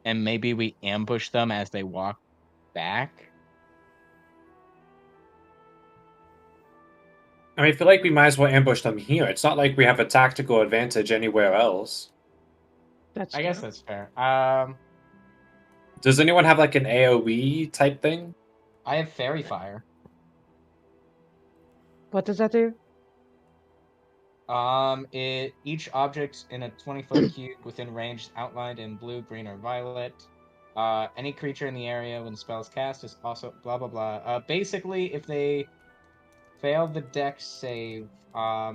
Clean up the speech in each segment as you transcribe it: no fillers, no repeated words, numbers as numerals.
and maybe we ambush them as they walk back. I mean, I feel like we might as well ambush them here. It's not like we have a tactical advantage anywhere else. That's I true. guess that's fair. Does anyone have like an AoE type thing? I have Fairy Fire. What does that do? Each object in a 20-foot cube within range is outlined in blue, green, or violet. Any creature in the area when the spell is cast is also blah blah blah. Basically, if they fail the dex save,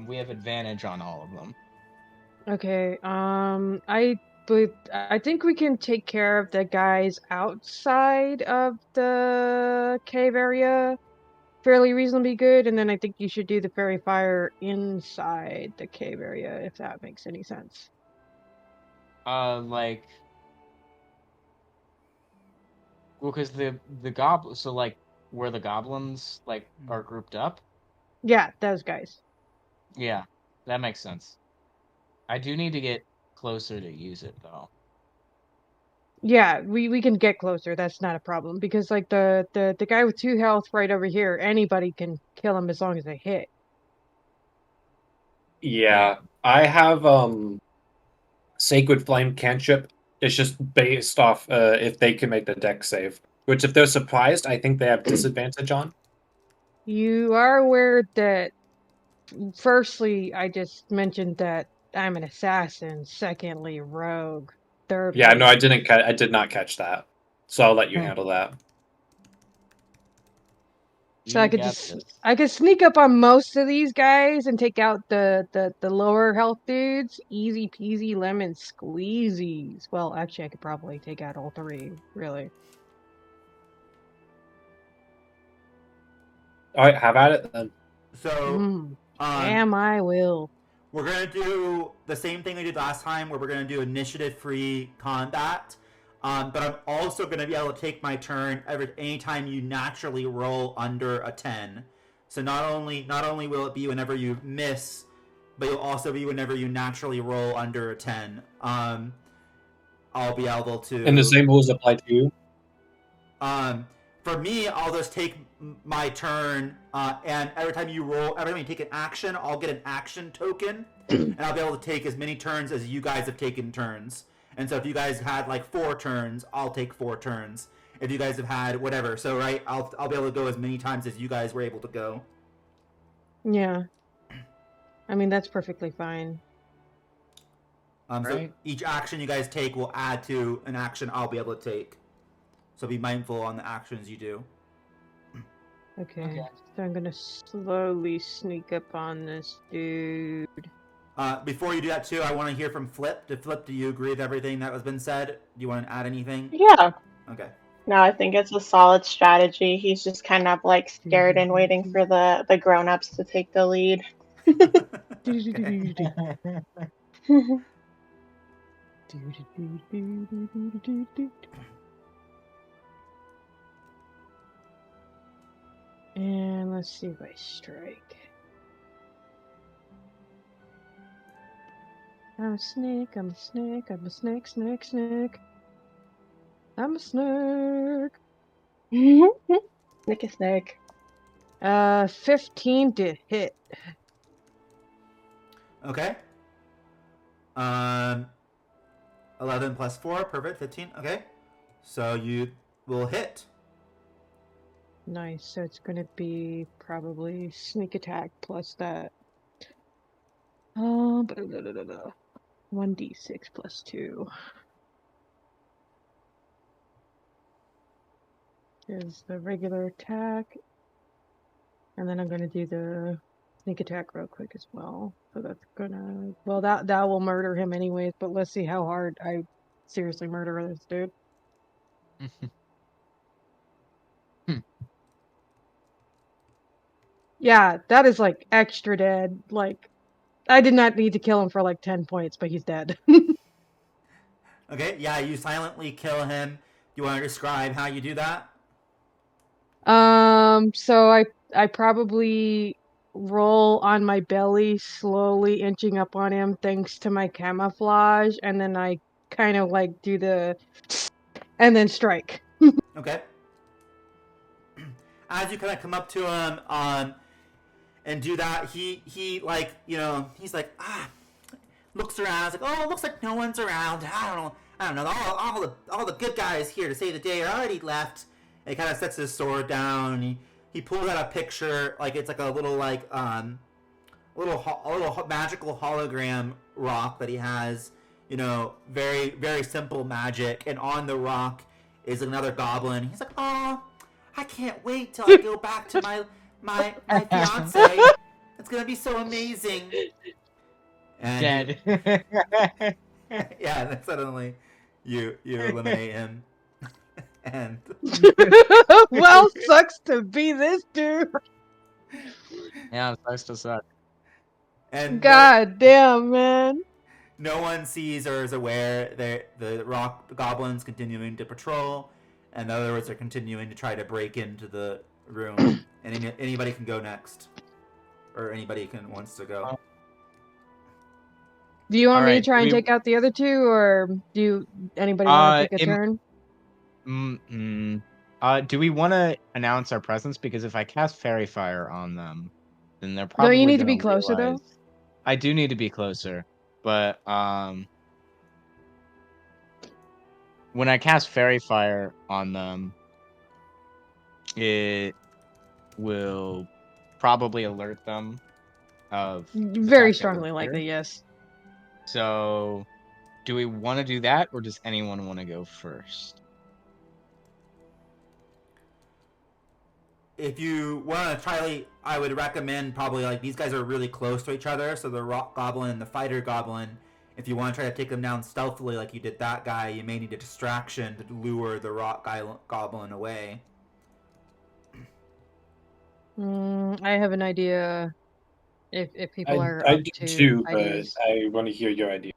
we have advantage on all of them. Okay. I think we can take care of the guys outside of the cave area fairly reasonably good, and then I think you should do the fairy fire inside the cave area, if that makes any sense. Like, well, because the goblin, so like where the goblins like are grouped up. Yeah, those guys. Yeah, that makes sense. I do need to get closer to use it though. Yeah, we can get closer. That's not a problem because like the guy with 2 health right over here, anybody can kill him as long as they hit. Yeah, I have Sacred Flame cantrip. It's just based off if they can make the deck save. Which, if they're surprised, I think they have disadvantage on. You are aware that firstly, I just mentioned that I'm an assassin. Secondly, rogue. Thirdly, Yeah, no, I didn't. I did not catch that. So I'll let you handle that. So I You could got this. I could sneak up on most of these guys and take out the lower health dudes. Easy peasy lemon squeezies. Well, actually, I could probably take out all 3. Really. All right, have at it then. So, Damn, I will. we're gonna do the same thing we did last time, where we're gonna do initiative-free combat. But I'm also gonna be able to take my turn anytime you naturally roll under a 10. So not only will it be whenever you miss, but you'll also be whenever you naturally roll under a 10. I'll be able to. And the same rules apply to you. For me, I'll just take my turn, and every time you take an action, I'll get an action token, and I'll be able to take as many turns as you guys have taken turns. And so if you guys had like 4 turns, I'll take 4 turns. If you guys have had whatever, so right, I'll be able to go as many times as you guys were able to go. Yeah. I mean, that's perfectly fine. So each action you guys take will add to an action I'll be able to take. So be mindful on the actions you do. Okay. So I'm gonna slowly sneak up on this dude. Before you do that too, I want to hear from Flip. Flip, do you agree with everything that has been said? Do you want to add anything? Yeah. Okay. No, I think it's a solid strategy. He's just kind of like scared and waiting for the grown-ups to take the lead. And let's see if I strike. I'm a snake, I'm a snake, I'm a snake, snake, snake. I'm a snake. Nick a snake. 15 to hit. Okay. 11 plus 4, perfect, 15. Okay. So you will hit. Nice, so it's gonna be probably sneak attack plus that. 1d6 plus 2. Is the regular attack. And then I'm gonna do the sneak attack real quick as well. So that's gonna, well, that will murder him anyways, but let's see how hard I seriously murder this dude. Yeah, that is like extra dead. Like, I did not need to kill him for like 10 points, but he's dead. Okay, yeah, you silently kill him. Do you want to describe how you do that? So I probably roll on my belly, slowly inching up on him thanks to my camouflage, and then I kind of like do the and then strike. Okay. As you kind of come up to him, and do that, he like, you know, he's like, looks around, he's like, oh, it looks like no one's around. I don't know. All the good guys here to save the day are already left. And he kind of sets his sword down. And he pulls out a picture, like it's like a little like a little magical hologram rock that he has. You know, very very simple magic. And on the rock is another goblin. He's like, oh, I can't wait till I go back to my fiance. It's gonna be so amazing. And Dead. yeah, then suddenly you eliminate him. And Well, sucks to be this dude. Yeah, it sucks to suck. and God damn, man. no one sees or is aware that the goblins continuing to patrol, and the others are continuing to try to break into the room. And anybody can go next, or anybody wants to go. Do you want me to Alright, try and we- take out the other two, or anybody want to take a turn? Do we want to announce our presence? Because if I cast Fairy Fire on them, then they're probably Don't you need to gonna be closer, though? realize- I do need to be closer, but when I cast Fairy Fire on them, it will probably alert them of the Very fact that we're strongly here. likely, yes. So, do we want to do that, or does anyone want to go first? If you want to try, I would recommend probably like these guys are really close to each other. So the rock goblin and the fighter goblin. If you want to try to take them down stealthily, like you did that guy, you may need a distraction to lure the rock goblin away. I have an idea. If people are I up do to too, but ideas. I want to hear your idea.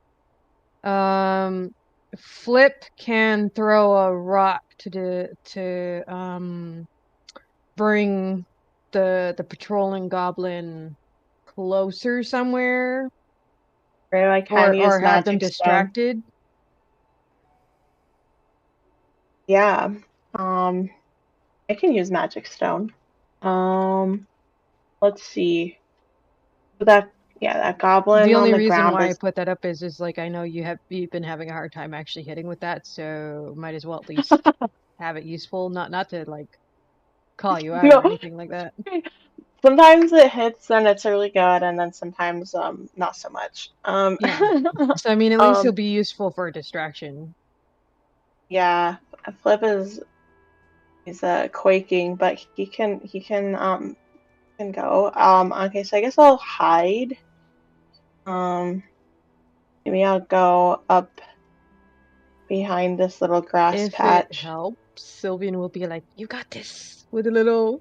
Flip can throw a rock to bring the patrolling goblin closer somewhere, Or I can use or have them magic stone. distracted. Yeah. I can use magic stone. Let's see. That goblin The on only the reason ground why I is put that up is like I know you've been having a hard time actually hitting with that, so might as well at least have it useful, not to like call you out No. or anything like that. Sometimes it hits and it's really good, and then sometimes not so much. Yeah. So I mean, at least it'll Um, be useful for a distraction. yeah. Flip he's quaking, but he can go. Okay, so I guess I'll hide. Maybe I'll go up behind this little grass If it patch. helps, Sylveon will be like, "You got this," with a little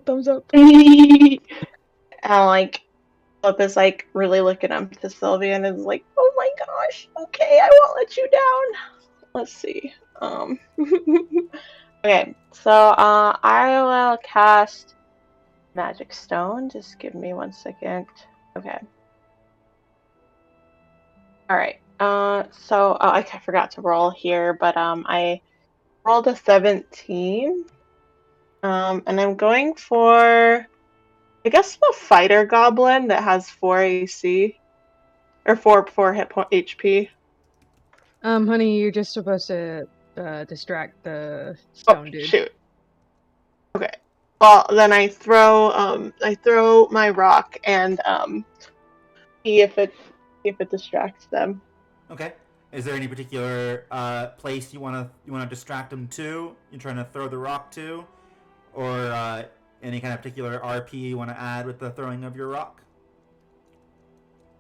thumbs up. And like Flip is like really looking up to Sylvia and is like, "Oh my gosh, okay, I won't let you down." Let's see. Okay, so I will cast Magic Stone. Just give me 1 second. Okay. All right. So I forgot to roll here, but I rolled a 17. And I'm going for, I guess, the fighter goblin that has 4 AC or 4 hit point HP. Honey, you're just supposed to distract the stone dude. Shoot. Okay. Well, then I throw my rock and see if it distracts them. Okay. Is there any particular place you wanna distract them to? You're trying to throw the rock to, or any kind of particular RP you want to add with the throwing of your rock?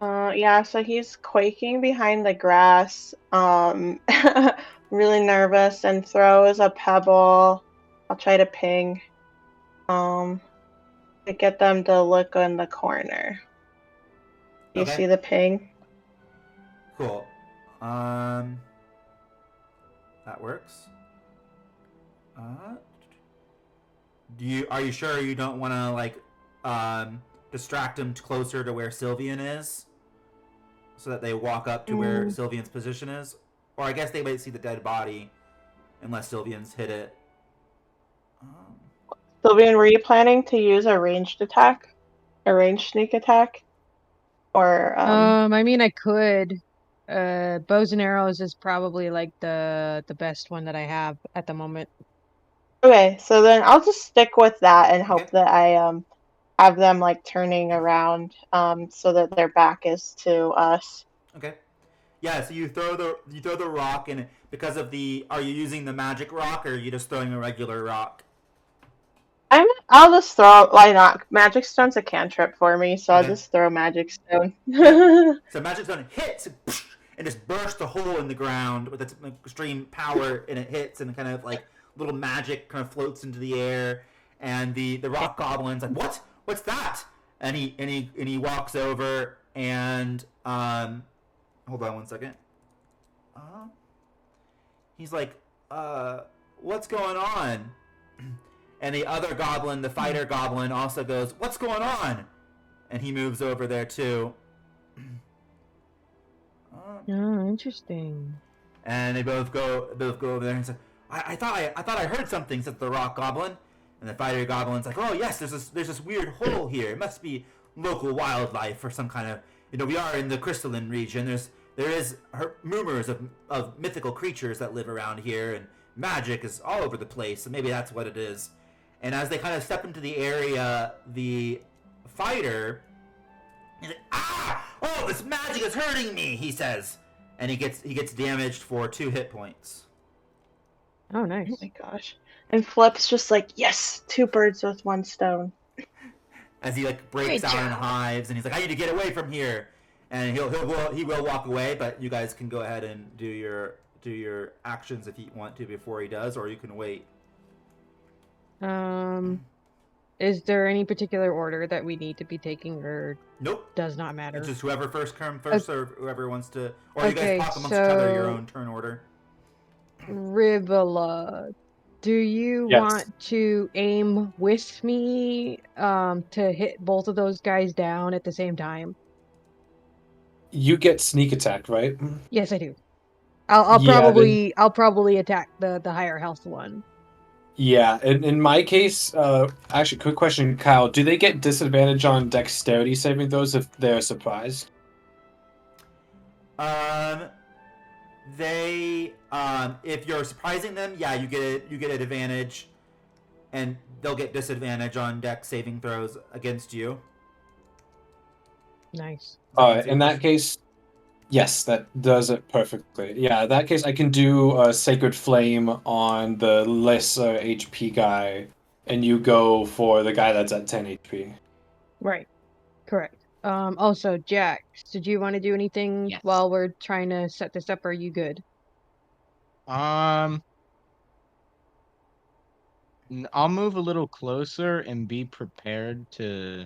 Yeah, so he's quaking behind the grass, really nervous, and throws a pebble. I'll try to ping, to get them to look in the corner. Do you Okay. see the ping? Cool. That works. Are you sure you don't want to like distract them closer to where Sylveon is, so that they walk up to where Sylveon's position is? Or I guess they might see the dead body unless Sylveon's hit it. Sylveon, were you planning to use a ranged attack? A ranged sneak attack? Or I mean, I could. Bows and arrows is probably like the best one that I have at the moment. Okay, so then I'll just stick with that and hope Okay. that I have them like turning around so that their back is to us. Okay. Yeah, so you throw the rock, and because of the, are you using the magic rock, or are you just throwing a regular rock? I'll just throw, why not? Magic Stone's a cantrip for me, so I'll Okay. just throw Magic Stone. Yeah. So magic stone hits and just bursts a hole in the ground with its extreme power, and it hits, and kind of like little magic kind of floats into the air, and the rock goblin's like, what's that? And he walks over, and hold on one second. He's like, what's going on? And the other goblin, the fighter goblin, also goes, what's going on? And he moves over there too. Oh, interesting. And they both go over there and say, I thought I heard something, said the rock goblin. And the fighter goblin's like, oh yes, there's this weird hole here. It must be local wildlife or some kind of, we are in the crystalline region. There is rumors of mythical creatures that live around here, and magic is all over the place, so maybe that's what it is. And as they kind of step into the area, the fighter, he's like, oh, this magic is hurting me, he says. And he gets damaged for 2 hit points. Oh, nice. Oh my gosh. And Flip's just like, yes, 2 birds with 1 stone. As he like breaks out in hives, and he's like, I need to get away from here. And he will walk away, but you guys can go ahead and do your actions if you want to before he does, or you can wait. Is there any particular order that we need to be taking, or Nope. does not matter? It's just whoever first come first, or whoever wants to, or you Okay, guys talk amongst each other your so- own turn order. Rivola, do you Yes. want to aim with me to hit both of those guys down at the same time? You get sneak attack, right? Yes, I do. I'll Yeah, probably attack the higher health one. Yeah, in my case, actually, quick question, Kyle. Do they get disadvantage on dexterity saving throws if they're surprised? They if you're surprising them, yeah, you get an advantage, and they'll get disadvantage on dex saving throws against you. Nice. In that case, yes, that does it perfectly. Yeah, in that case, I can do a Sacred Flame on the lesser HP guy, and you go for the guy that's at 10 HP. Right. Correct. Also, Jax, did you want to do anything Yes. while we're trying to set this up? Or are you good? I'll move a little closer and be prepared to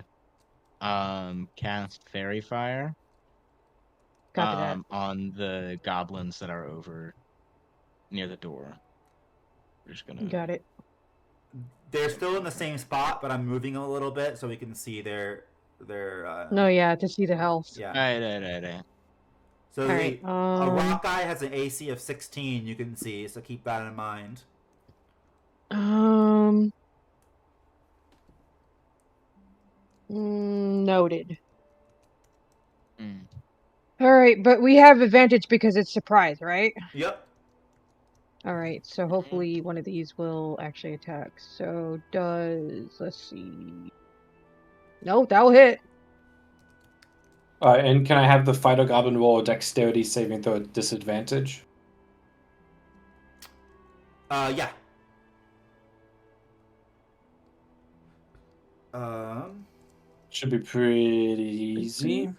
cast Fairy Fire Copy that. on the goblins that are over near the door. We're just gonna Got it. They're still in the same spot, but I'm moving a little bit so we can see their No, yeah, to see the health. yeah. Right. So All right, a rock guy has an AC of 16, you can see, so keep that in mind. Noted. Mm. All right, but we have advantage because it's surprise, right? Yep. All right, so hopefully one of these will actually attack. So let's see. No, that'll hit. And can I have the fighter goblin roll a dexterity saving throw at disadvantage? Yeah. Should be pretty easy.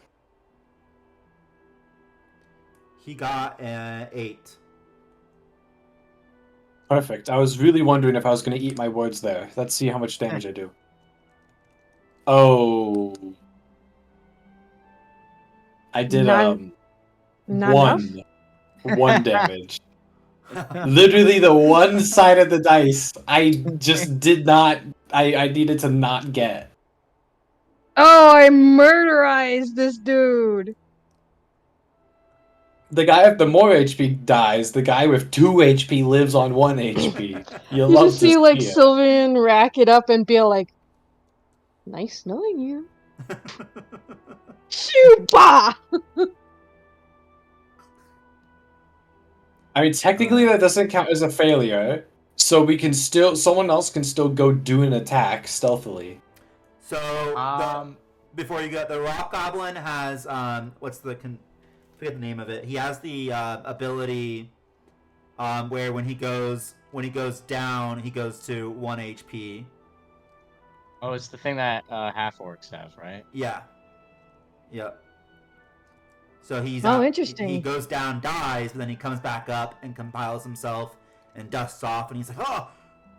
He got an 8. Perfect. I was really wondering if I was going to eat my words there. Let's see how much damage I do. Oh. I did Not enough? one damage. Literally the one side of the dice I just did not I needed to not get. Oh, I murderized this dude. the guy with the more HP dies. The guy with 2 HP lives on 1 HP. You You love just to see like see it. Sylveon rack it up and be like, "Nice knowing you." Chupa! I mean, technically that doesn't count as a failure, so we can still someone else can still go do an attack stealthily. So before you go, the rock goblin has what's the forget the name of it. He has the ability where when he goes down, he goes to 1 HP. Oh, it's the thing that half orcs have, right? Yeah. Yep. So he's Oh, he interesting. goes down, dies, but then he comes back up and compiles himself and dusts off, and he's like, "Oh,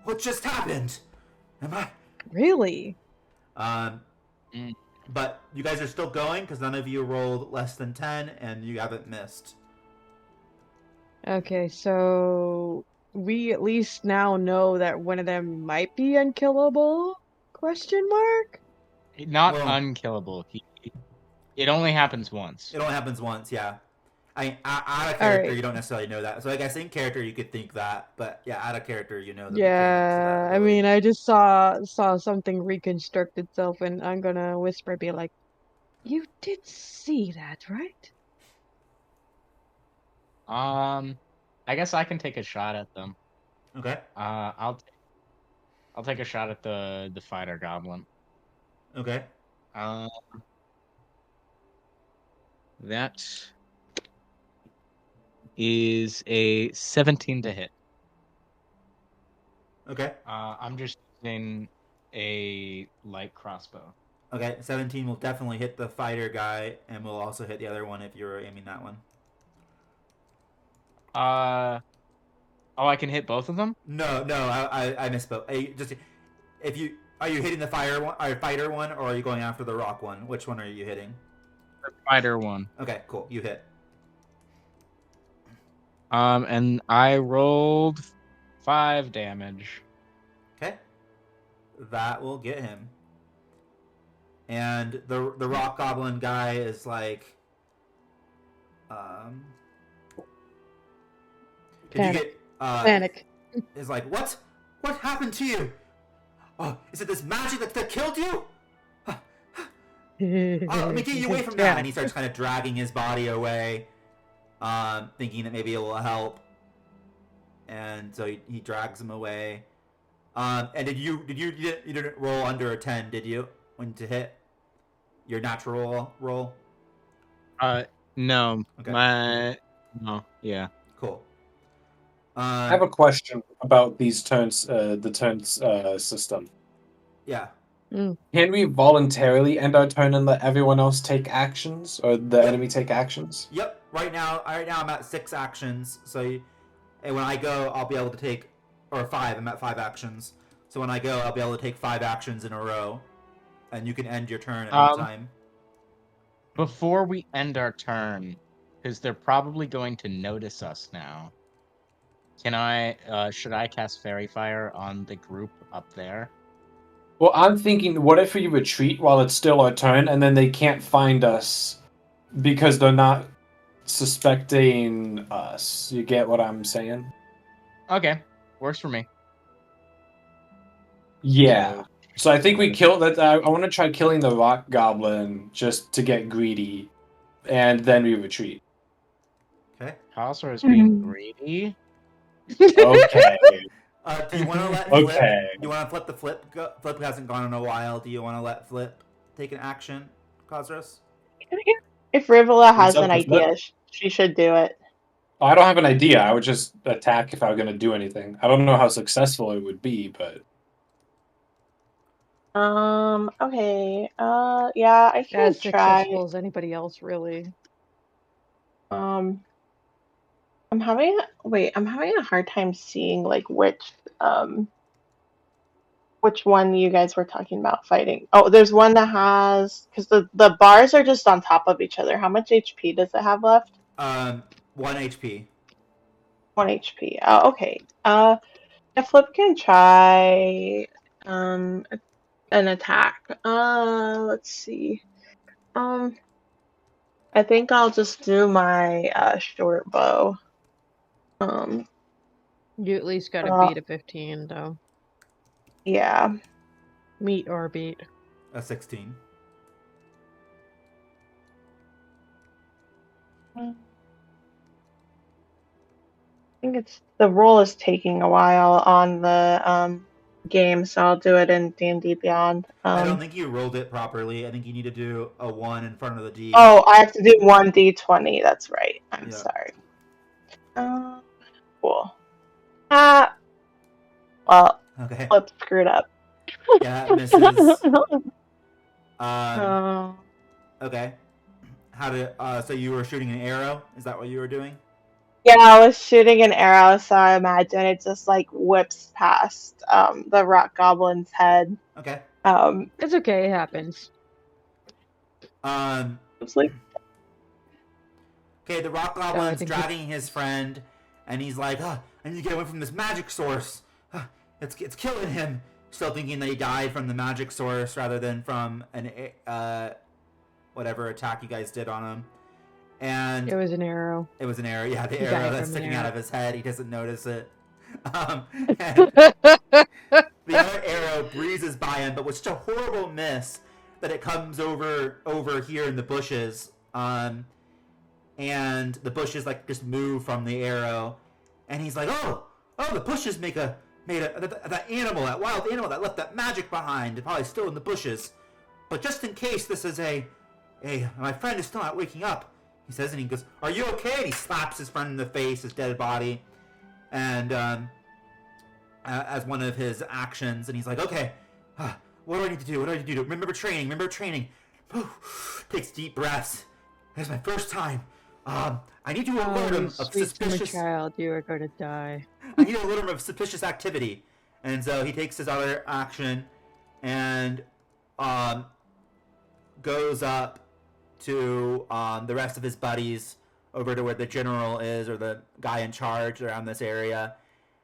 what just happened? Am I?" Really? But you guys are still going because none of you rolled less than 10, and you haven't missed. Okay, so we at least now know that one of them might be unkillable? Question mark? Not Well- unkillable. It only happens once. It only happens once, yeah. I mean, out of character, Alright. you don't necessarily know that. So I guess in character, you could think that, but yeah, out of character, you know the Yeah, mechanics of that I ability. mean, I just saw something reconstruct itself, and I'm gonna whisper, be like, "You did see that, right?" I guess I can take a shot at them. Okay. I'll take a shot at the fighter goblin. Okay. That is a 17 to hit. Okay. I'm just using a light crossbow. Okay. 17 will definitely hit the fighter guy, and will also hit the other one if you're aiming that one. Oh, I can hit both of them? No, I misspoke. Are you hitting the fighter one, or are you going after the rock one? Which one are you hitting? The fighter one. Okay, cool. You hit. And I rolled 5 damage. Okay. That will get him. And the rock goblin guy is like, did you get Panic. is like, what happened to you? Oh, is it this magic that killed you? Let me get you away from that. And he starts kind of dragging his body away, thinking that maybe it will help. And so he drags him away. And you didn't roll under a 10, did you? When to hit your natural roll? No. Okay. No, yeah. Cool. I have a question about these turns, the turns system. Yeah. Can we voluntarily end our turn and let everyone else take actions, or the enemy take actions? Yep. Right now I'm at 6 actions. So, and when I go, I'll be able to take, or 5. I'm at 5 actions. So when I go, I'll be able to take 5 actions in a row, and you can end your turn at any time. Before we end our turn, because they're probably going to notice us now. Should I cast Fairy Fire on the group up there? Well, I'm thinking, what if we retreat while it's still our turn, and then they can't find us because they're not suspecting us? You get what I'm saying? Okay, works for me. Yeah. So I think we kill that. I want to try killing the rock goblin just to get greedy, and then we retreat. Okay. Hauser is being greedy. Okay. Do you want to let Okay. Flip? You want to flip the Flip? Flip hasn't gone in a while. Do you want to let Flip take an action, Cosros? If Rivola has up an to Flip? idea, she should do it. I don't have an idea. I would just attack if I were going to do anything. I don't know how successful it would be, but Okay. Yeah, I can As try. successful as anybody else, really. I'm having a hard time seeing like which one you guys were talking about fighting. Oh, there's one that has, because the bars are just on top of each other. How much HP does it have left? 1 HP. 1 HP. Oh, okay. If Flip can try an attack. Let's see. I I think I'll just do my short bow. You at least gotta Uh, beat a 15, though. yeah. Meet or beat. A 16. I think it's the roll is taking a while on the game, so I'll do it in D&D Beyond. I don't think you rolled it properly. I think you need to do a 1 in front of the D. Oh, I have to do 1d20. That's right. I'm Yeah. sorry. Cool. Well, Okay. flip screwed up. Yeah, that misses. Oh. Okay. How did so you were shooting an arrow? Is that what you were doing? Yeah, I was shooting an arrow, so I imagine it just like whips past the rock goblin's head. Okay. It's okay, it happens. It's like Okay, the rock I goblin's think dragging his friend, and he's like, I need to get away from this magic source. It's killing him. Still thinking that he died from the magic source rather than from an whatever attack you guys did on him. And It was an arrow. it was an arrow. Yeah, the He arrow died that's from an sticking out arrow. of his head. He doesn't notice it. And the other arrow breezes by him, but with such a horrible miss that it comes over here in the bushes. And the bushes like just move from the arrow, and he's like, oh, the bushes made that animal, that wild animal that left that magic behind, probably still in the bushes. But just in case this is my friend is still not waking up, he says, and he goes, are you okay? And he slaps his friend in the face, his dead body, and as one of his actions, and he's like, okay, what do I need to do? What do I need to do? Remember training. Takes deep breaths. That's my first time. I need to alert him of sweet summer suspicious. child, you are going to die. I need to alert him of suspicious activity, and so he takes his other action, and goes up to the rest of his buddies over to where the general is, or the guy in charge around this area,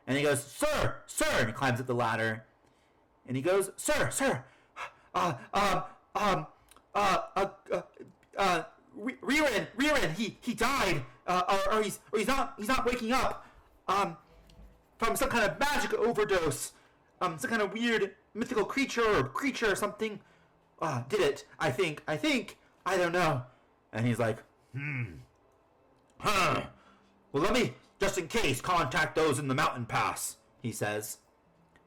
and he goes, sir, and he climbs up the ladder, and he goes, sir, Ririn, he died, or he's not waking up, from some kind of magic overdose, some kind of weird mythical creature or something, did it, I think, I don't know, and he's like, well, let me, just in case, contact those in the mountain pass, he says,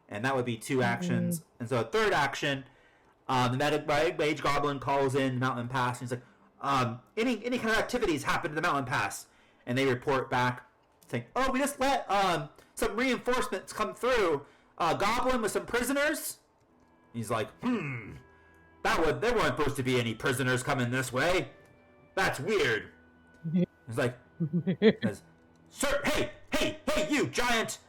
and that would be 2 actions, and so a third action, the mage goblin calls in mountain pass, and he's like, any kind of activities happen to the mountain pass, and they report back saying, oh, we just let some reinforcements come through, goblin with some prisoners. He's like, there weren't supposed to be any prisoners coming this way. That's weird. He's like, sir, hey, you giant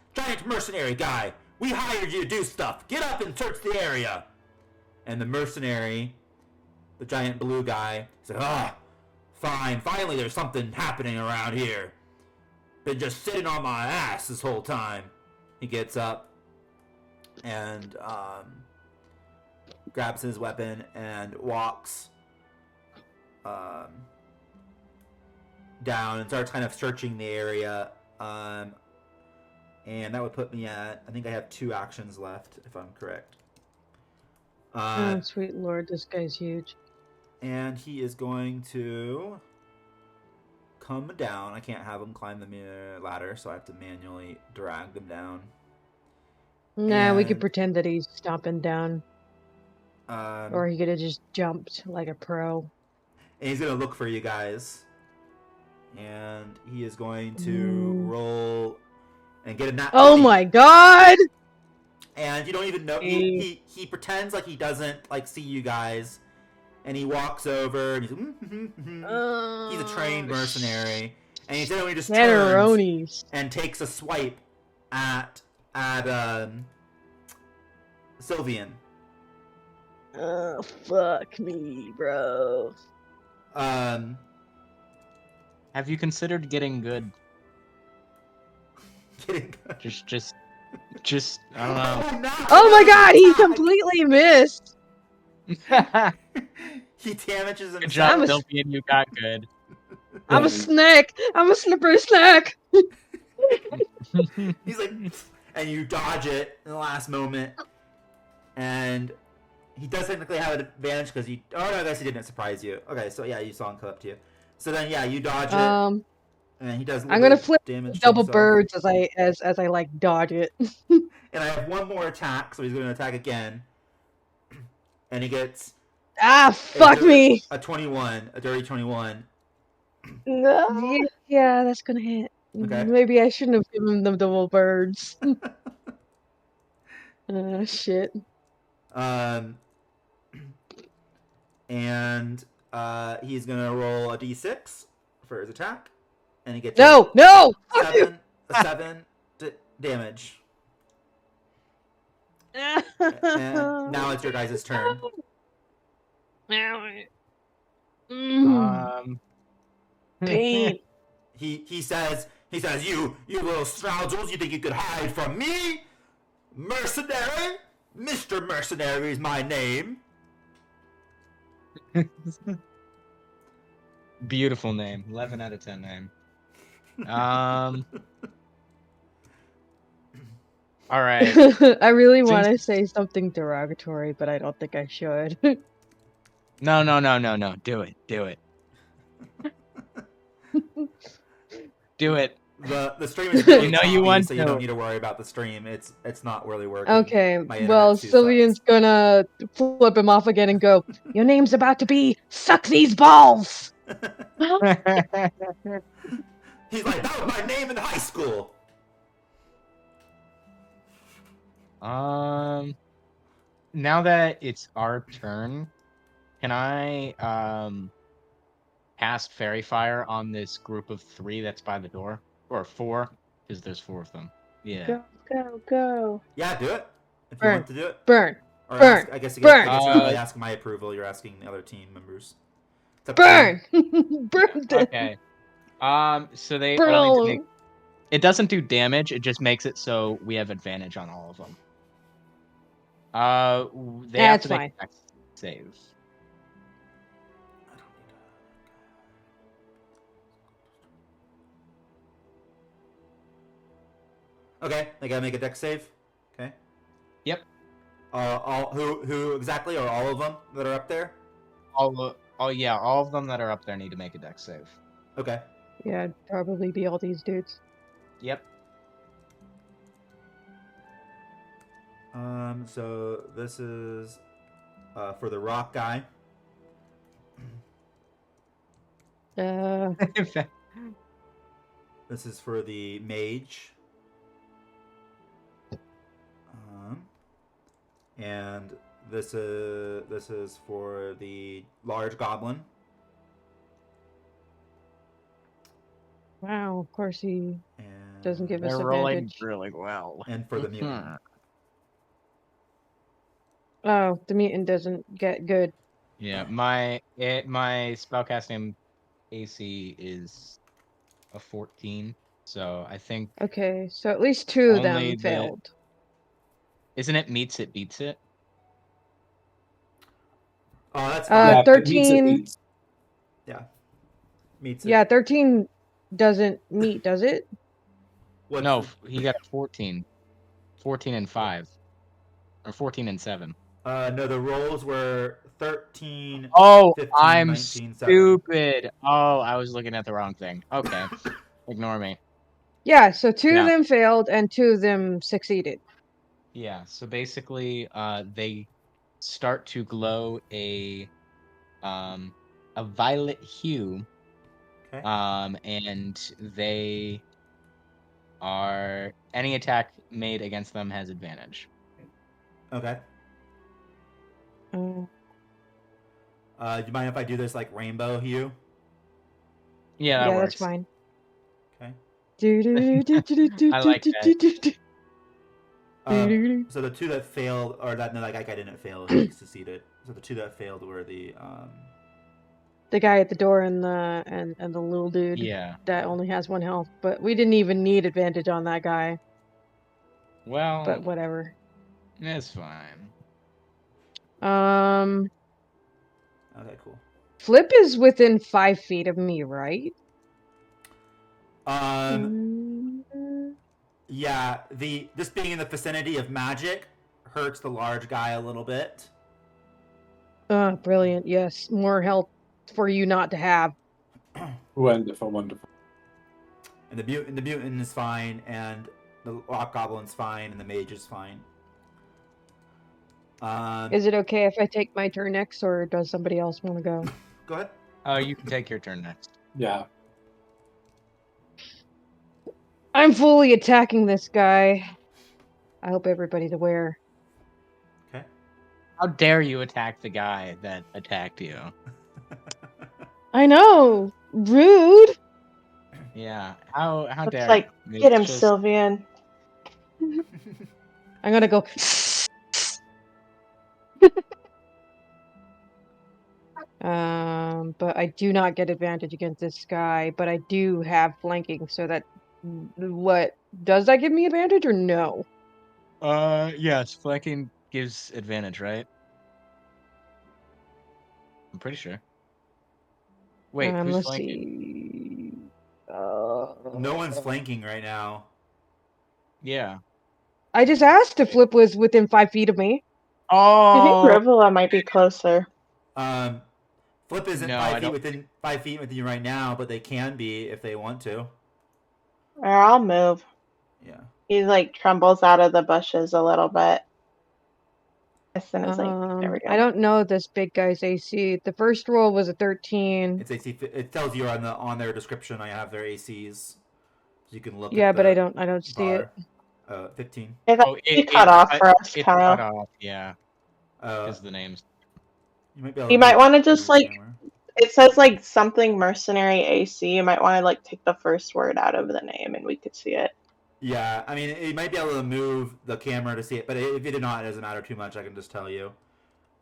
mercenary guy, we hired you to do stuff. Get up and search the area. And the mercenary, the giant blue guy, said, fine, finally there's something happening around here. Been just sitting on my ass this whole time. He gets up and grabs his weapon and walks down and starts kind of searching the area. And that would put me at, I think I have 2 actions left, if I'm correct. Oh, sweet lord, this guy's huge. And he is going to come down. I can't have him climb the ladder, so I have to manually drag them down. Nah, we could And- pretend that he's stomping down. Or he could have just jumped like a pro. And he's going to look for you guys. And he is going to roll and get a nat Oh 20. my god! And you don't even know. He pretends like he doesn't like see you guys. And he walks over and he's a trained mercenary. And he suddenly just turns Scatteronies. and takes a swipe at Sylveon. Oh, fuck me, bro. Have you considered getting good? Getting Just I don't know. Oh, no! Oh my god, he completely missed! Good He damages himself. job, I'm a- Sylveon, you got good. I'm a And snack. I'm a slippery snack. He's like, and you dodge it in the last moment, and he does technically have an advantage because he. Oh no, I guess he didn't surprise you. Okay, so yeah, you saw him come up to you. So then yeah, you dodge it, and he does. A I'm little gonna bit of flip damage to double himself. birds as I like dodge it. And I have one more attack, so he's going to attack again, and he gets Fuck me. a 21, a dirty 21. No. Yeah, that's gonna hit. Okay. Maybe I shouldn't have given them double birds. Shit. And he's gonna roll a d6 for his attack, and he gets No. Fuck you. a 7 damage. And now it's your guys' turn. Pain. He says you little scoundrels, you think you could hide from me? Mercenary? Mr. Mercenary is my name. Beautiful name. 11 out of 10 name. All right. I really want to say something derogatory, but I don't think I should. No. Do it. Do it. The stream is really know you choppy, want so you to. don't need to worry about the stream. It's not really working. Okay, My internet well, too Sylveon's sucks. gonna flip him off again and go, "Your name's about to be Suck These Balls!" He's like, that was my name in high school. Now that it's our turn, can I cast Fairy Fire on this group of 3 that's by the door? Or 4, because there's 4 of them. Yeah. Go. Yeah, do it. If you Burn. want to do it. Burn. Or Burn. I guess Burn. you're not really asking my approval, you're asking the other team members. Burn! Burn them! Okay. So they all need to make... It doesn't do damage, it just makes it so we have advantage on all of them. They have to make a dex save. Okay, they gotta make a dex save. Okay. Yep. Who exactly are all of them that are up there? All of them that are up there need to make a dex save. Okay. Yeah, it'd probably be all these dudes. Yep. So this is for the rock guy. This is for the mage. And this is for the large goblin. Wow, of course he doesn't give us They're rolling advantage. really well. And for the mutant. Oh, the mutant doesn't get good. Yeah, my spellcasting AC is a 14, so I think. Okay, so at least 2 of them failed. Isn't it meets it beats it? Oh, that's fine. 13. Yeah, meets it. Yeah, 13 doesn't meet, does it? No, he got a 14. 14 and 5. Or 14 and 7. No, the rolls were 13. Oh, 15, I'm 19, stupid. 7. Oh, I was looking at the wrong thing. Okay, ignore me. Yeah, so 2 of them failed and 2 of them succeeded. Yeah, so basically, they start to glow a violet hue. Okay. And they are any attack made against them has advantage. Okay. Do you mind if I do this like rainbow hue? Yeah, that works. That's fine. Okay. I like that. So the 2 that failed, or that no, that guy didn't fail, he succeeded. So the 2 that failed were the guy at the door and the little dude. Yeah. That only has 1 health, but we didn't even need advantage on that guy. Well, but whatever. It's fine. Okay, cool. Flip is within 5 feet of me, right? Yeah, just being in the vicinity of magic hurts the large guy a little bit. Brilliant. Yes, more health for you not to have. Wonderful, wonderful. And the mutant is fine, and the rock goblin's fine, and the mage is fine. Is it okay if I take my turn next, or does somebody else want to go? Go ahead. You can take your turn next. Yeah. I'm fully attacking this guy. I hope everybody's aware. Okay. How dare you attack the guy that attacked you? I know! Rude! Yeah. How Looks dare like, you? get him, It's just- Sylveon. I'm gonna go. But I do not get advantage against this guy, but I do have flanking, so that what does that give me advantage or no? Yes, flanking gives advantage, right? I'm pretty sure. Wait, who's Let's flanking? see. No one's flanking right now. Yeah. I just asked if Flip was within 5 feet of me. I think Oh Rivula might be closer. Flip isn't No, 5 I feet don't- 5 feet with you right now, but they can be if they want to. Or I'll move. Yeah. He like trembles out of the bushes a little bit. As soon as there we go. I don't know this big guy's AC. The first roll was a 13. It's AC. It tells you on their description. I have their ACs, so you can look. Yeah, at but the I don't see it. bar. 15. It cut off for us, It Kyle. cut off, yeah, Uh, because the names. you might be able. You to might move want to the just like camera. it says like something mercenary AC. You might want to like take the first word out of the name, and we could see it. Yeah, I mean, you might be able to move the camera to see it, but if you do not, it doesn't matter too much. I can just tell you.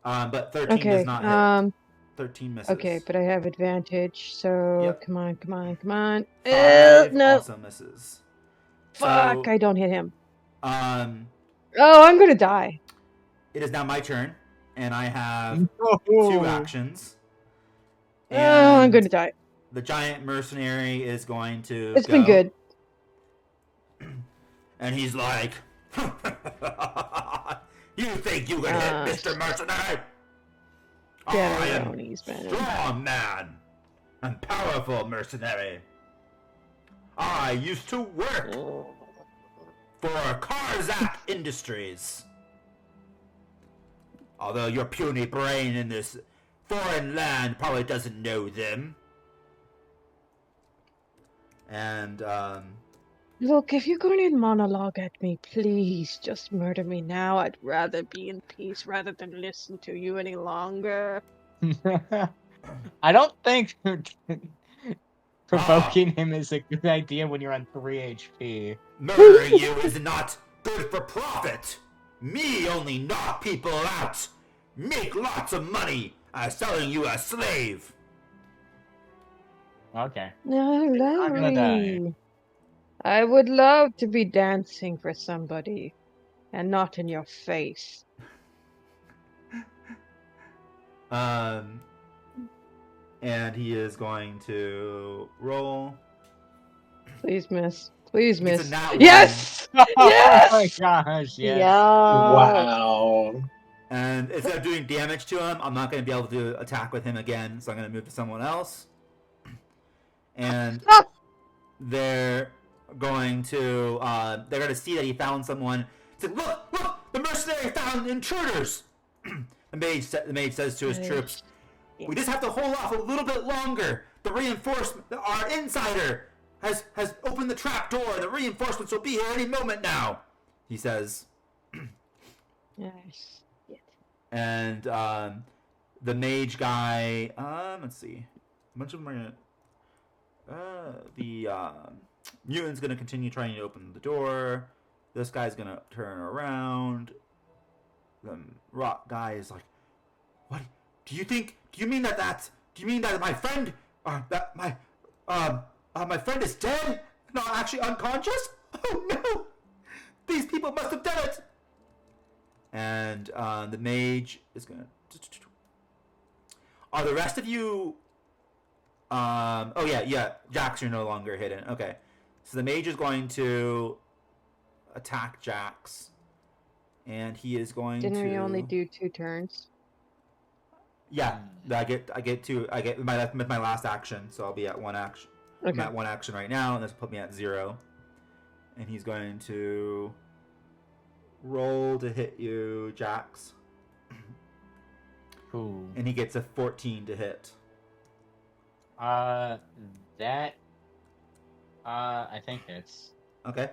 But 13 Okay. does not hit. 13 misses. Okay, but I have advantage, so Yep. come on. 5 No. also misses. Fuck, So, I don't hit him. Um, Oh, I'm gonna die. it is now my turn, and I have 2 actions. Oh, I'm And gonna die. the giant mercenary is going to It's go, been good. and he's like, "You think you can hit Mr. Mercenary? I am strong man and powerful mercenary. I used to work for Karzak Industries. Although your puny brain in this foreign land probably doesn't know them." And Look, if you're going to monologue at me, please just murder me now. I'd rather be in peace rather than listen to you any longer. I don't think provoking him is a good idea when you're on 3 HP. murdering you is not good for profit. Me only knock people out, make lots of money selling you a slave. Okay. No, not gonna die. lovely. I would love to be dancing for somebody, and not in your face. And he is going to roll. Please miss. Please It's miss. a nat one. Yes! Oh my Yes! gosh, yes. Yeah. Wow. And instead of doing damage to him, I'm not going to be able to attack with him again, so I'm going to move to someone else. And they're going to see that he found someone. It's like, look, the mercenary found intruders. The mage says to his troops, "We just have to hold off a little bit longer. The reinforcement, our insider, has opened the trap door. The reinforcements will be here any moment now," he says. Nice. And the mage guy, let's see, a bunch of them are gonna. The mutant's gonna continue trying to open the door. This guy's gonna turn around. The rock guy is like, "What? Do you mean that my friend, my friend is dead, not actually unconscious? Oh no! These people must have done it." And the mage is gonna. Are the rest of you? Oh yeah. Jax, you're no longer hidden. Okay. So the mage is going to attack Jax, and he is going Didn't to. we only do 2 turns? Yeah, I get with my last action, so I'll be at 1 action. I'm Okay. at 1 action right now, and this will put me at 0. And he's going to roll to hit you, Jax. Cool. And he gets a 14 to hit. That I think hits. Okay.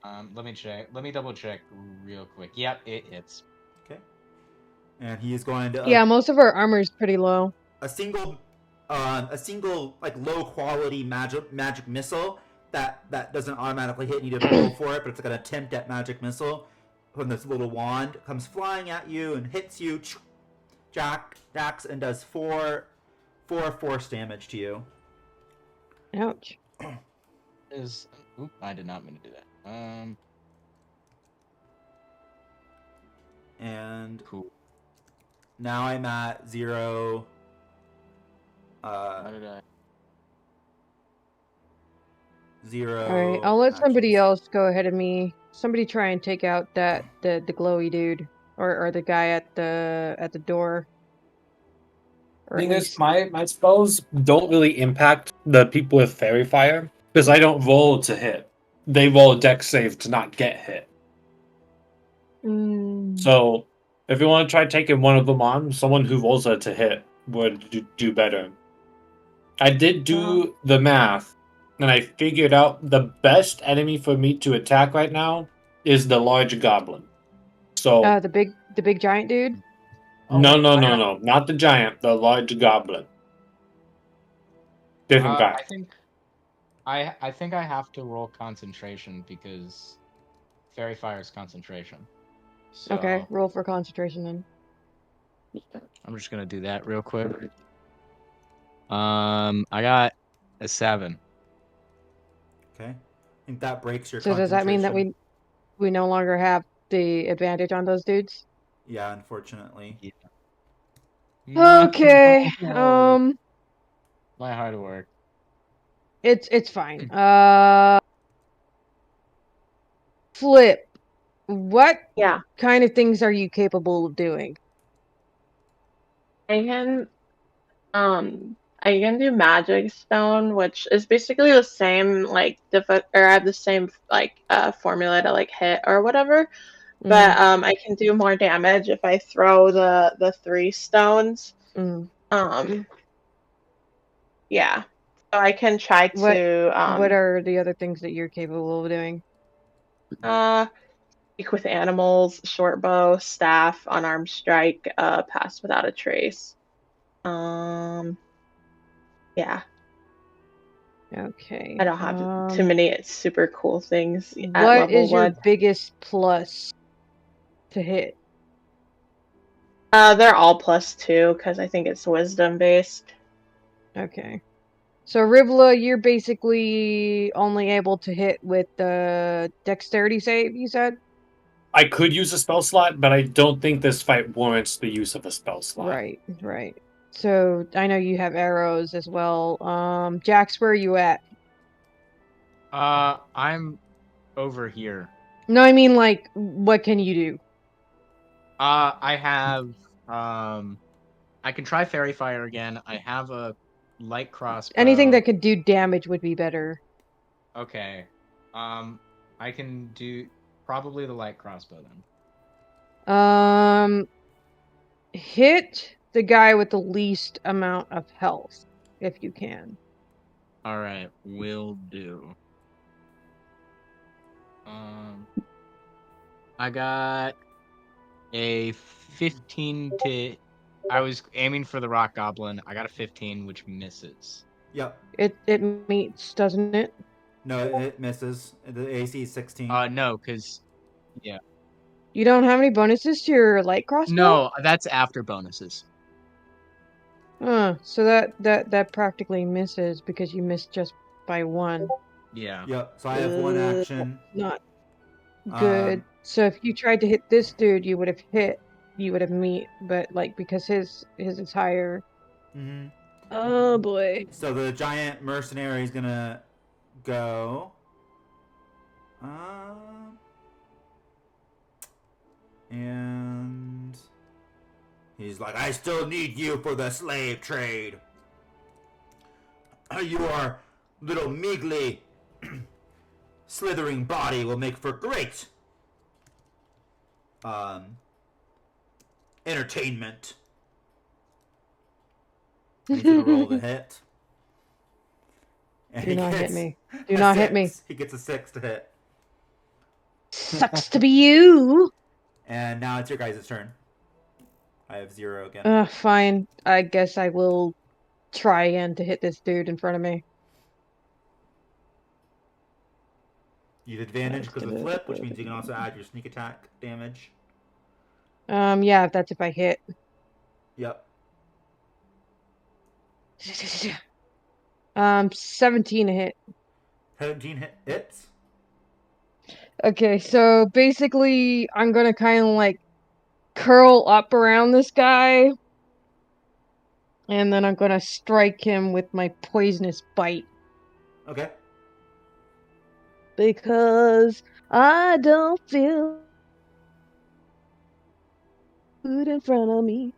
Let me check. Let me double check real quick. Yep, it hits. Okay. And he is going to Yeah, most of our armor is pretty low. a single like low quality magic missile that doesn't automatically hit. You need to roll for it, but it's like an attempt at magic missile from this little wand comes flying at you and hits you, Jax, and does 4 force damage to you. Ouch. I did not mean to do that. And Cool. now I'm at 0. How did I? 0. Alright, I'll let somebody actions. else go ahead of me. Somebody try and take out the glowy dude. Or the guy at the door. Or at Thing is, least my spells don't really impact the people with fairy fire because I don't roll to hit. They roll a dex save to not get hit. So if you want to try taking one of them on, someone who rolls a to hit would do better. I did do the math, and I figured out the best enemy for me to attack right now is the large goblin. So the big giant dude? no, Oh, no, not the giant, the large goblin. Different guy. I think I have to roll concentration because fairy fire is concentration. So Okay, roll for concentration then. I'm just gonna do that real quick. I got a 7. Okay. I think that breaks your So does that mean that concentration. we no longer have the advantage on those dudes? Yeah, unfortunately. Yeah. Okay. No. My hard work. It's fine. Flip. What Yeah, kind of things are you capable of doing? I can I can do Magic Stone, which is basically the same like or I have the same like formula to like hit or whatever. But I can do more damage if I throw the 3 stones. Um yeah. So I can try What to are the other things that you're capable of doing? speak with animals, short bow, staff, unarmed strike, pass without a trace. Yeah. Okay. I don't have too many super cool things at What level is your 1. biggest plus to hit? They're all +2 because I think it's wisdom based. Okay. So Rivla, you're basically only able to hit with the dexterity save, you said? I could use a spell slot, but I don't think this fight warrants the use of a spell slot. Right. So I know you have arrows as well. Jax, where are you at? I'm over here. No, I mean like what can you do? I have I can try fairy fire again. I have a light crossbow. Anything that could do damage would be better. Okay. I can do probably the light crossbow then. Hit the guy with the least amount of health, if you can. All right, will do. I got a 15 to. I was aiming for the rock goblin. I got a 15, which misses. Yep. It meets, doesn't it? No, it misses. The AC is 16. No, because yeah. You don't have any bonuses to your light crossbow? No, that's after bonuses. So that practically misses because you missed just by 1. Yeah. Yep. So I have 1 action. Not good. So if you tried to hit this dude, you would have hit. You would have meet, but like because his is higher. Mm-hmm. Oh boy. So the giant mercenary is gonna go And he's like, I still need you for the slave trade. Your little meagly slithering body will make for great entertainment. He's gonna roll the hit. And Do not hit gets me. Do a not hit me. 6. He gets a 6 to hit. Sucks to be you. And now it's your guys' turn. I have 0 again. Fine. I guess I will try again to hit this dude in front of me. You have advantage because of flip, which means you can also add your sneak attack damage. Yeah, that's if I hit. Yep. 17 to hit. 17 hits. Okay, so basically, I'm gonna kind of like curl up around this guy, and then I'm gonna strike him with my poisonous bite. Okay. Because I don't feel good in front of me.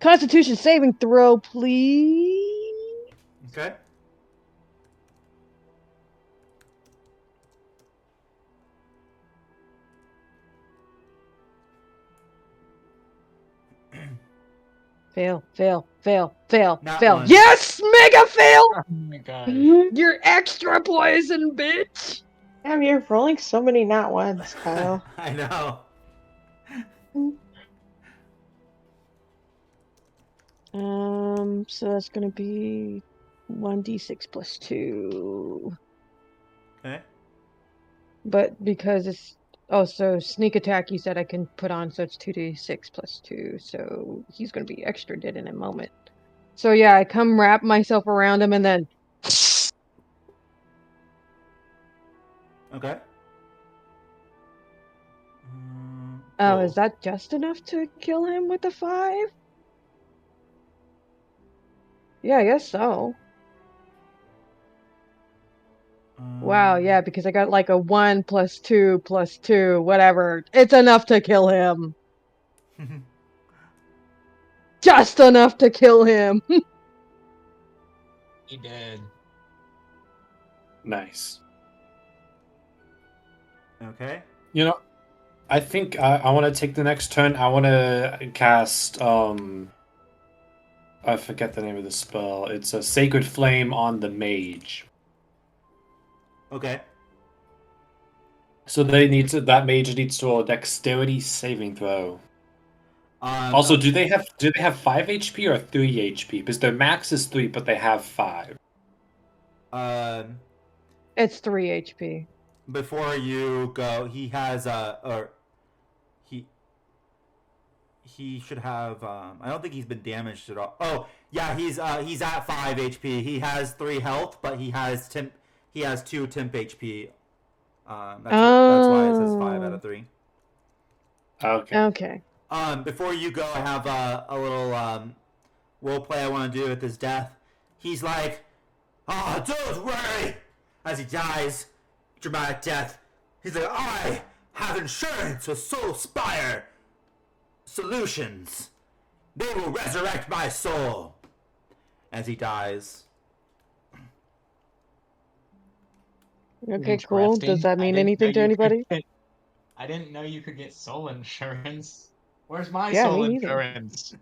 Constitution saving throw, please. Okay. Fail, fail, fail, fail, Not fail. one. Yes! Mega fail! Oh my gosh. You're extra poison, bitch! Damn, you're rolling so many not ones, Kyle. I know. So that's gonna be 1d6 plus 2. Okay. But because it's so sneak attack you said I can put on, so it's 2d6 plus 2, so he's gonna be extra dead in a moment. So yeah, I come wrap myself around him and then Okay. oh, Roll. is that just enough to kill him with a 5? Yeah, I guess so. Wow, yeah, because I got like a 1 plus 2 plus 2, whatever. It's enough to kill him. Just enough to kill him. He did. Nice. Okay. You know, I think I want to take the next turn. I want to cast I forget the name of the spell. It's a Sacred Flame on the mage. Okay. So that mage needs to roll a Dexterity saving throw. Also, do they have 5 HP or 3 HP? Because their max is 3, but they have 5. It's 3 HP. Before you go, he has he should have I don't think he's been damaged at all. Oh, yeah, he's at 5 HP. He has 3 health, but he has 2 temp HP. That's why it says 5 out of 3. Okay. Okay. Before you go, I have a little role play I want to do with his death. He's like, "Oh, don't worry," as he dies, dramatic death. He's like, "I have insurance with Soul Spire Solutions. They will resurrect my soul." As he dies. Okay, cool. Does that mean anything to anybody? I didn't know you could get soul insurance. Where's my Yeah, soul me neither. insurance?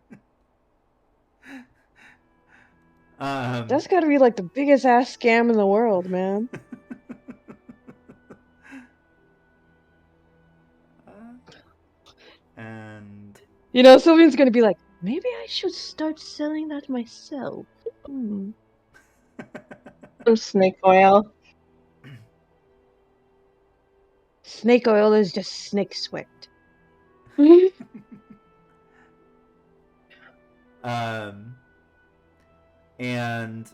That's gotta be like the biggest ass scam in the world, man. And You know, Sylveon's gonna be like, maybe I should start selling that myself. Some snake oil. Snake oil is just snake sweat. And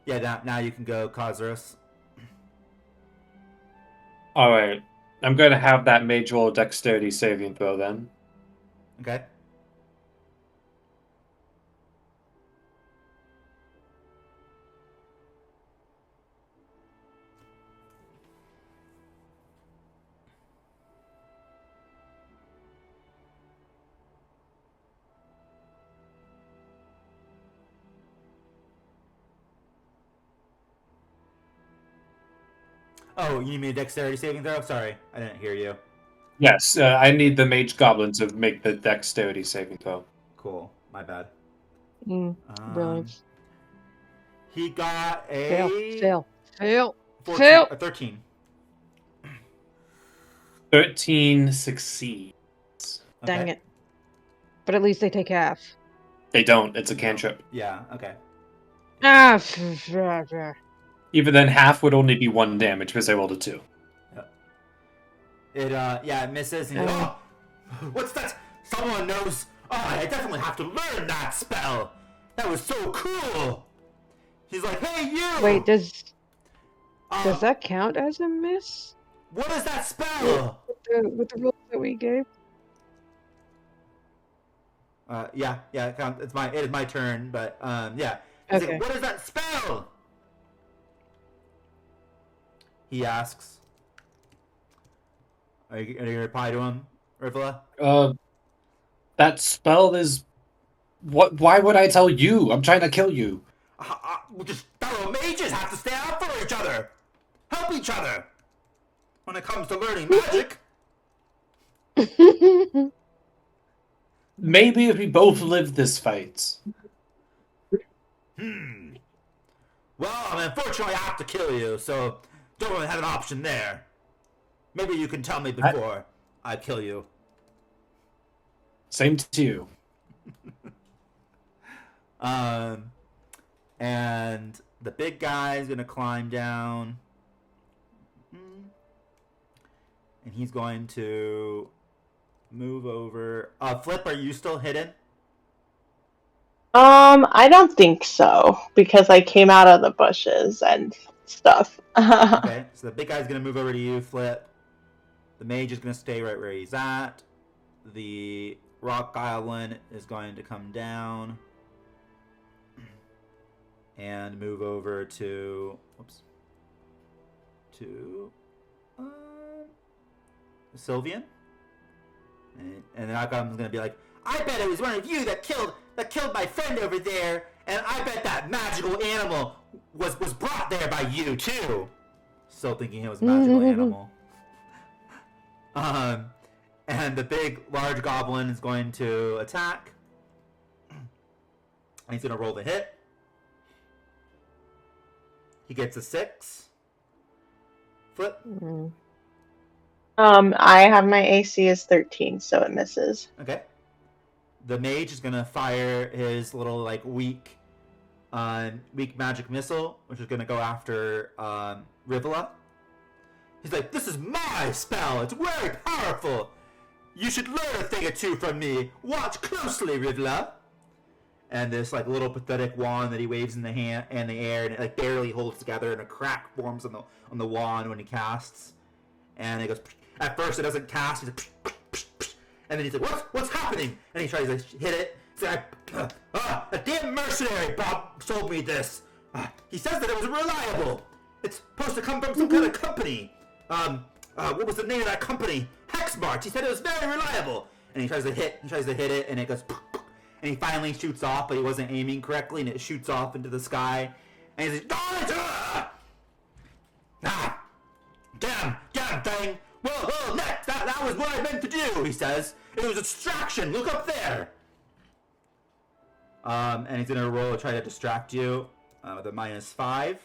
yeah, now you can go, Kazarus. Alright. I'm going to have that mage roll a Dexterity saving throw then. Okay. Oh, you need me a dexterity saving throw? Sorry, I didn't hear you. Yes, I need the mage goblin to make the dexterity saving throw. Cool, my bad. Brilliant. He got Fail. a Fail. Fail. 14, Fail. a 13. 13 succeeds. Dang Okay. it. But at least they take half. They don't. It's a cantrip. Yeah. Okay. Ah. Even then, half would only be 1 damage because I rolled a 2. It misses. And oh, what's that? Someone knows. Oh, I definitely have to learn that spell. That was so cool. He's like, hey, you. Wait, does that count as a miss? What is that spell? With the rules that we gave? Yeah, it counts. It is my turn, but yeah. He's Okay. like, what is that spell? He asks. Are you gonna reply to him, Rivula? That spell is... What? Why would I tell you? I'm trying to kill you. Just fellow mages have to stand up for each other. Help each other. When it comes to learning magic. Maybe if we both live this fight. Well, unfortunately, I have to kill you, so don't really have an option there. Maybe you can tell me before I kill you. Same to you. And the big guy's gonna climb down. And he's going to move over. Flip, are you still hidden? I don't think so because I came out of the bushes and stuff. Okay, so the big guy's gonna move over to you, Flip. The mage is gonna stay right where he's at. The rock goblin is going to come down and move over to Sylveon. And the rock goblin's gonna be like, I bet it was one of you that killed my friend over there, and I bet that magical animal was brought there by you too. Still thinking it was a magical animal. And the large goblin is going to attack. And he's gonna roll the hit. He gets a 6. Flip. I have my AC is 13, so it misses. Okay. The mage is gonna fire his little weak magic missile, which is gonna go after Rivula. He's like, this is my spell. It's very powerful. You should learn a thing or two from me. Watch closely, Rivula. And this little pathetic wand that he waves in the air, and it barely holds together, and a crack forms on the wand when he casts. And it goes. At first, it doesn't cast. He's like, and then he's like, what's happening? And he tries to hit it. He's like, a damn mercenary Bob sold me this. He says that it was reliable. It's supposed to come from some kind of company. What was the name of that company? Hexmart. He said it was very reliable. And he tries to hit it, and it goes, and he finally shoots off, but he wasn't aiming correctly, and it shoots off into the sky. And he's like, damn thing. Whoa, next, that was what I meant to do, he says. It was a distraction. Look up there. And he's gonna roll try to distract you with a -5.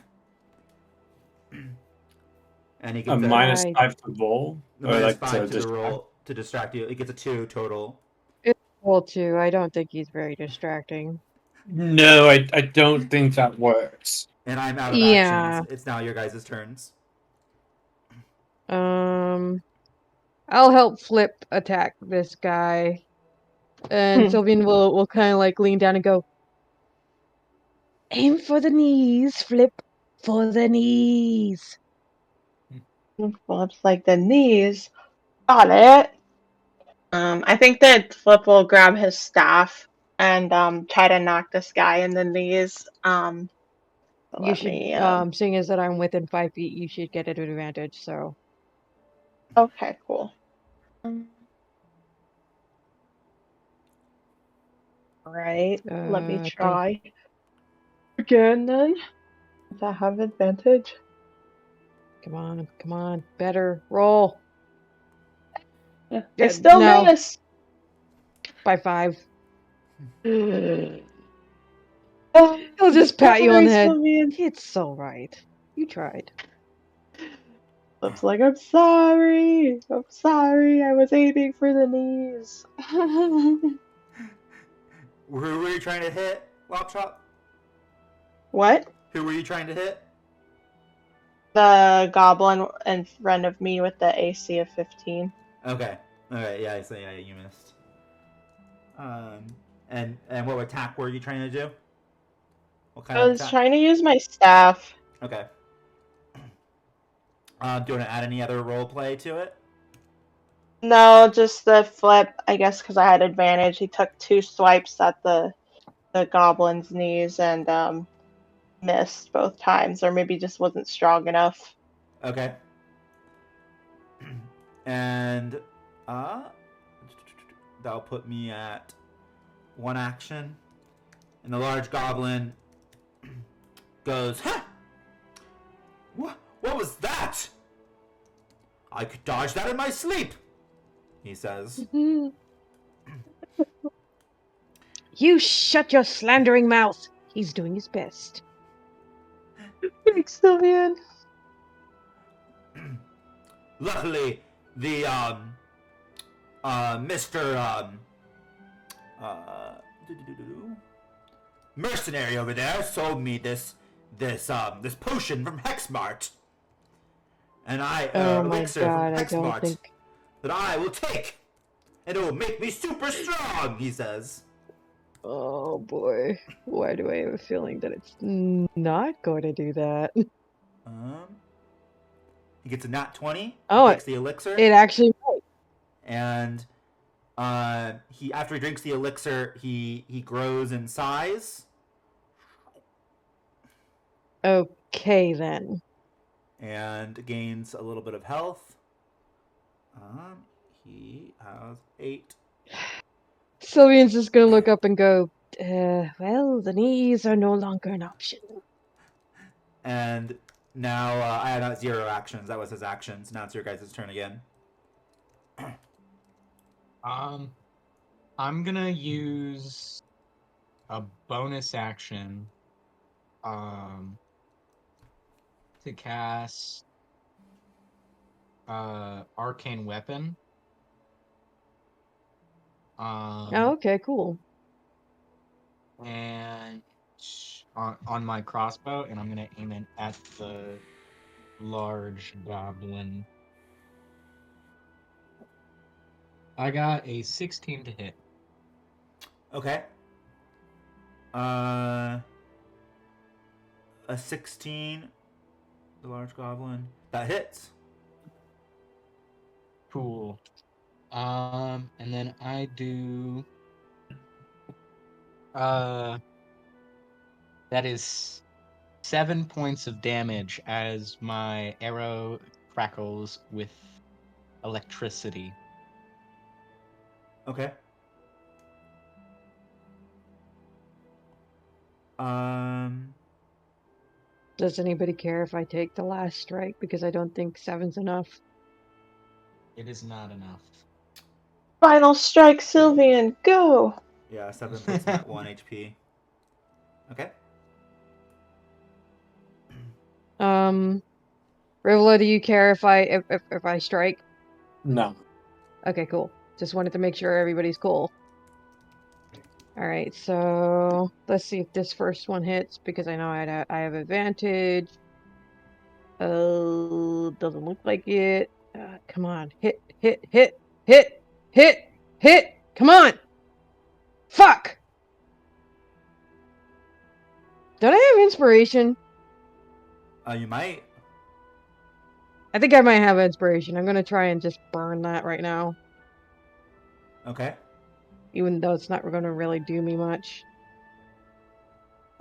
And he gets A -5 to roll? The -5 to the roll to distract you. It gets a 2 total. It's roll 2. I don't think he's very distracting. No, I don't think that works. And I'm out of actions. It's now your guys' turns. I'll help Flip attack this guy. And Sylveon will kind of lean down and go, aim for the knees, Flip, for the knees. Flip's like the knees. Got it. I think that Flip will grab his staff and try to knock this guy in the knees. You should, seeing as that I'm within 5 feet, you should get an advantage, so. Okay, cool. Alright, let me try. Again then. Does I have advantage? Come on. Better. Roll. I Yeah, still no. miss. By 5. Oh, He'll just pat you on the head. Sylveon. It's so right. You tried. Looks like I'm sorry. I'm sorry. I was aiming for the knees. Who were you trying to hit, Lopshop? What? Who were you trying to hit? The goblin in front of me with the AC of 15. Okay. Yeah, so yeah, you missed. And what attack were you trying to do? What kind I of was attack? trying to use my staff. Okay. Do you want to add any other role play to it? No, just the flip, I guess, because I had advantage. He took 2 swipes at the goblin's knees and missed both times, or maybe just wasn't strong enough. Okay. And that'll put me at 1 action. And the large goblin goes, "Ha! What was that? I could dodge that in my sleep," he says. You shut your slandering mouth. He's doing his best. Thanks, Sylveon. Luckily, the Mr. Mercenary over there sold me this potion from Hexmart, and Oh my elixir god, from I don't Hexmart think... that I will take, and it will make me super strong, he says. Oh boy. Why do I have a feeling that it's not going to do that? He gets a nat 20. Oh, He takes the elixir, it actually might. and after he drinks the elixir, he grows in size. Okay then. And gains a little bit of health. He has 8. Sylveon's just gonna look up and go, well, the knees are no longer an option. And now I had 0 actions. That was his actions. Now it's your guys' turn again. I'm gonna use a bonus action to cast arcane weapon. Oh, okay, cool. And on my crossbow, and I'm gonna aim it at the large goblin. I got a 16 to hit. Okay. A 16. The large goblin. That hits. Cool. And then I do that is 7 points of damage as my arrow crackles with electricity. Okay. Does anybody care if I take the last strike? Because I don't think 7's enough. It is not enough. Final strike, Sylveon, go! Yeah, 7 puts him at 1 HP. Okay. Rivla, do you care if I strike? No. Okay, cool. Just wanted to make sure everybody's cool. Alright, so let's see if this first one hits, because I know I have advantage. Doesn't look like it. Come on. Hit. Come on! Fuck! Don't I have inspiration? You might. I think I might have inspiration. I'm gonna try and just burn that right now. Okay. Even though it's not gonna really do me much.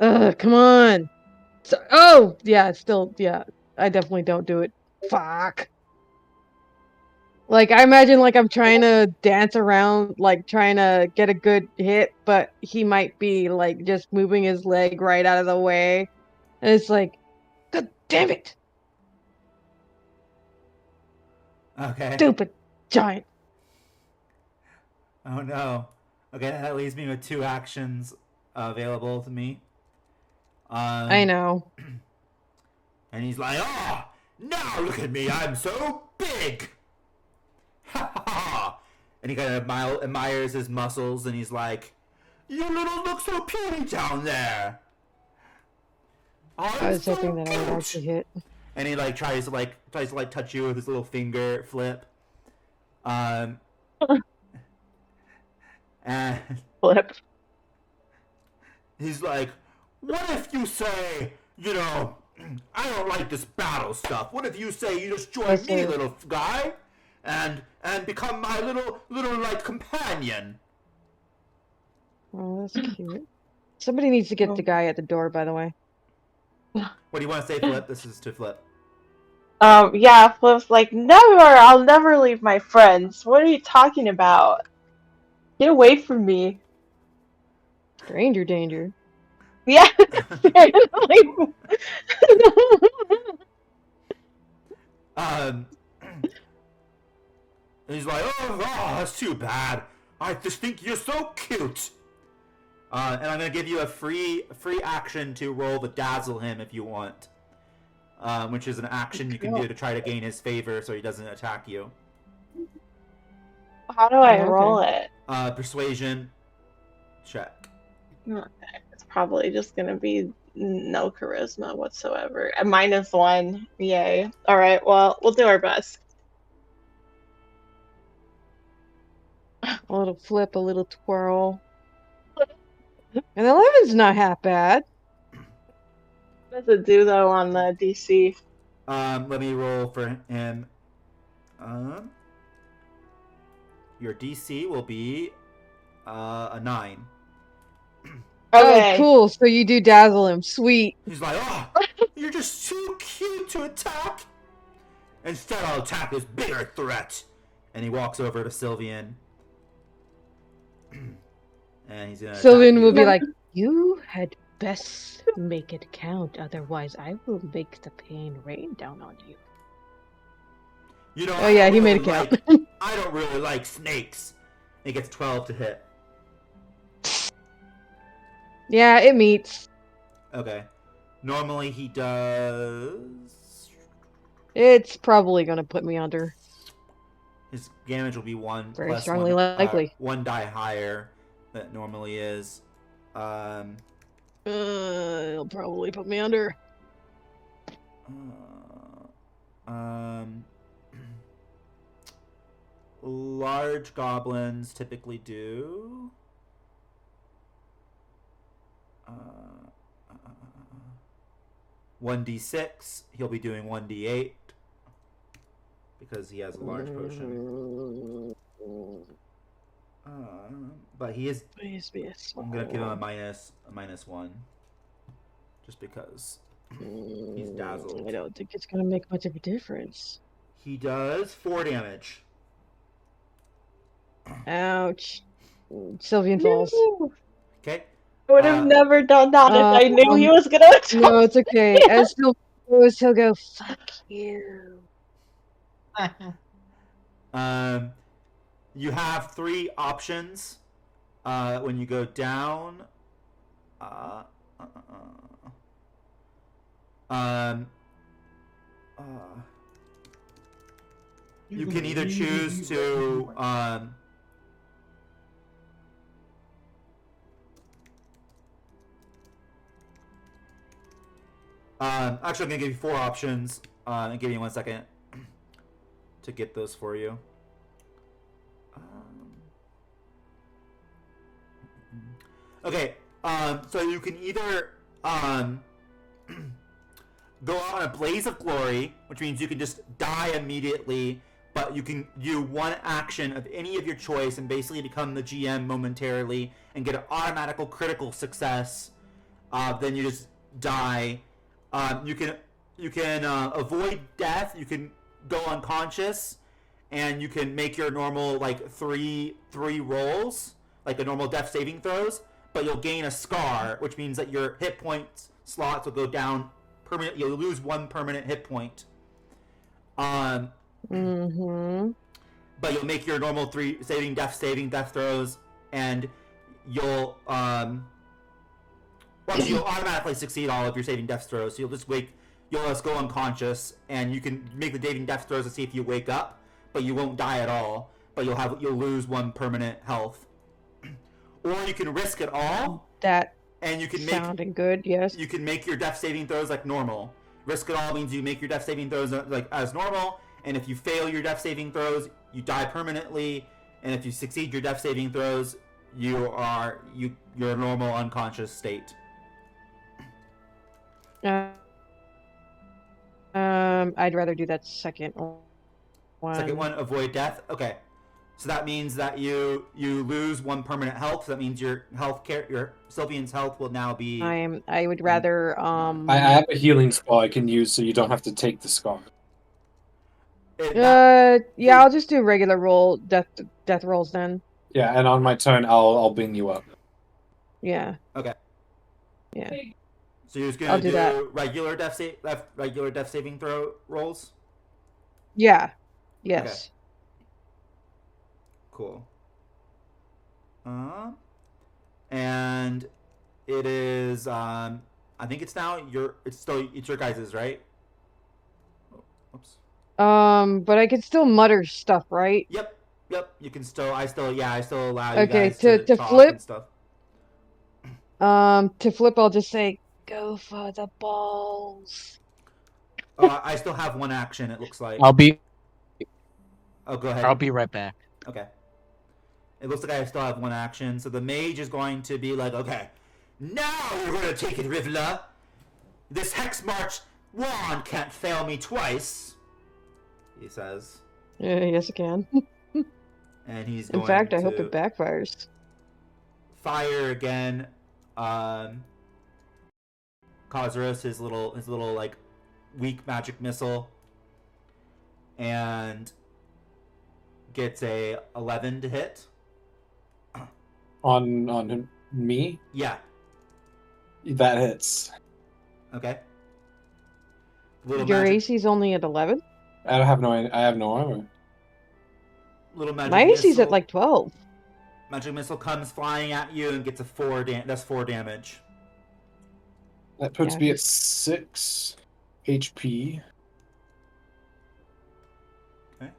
Ugh, come on! Oh! Yeah, it's still, yeah. I definitely don't do it. Fuck! Like, I imagine, like, I'm trying to dance around, like, trying to get a good hit, but he might be, like, just moving his leg right out of the way. And it's like, God damn it! Okay. Stupid giant. Oh no. Okay, that leaves me with 2 actions available to me. I know. And he's like, "Oh, now look at me, I'm so big!" Ha ha ha! And he kind of admires his muscles, and he's like, "You little look so puny down there." I was hoping that I would actually hit. And he like tries to touch you with his little finger flip. And Flip. he's like, "What if you say, I don't like this battle stuff. What if you say you just join me, little guy, and become my little like companion?" Oh, that's cute. Somebody needs to get the guy at the door, by the way. What do you want to say, Flip? This is to Flip. Yeah, Flip's like, never, I'll never leave my friends. What are you talking about? Get away from me. Stranger danger. Yeah, seriously. He's like, oh, that's too bad. I just think you're so cute. And I'm gonna give you a free action to roll to dazzle him if you want, which is an action you can do to try to gain his favor so he doesn't attack you. How do I roll it? Persuasion check. Okay, it's probably just gonna be no charisma whatsoever. A -1. Yay. Alright, well, we'll do our best. A little flip, a little twirl. And 11's not half bad. What does it do, though, on the DC? Let me roll for him. Your DC will be a 9. Oh, Okay. cool. So you do dazzle him. Sweet. He's like, oh, you're just too cute to attack. Instead, I'll attack this bigger threat. And he walks over to Sylveon. And he's gonna. Sylveon will be like, you had best make it count, otherwise I will make the pain rain down on you. Oh yeah, he made it count. I don't really like snakes. He gets 12 to hit. Yeah, it meets. Okay. Normally he does. It's probably gonna put me under. His damage will be 1. Very plus strongly 1, likely. 1 die higher than it normally is. It'll probably put me under. Large goblins typically do 1d6. He'll be doing 1d8 because he has a large potion. But he is. I'm gonna give him a -1, just because he's dazzled. I don't think it's gonna make much of a difference. He does 4 damage. Ouch. Sylveon falls. Okay. I would have never done that if I knew he was gonna attack. No, it's okay. As Sylveon goes, he'll go, fuck you. You have 3 options when you go down. You can either choose to actually, I'm gonna give you 4 options. And give me 1 second to get those for you. Okay, so you can either go out on a blaze of glory, which means you can just die immediately, but you can do 1 action of any of your choice and basically become the GM momentarily and get an automatical critical success. Then you just die. You can avoid death. You can go unconscious, and you can make your normal like three rolls, like a normal death saving throws. But you'll gain a scar, which means that your hit points slots will go down permanently. You'll lose 1 permanent hit point. Mm-hmm. But you'll make your normal 3 death throws, and you'll you'll automatically succeed all of your saving death throws. So you'll just go unconscious, and you can make the saving death throws to see if you wake up, but you won't die at all. But you'll lose 1 permanent health. Or you can risk it all. That and you can sounding good, yes. You can make your death saving throws like normal. Risk it all means you make your death saving throws like as normal, and if you fail your death saving throws, you die permanently, and if you succeed your death saving throws, you're a normal unconscious state. I'd rather do that second one. Second one, avoid death. Okay, so that means that you lose 1 permanent health. So that means your Sylveon's health will now be. I would rather I have a healing spell I can use, so you don't have to take the scar. Yeah, I'll just do regular roll death rolls then. Yeah, and on my turn, I'll bring you up. Yeah. Okay. Yeah. So you're just gonna do that. regular death saving throw rolls. Yeah. Yes. Okay. Cool. And it is. I think it's now it's your guys's, right? Oh, oops. But I can still mutter stuff, right? Yep. You can still. I still allow you Okay, guys to talk flip. and stuff. To flip, I'll just say, "Go for the balls." I still have 1 action. It looks like. I'll be. Oh, go ahead. I'll be right back. Okay. It looks like I still have 1 action, so the mage is going to be like, okay, now you're going to take it, Rivla. This Hex March wand can't fail me twice, he says. Yes, it can. And he's In going fact, I to hope it backfires. fire again. Kazuros, his little like weak magic missile, and gets a 11 to hit. On me? Yeah. That hits. Okay. Your AC's only at 11? I have no armor. Little magic My AC's missile. at like 12. Magic missile comes flying at you and gets a 4 that's 4 damage. That puts me at 6 HP. Okay.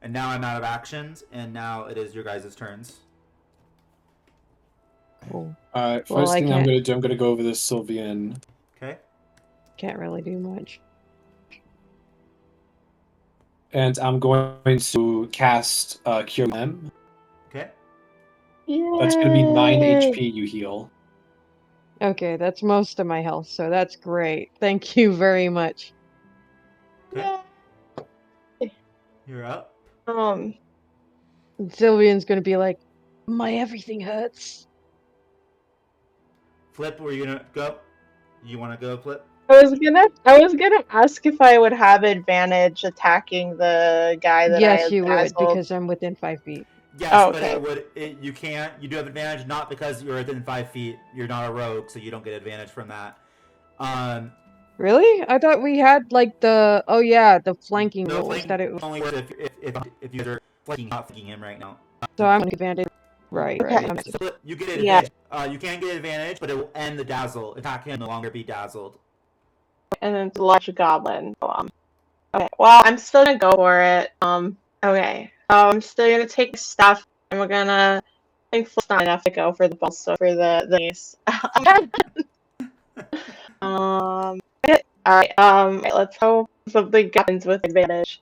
And now I'm out of actions, and now it is your guys' turns. Cool. First Well, thing I'm going to do, I'm going to go over this Sylveon. Okay. Can't really do much. And I'm going to cast Cure Them. Okay. That's going to be 9 HP you heal. Okay, that's most of my health, so that's great. Thank you very much. Okay. You're up. Sylveon's gonna be like, my everything hurts. Flip, were you gonna go? You want to go, Flip? I was gonna ask if I would have advantage attacking the guy that I Yes, had you would, dazzled. because I'm within 5 feet. Yes, Oh, but okay. you can't. You do have advantage, not because you're within 5 feet. You're not a rogue, so you don't get advantage from that. Really? I thought we had like the the flanking No, rules flanking that it was. only works if you're flanking, not flanking him right now. So I'm advantage. Right. Okay. Right. So you get Yeah. advantage. You can get advantage, but it will end the dazzle. Attack him no longer be dazzled. And then it's a large goblin. Okay. Well, I'm still gonna go for it. Okay. I'm still gonna take stuff, and we're gonna. I think it's not enough to go for the balls, so for the ace. All right. Let's hope something happens with advantage.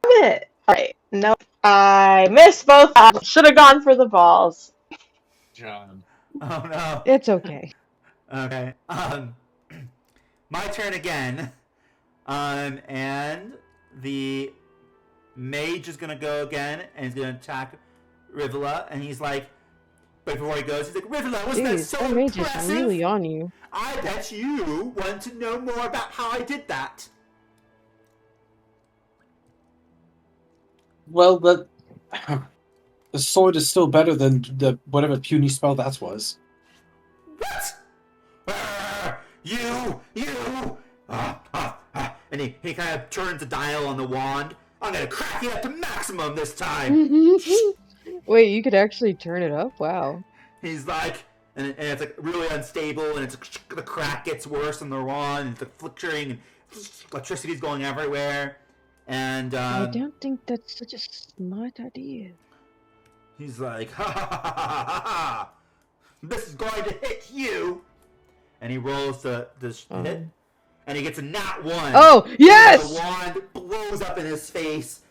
Damn it! All right. Nope. I missed both. Should have gone for the balls. John. Oh no. It's okay. Okay. My turn again. And the mage is gonna go again, and he's gonna attack Rivula, and he's like, but before he goes, he's like, Rivula, wasn't that so that mage impressive? is really on you. I bet you want to know more about how I did that. Well, the sword is still better than the whatever puny spell that was. What? You! And he kind of turns the dial on the wand. I'm gonna crack it up to maximum this time. Wait, you could actually turn it up? Wow. He's like, and it's like really unstable, and the crack gets worse on the wand, and it's like flickering, and electricity's going everywhere. And I don't think that's such a smart idea. he's like, ha ha ha ha ha ha! This is going to hit you. And he rolls the hit, and he gets a nat 1. Oh, yes! The wand blows up in his face.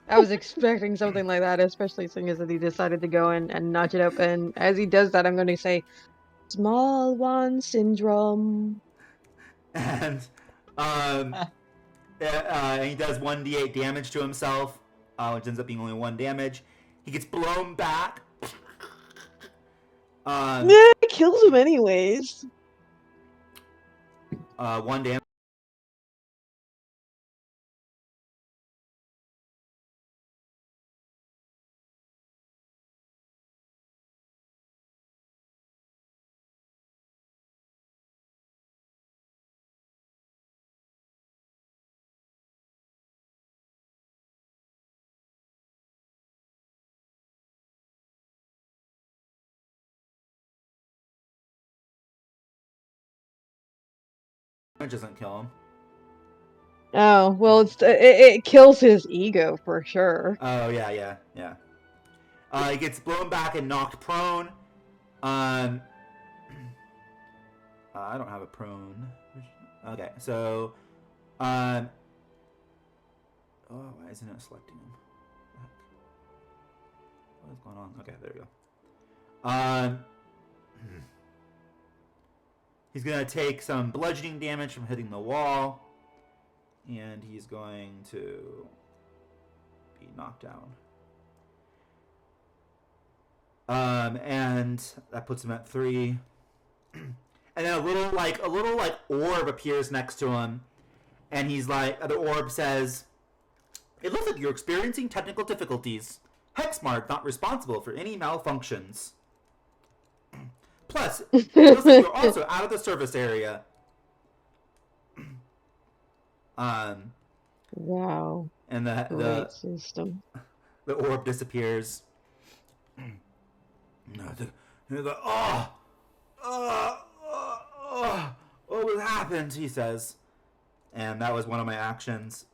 I was expecting something like that, especially seeing as that he decided to go in and notch it up. And as he does that, I'm going to say, small wand syndrome. And he does 1d8 damage to himself, which ends up being only 1 damage. He gets blown back. Yeah, it kills him anyways. 1 damage. It doesn't kill him. Oh, well, it kills his ego for sure. Oh, yeah. He gets blown back and knocked prone. I don't have a prone. Okay, so... oh, why isn't it selecting him? What is going on? Okay, there we go. He's going to take some bludgeoning damage from hitting the wall. And he's going to be knocked down. And that puts him at 3. And then a little orb appears next to him. And he's like, the orb says, "It looks like you're experiencing technical difficulties. Hexmark not responsible for any malfunctions. Plus, it looks like you're also out of the service area." Wow. And Great system. The orb disappears. What happened? He says, and that was one of my actions.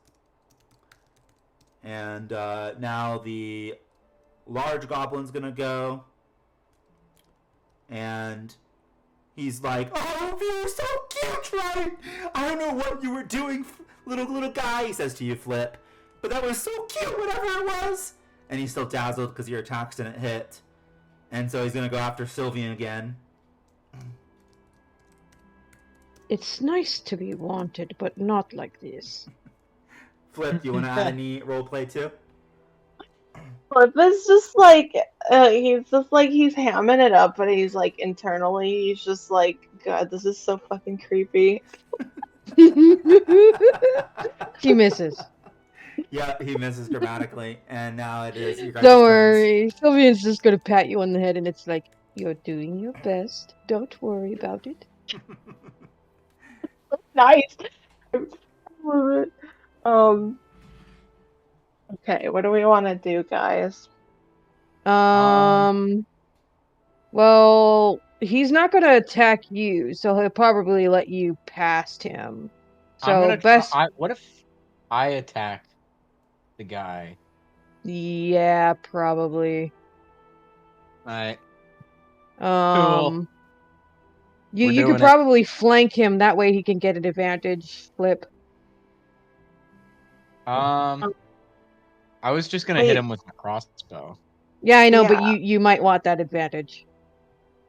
And now the large goblin's gonna go, and he's like, "Oh, you're so cute, right? I don't know what you were doing, little guy," he says to you, Flip, "but that was so cute, whatever it was." And he's still dazzled because your attacks didn't hit. And so he's going to go after Sylveon again. It's nice to be wanted, but not like this. Flip, do you want to add any roleplay too? Flip is just like, he's hamming it up, but he's like, internally, he's just like, God, this is so fucking creepy. He misses. Yeah, he misses dramatically, and now it is your guys' Don't turns. worry, Sylveon's just gonna pat you on the head, and it's like, you're doing your best. Don't worry about it. Nice. I love it. Okay, what do we want to do, guys? Well, he's not gonna attack you, so he'll probably let you past him. So what if I attack the guy? Yeah, probably. Alright. You We're could doing it. probably flank him, that way he can get an advantage. Flip. I was just gonna hit him with my crossbow. Yeah, I know, but Yeah. you might want that advantage.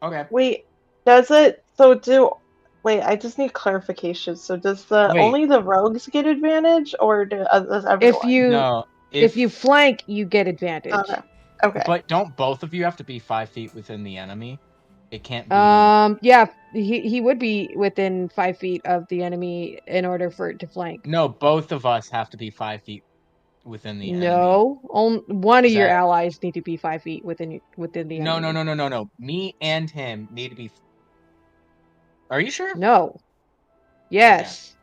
Okay. Wait, does it? So wait, I just need clarification. So does only the rogues get advantage, or does everyone? If you flank, you get advantage. Okay. But don't both of you have to be 5 feet within the enemy? It can't be. Yeah, he would be within 5 feet of the enemy in order for it to flank. No, both of us have to be 5 feet within the enemy. No, one of your allies need to be 5 feet within the enemy. No. Me and him need to be. Are you sure? No. Yes.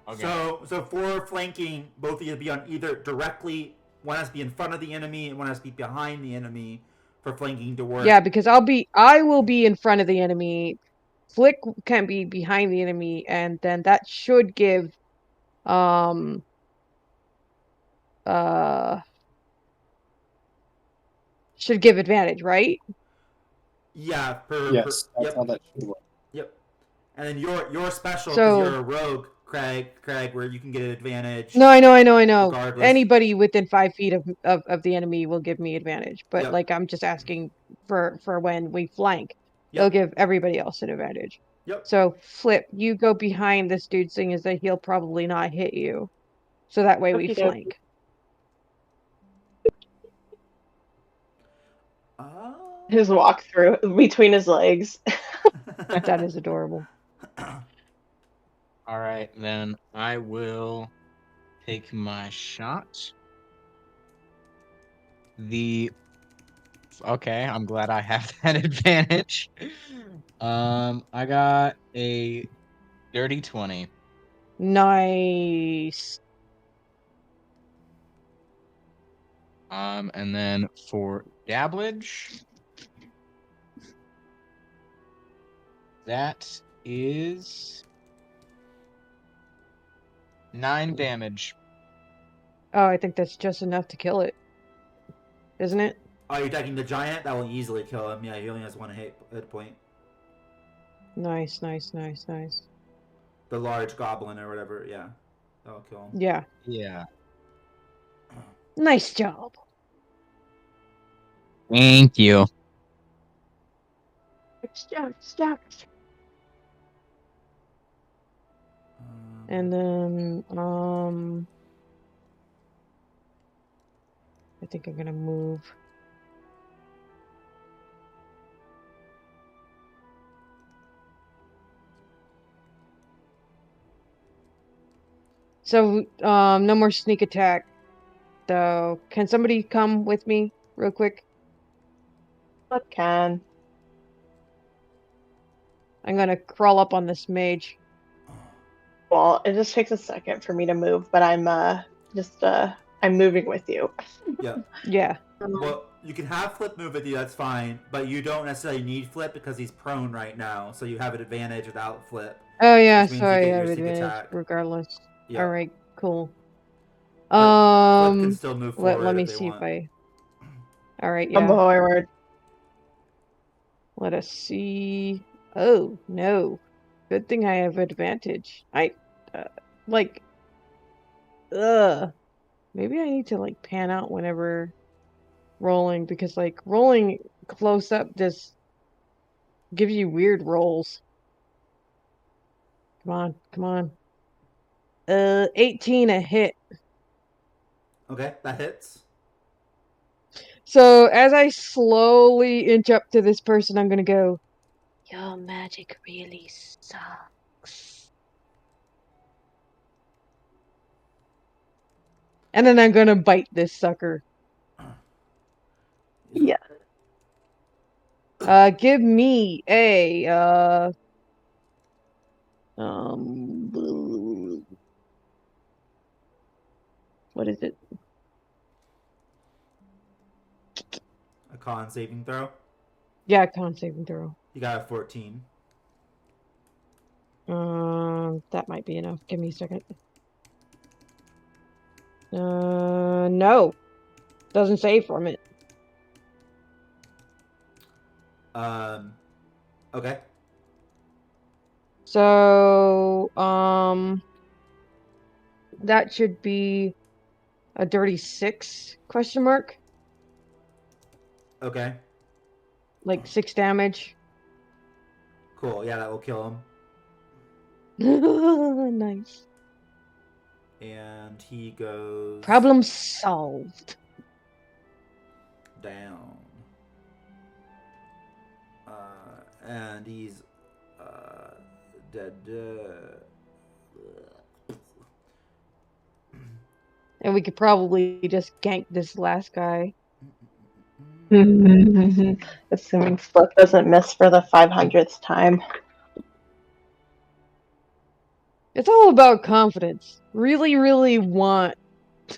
Okay. So for flanking, both of you be on either directly. One has to be in front of the enemy, and one has to be behind the enemy for flanking to work. Yeah, because I will be in front of the enemy. Flick can be behind the enemy, and then that should give uh should give advantage, right? Yeah. Yes, that's Yep. how that should work. Yep. And then your special, because So you're a rogue, Craig, where you can get an advantage. no, I know. Regardless. Anybody within 5 feet of the enemy will give me advantage. But Yep. like I'm just asking for when we flank, Yep. it'll give everybody else an advantage. Yep. So Flip, you go behind this dude, seeing as that he'll probably not hit you. So that way we Okey-dokey. flank. His walk through between his legs. That is adorable. All right, then I will take my shot. Okay, I'm glad I have that advantage. I got a dirty 20. Nice. And then for dabblage, that is 9 damage. Oh, I think that's just enough to kill it. Isn't it? Oh, you're attacking the giant? That will easily kill him. Yeah, he only has 1 hit point. Nice. The large goblin or whatever, yeah. That'll kill him. Yeah. Yeah. Nice job. Thank you. Stop. And then I think I'm gonna move. So no more sneak attack. So can somebody come with me real quick? What can? I'm gonna crawl up on this mage. Well, it just takes a second for me to move, but I'm I'm moving with you. Yeah. Yeah. Well, you can have Flip move with you, that's fine, but you don't necessarily need Flip because he's prone right now, so you have an advantage without Flip. Oh yeah, Which means so you I get have your sneak advantage attack. regardless. Yeah. All right, cool. But Flip can still move forward let me if they see want. if I. All right, Come yeah. forward. Let us see. Oh no, good thing I have advantage. Like, maybe I need to like pan out whenever rolling, because like rolling close up just gives you weird rolls. Come on. 18 a hit. Okay, that hits. So as I slowly inch up to this person, I'm gonna go, your magic really sucks. And then I'm gonna bite this sucker. Yeah. Give me a what is it? A con saving throw. Yeah, con saving throw. You got a 14. That might be enough. Give me a second. No. Doesn't save from it. Okay. So, that should be a dirty 6 question mark. Okay. Like 6 damage. Cool. Yeah, that will kill him. Nice. And he goes Problem solved. down. And he's dead. And we could probably just gank this last guy. Assuming Flip doesn't miss for the 500th time. It's all about confidence. Really, really want.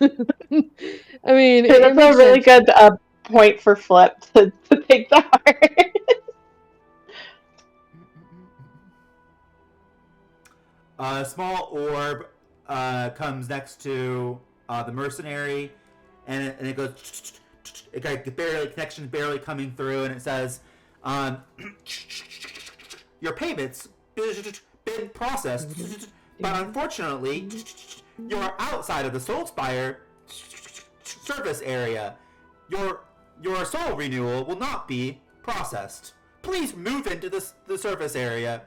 I mean, Okay, it that's a makes really sense. good point for Flip to take the heart. A small orb comes next to the mercenary, and it goes. It got barely connection barely coming through, and it says, "Your payments been processed, but unfortunately, you're outside of the Soulspire service area. Your soul renewal will not be processed. Please move into the service area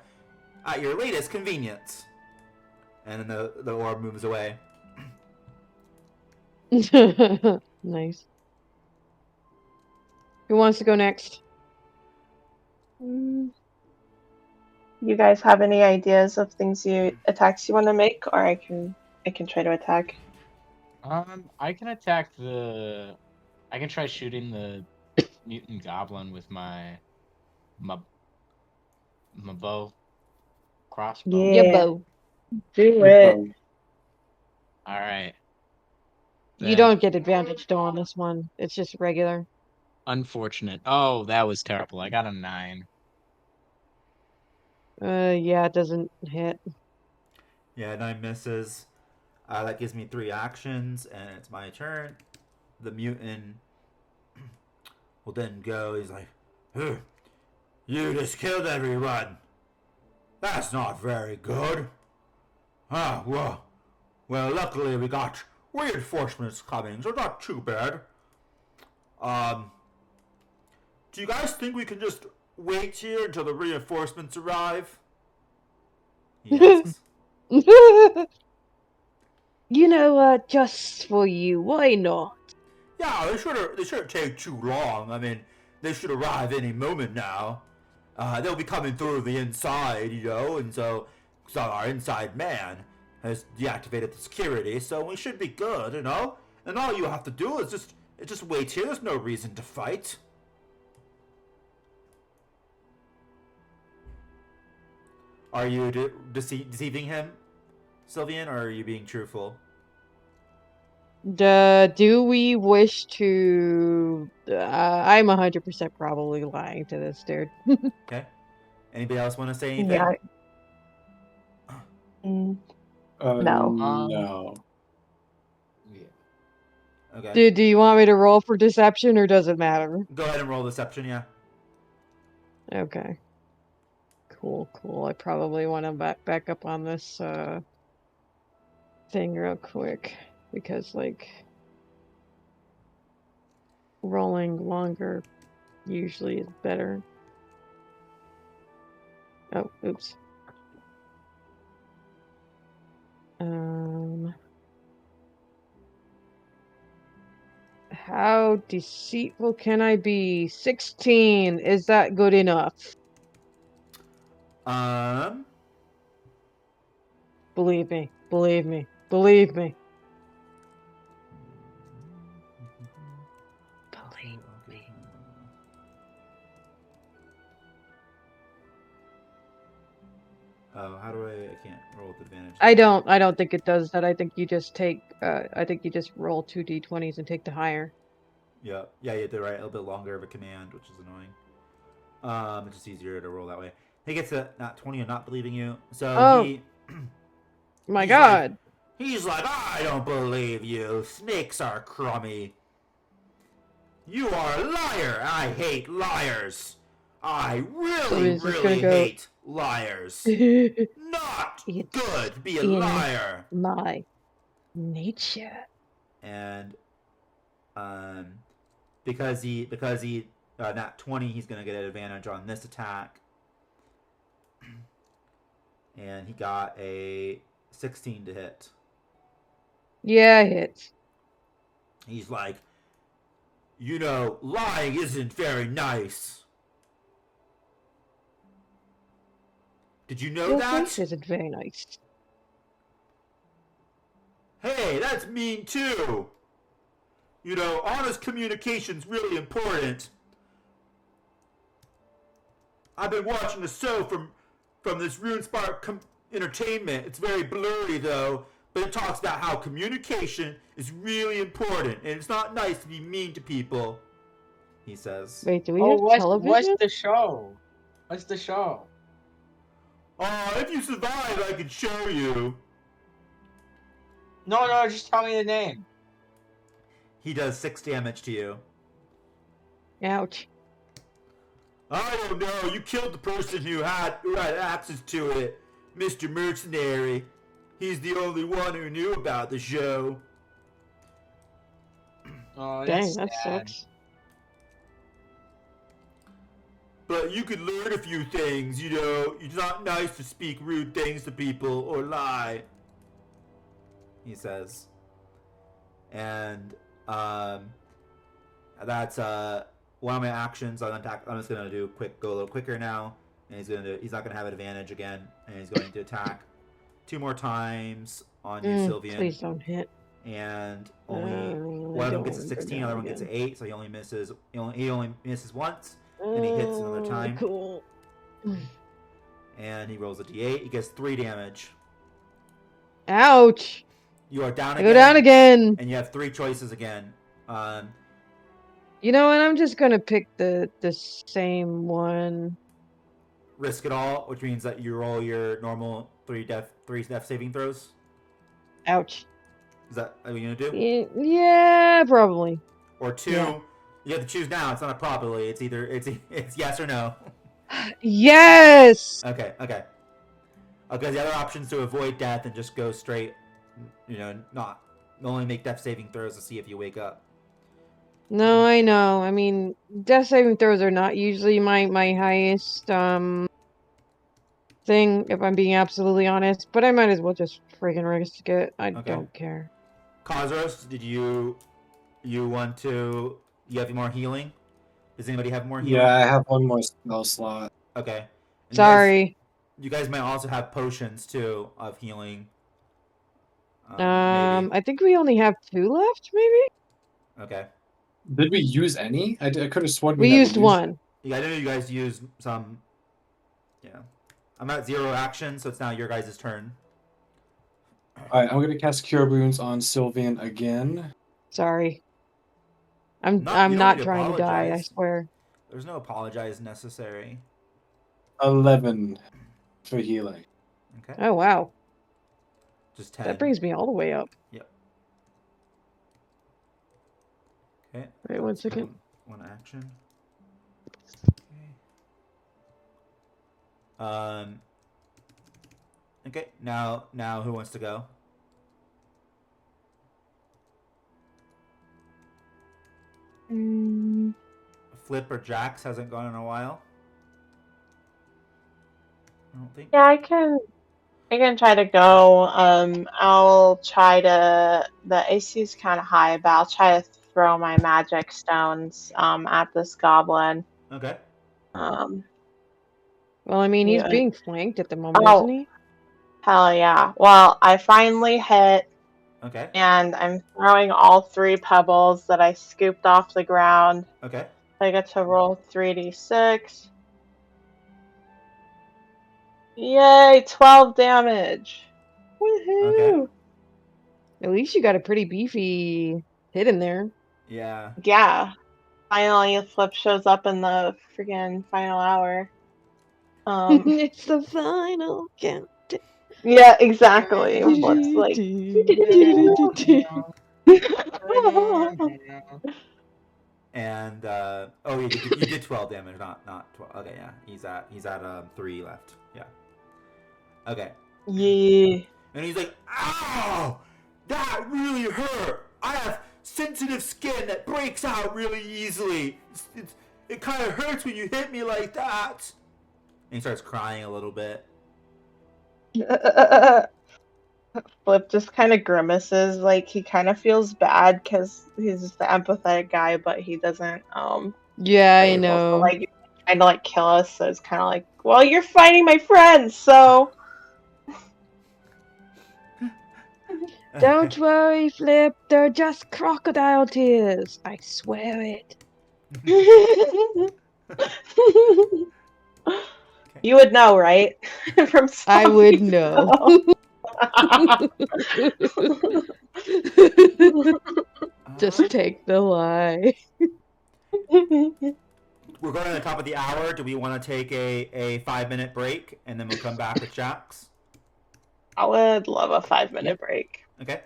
at your latest convenience." And then the orb moves away. Nice. Who wants to go next? You guys have any ideas of attacks you want to make, or I can try to attack. I can attack I can try shooting the mutant goblin with my bow crossbow. Yeah, Yeah, Bo. do it. All right. You don't get advantage though on this one. It's just regular. Unfortunate. Oh, that was terrible. I got a 9. Yeah, it doesn't hit. Yeah, 9 misses. That gives me 3 actions, and it's my turn. The mutant will then go. He's like, "You just killed everyone. That's not very good. Ah, well, luckily we got reinforcements coming, so not too bad. Do you guys think we can just wait here until the reinforcements arrive?" He asks. You know what? Just for you, why not? Yeah, they shouldn't take too long. I mean, they should arrive any moment now. They'll be coming through the inside, and so our inside man has deactivated the security, so we should be good, And all you have to do is just wait here. There's no reason to fight. Are you deceiving him, Sylveon, or are you being truthful? Do we wish to? I'm 100% probably lying to this dude. Okay. Anybody else want to say anything? Yeah. No. No. Yeah. Okay. Do you want me to roll for deception or does it matter? Go ahead and roll deception, yeah. Okay. Cool. I probably want to back up on this thing real quick because rolling longer usually is better. Oh, oops. How deceitful can I be? 16. Is that good enough? Believe me. Believe me. Believe me. Believe me. Oh, how do I can't roll with advantage. I don't think it does that. I think you just take I think you just roll 2 d20s and take the higher. Yeah, you did right. A little bit longer of a command, which is annoying. It's just easier to roll that way. He gets a not 20 of not believing you. So he My he's god. He's like, "I don't believe you. Snakes are crummy. You are a liar. I hate liars. I really hate liars. Not good to be a liar. My nature." And because he not 20, he's gonna get an advantage on this attack. And he got a 16 to hit. Yeah, it hits. He's like, lying isn't very nice. Did you know that? Face isn't very nice. Hey, that's mean too. Honest communication's really important. I've been watching the show from this RuneSpark entertainment. It's very blurry though, but it talks about how communication is really important, and it's not nice to be mean to people. He says. Wait, do we Oh, have what's television? the show? What's the show? Oh, if you survive, I can show you. No, just tell me the name. He does 6 damage to you. Ouch. I don't know. You killed the person who had access to it, Mr. Mercenary. He's the only one who knew about the show. Oh, Dang, that's that sad. sucks. But you could learn a few things, you know. It's not nice to speak rude things to people or lie. He says. And that's one of my actions. I'm just gonna go a little quicker now, and he's not gonna have advantage again, and he's going to attack 2 more times on you, Sylveon. Please don't hit. And only one of them gets a 16, the other one gets an 8, so he only misses. He only misses once, and he hits another time. Cool. And he rolls a d8. He gets 3 damage. Ouch. You are down I again. go down again. And you have 3 choices again. You know what? I'm just gonna pick the same one. Risk it all, which means that you roll your normal 3 death saving throws. Ouch. Is that what you're gonna do? Yeah, probably. Or 2. Yeah. You have to choose now. It's not a probably. It's either it's yes or no. Yes. Okay. The other option is to avoid death and just go straight. You know, not only make death saving throws to see if you wake up. No, I know. I mean, death saving throws are not usually my highest thing, if I'm being absolutely honest. But I might as well just friggin' risk it. I don't care. Cosros, did you want to? You have more healing? Does anybody have more healing? Yeah, I have one more spell slot. Okay. And Sorry. You guys might also have potions too of healing. Maybe. I think we only have 2 left, maybe? Okay. Did we use any? I could have sworn We never used one. Yeah, I know you guys used some. Yeah. I'm at 0 action, so it's now your guys' turn. Alright, I'm gonna cast Cure Wounds on Sylveon again. Sorry. I'm You don't not need to trying to die, I apologize. swear. There's no apologize necessary. 11 for healing. Okay. Oh, wow. Just 10. That brings me all the way up. Yep. Okay. Wait, one second. One action. Okay. Okay. Now, who wants to go? Flip or Jax hasn't gone in a while. I don't think. Yeah, I can try to go. I'll try to. The AC is kind of high, but I'll try to throw my magic stones at this goblin. Okay. Well, I mean, he's Yeah. being flanked at the moment, Oh. isn't he? Hell yeah. Well, I finally hit, Okay. and I'm throwing all 3 pebbles that I scooped off the ground. Okay. I get to roll 3d6. Yay, 12 damage. Woohoo! At least you got a pretty beefy hit in there. Yeah. Yeah. Finally, Flip shows up in the friggin' final hour. It's the final count. Yeah, exactly. Flip's like. And oh, you did 12 damage, not 12. Okay, yeah, he's at 3 left. Yeah. Okay. Yeah. And he's like, "Ow! That really hurt. I have sensitive skin that breaks out really easily. It kind of hurts when you hit me like that." And he starts crying a little bit. Flip just kind of grimaces, like he kind of feels bad because he's just the empathetic guy, but he doesn't. Yeah, I able to, know. like, trying to like kill us. So it's kind of like, well, you're fighting my friends, so. Don't worry, Flip. They're just crocodile tears. I swear it. You would know, right? From I would know. Just take the lie. We're going to the top of the hour. Do we want to take a 5-minute break and then we'll come back with Jax? I would love a 5-minute break. Okay.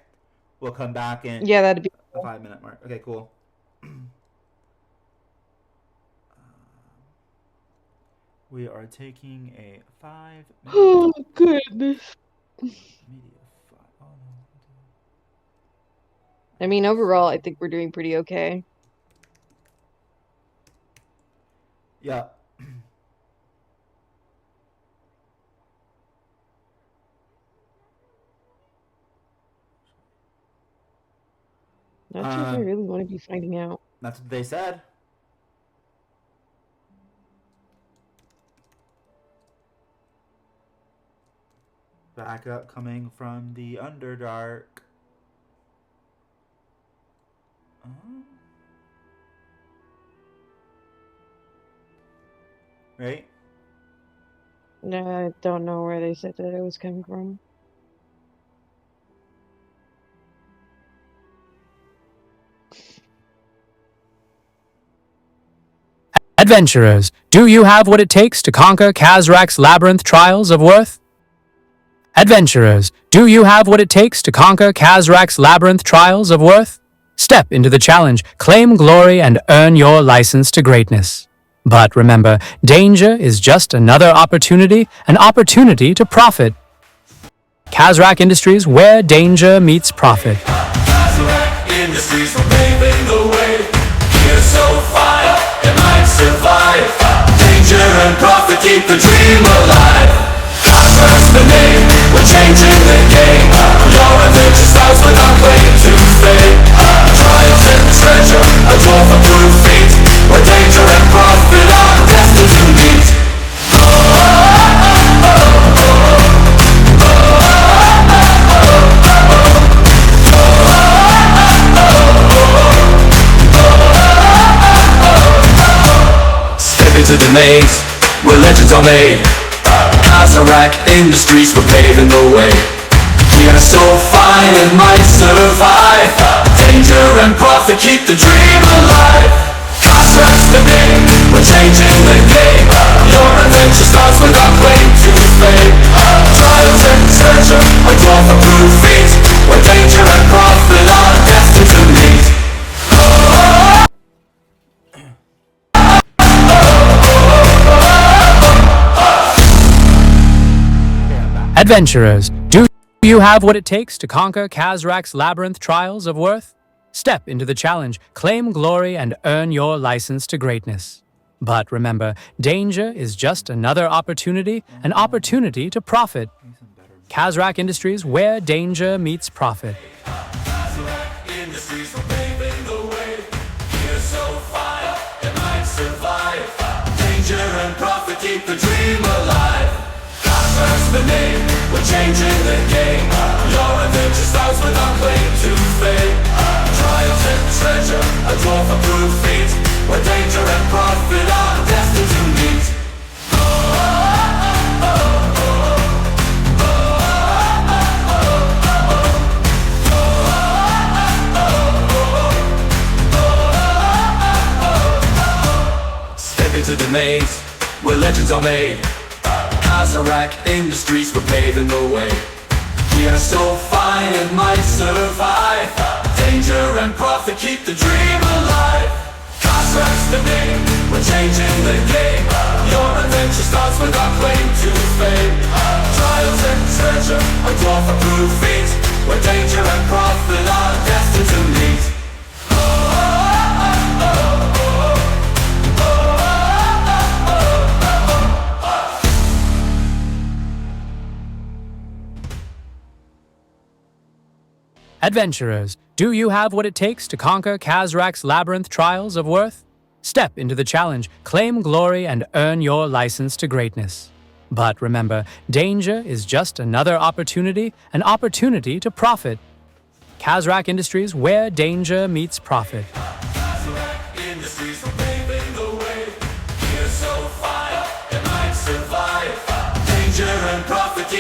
We'll come back in Yeah, that'd be the 5-minute mark. Okay, cool. We are taking a 5-minute. Oh goodness. I mean, overall, I think we're doing pretty okay. Yeah. That's what I really want to be finding out. That's what they said. Backup coming from the Underdark. Right? No, I don't know where they said that it was coming from. Adventurers, do you have what it takes to conquer Kazrak's labyrinth trials of worth? Adventurers, do you have what it takes to conquer Kazrak's labyrinth trials of worth? Step into the challenge, claim glory, and earn your license to greatness. But remember, danger is just another opportunity, an opportunity to profit. Kazrak Industries, where danger meets profit. Kazrak Industries for paving the way. We're so fire, it might survive. Danger and profit keep the dream alive. Kazrak's the name, we're changing the game. Your adventure starts with our claim to fame. Trials and treasure, a dwarf-approved feat, where danger and profit are destined to meet. Step into the maze, where legends are made. Kazrak Industries for paving the way. We are so fine and might survive. Danger and profit keep the dream alive. Kazrak's the name, we're changing the game. Your adventure starts with our claim to fame. Trials and treasure, a dwarf-approved feat, where danger and profit are destined to meet. Adventurers, do you have what it takes to conquer Kazrak's labyrinth trials of worth? Step into the challenge, claim glory, and earn your license to greatness. But remember, danger is just another opportunity, an opportunity to profit. Kazrak Industries, where danger meets profit. Kazrak Industries for paving the way. We're so fire, it might survive. Danger and profit keep the dream alive. Kazrak's the name, we're changing the game. Your adventure starts with our claim to fame. Trials and treasure, a dwarf-approved feat, where danger and profit are destined to meet. Step into the maze, where legends are made. Kazrak Industries for paving the way. We are so fine and might survive. Danger and profit keep the dream alive. Kazrak's the name, we're changing the game. Your adventure starts with our claim to fame. Trials and treasure, a dwarf-approved feat, where danger and profit are destined to meet. Adventurers, do you have what it takes to conquer Kazrak's labyrinth trials of worth? Step into the challenge, claim glory, and earn your license to greatness. But remember, danger is just another opportunity, an opportunity to profit. Kazrak Industries, where danger meets profit. Kazrak Industries for paving the way. We're so fire, it might survive.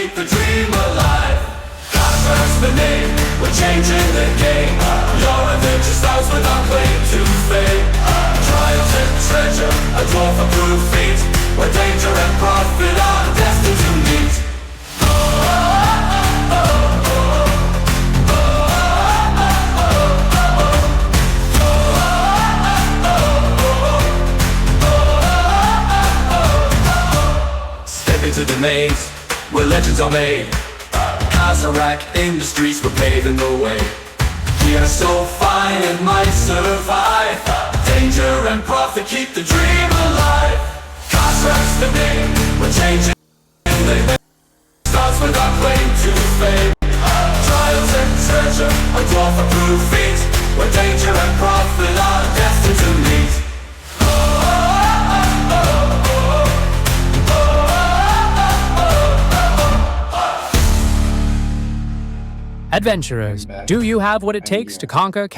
keep the dream alive. Contract's the name, we're changing the game. Your adventure starts with our claim to fame. Trials and treasure, a dwarf-approved feat, where danger and profit are destined to meet. Step into the maze, where legends are made. Azarac Industries, we're paving the way. We are so fine and might survive. Danger and profit keep the dream alive. Azarac's the name, we're changing the game. Starts with our claim to fame. Trials and treasure, a dwarf-approved feat, where danger and profit are destined to meet. Adventurers, do you have what it takes to conquer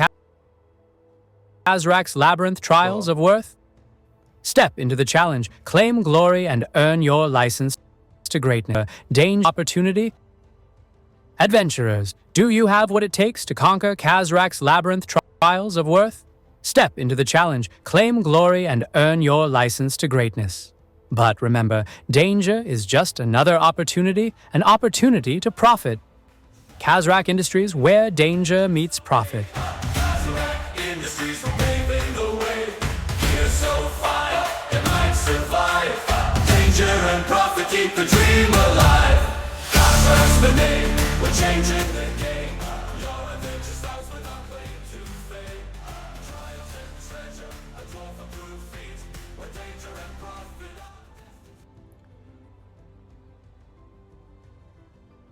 Azrak's labyrinth trials of worth? Step into the challenge, claim glory, and earn your license to greatness. Danger, opportunity. Adventurers, do you have what it takes to conquer Azrak's labyrinth trials of worth? Step into the challenge, claim glory, and earn your license to greatness. But remember, danger is just another opportunity, an opportunity to profit. Azrak Industries, where danger meets profit. Azarac Industries, we're paving the way. We're so fine, it might survive. Danger and profit keep the dream alive. Azarac's the name, we're changing the game. Your adventure starts with our claim to fame. Trials and treasure, a dwarf-approved feat, where danger and profit are.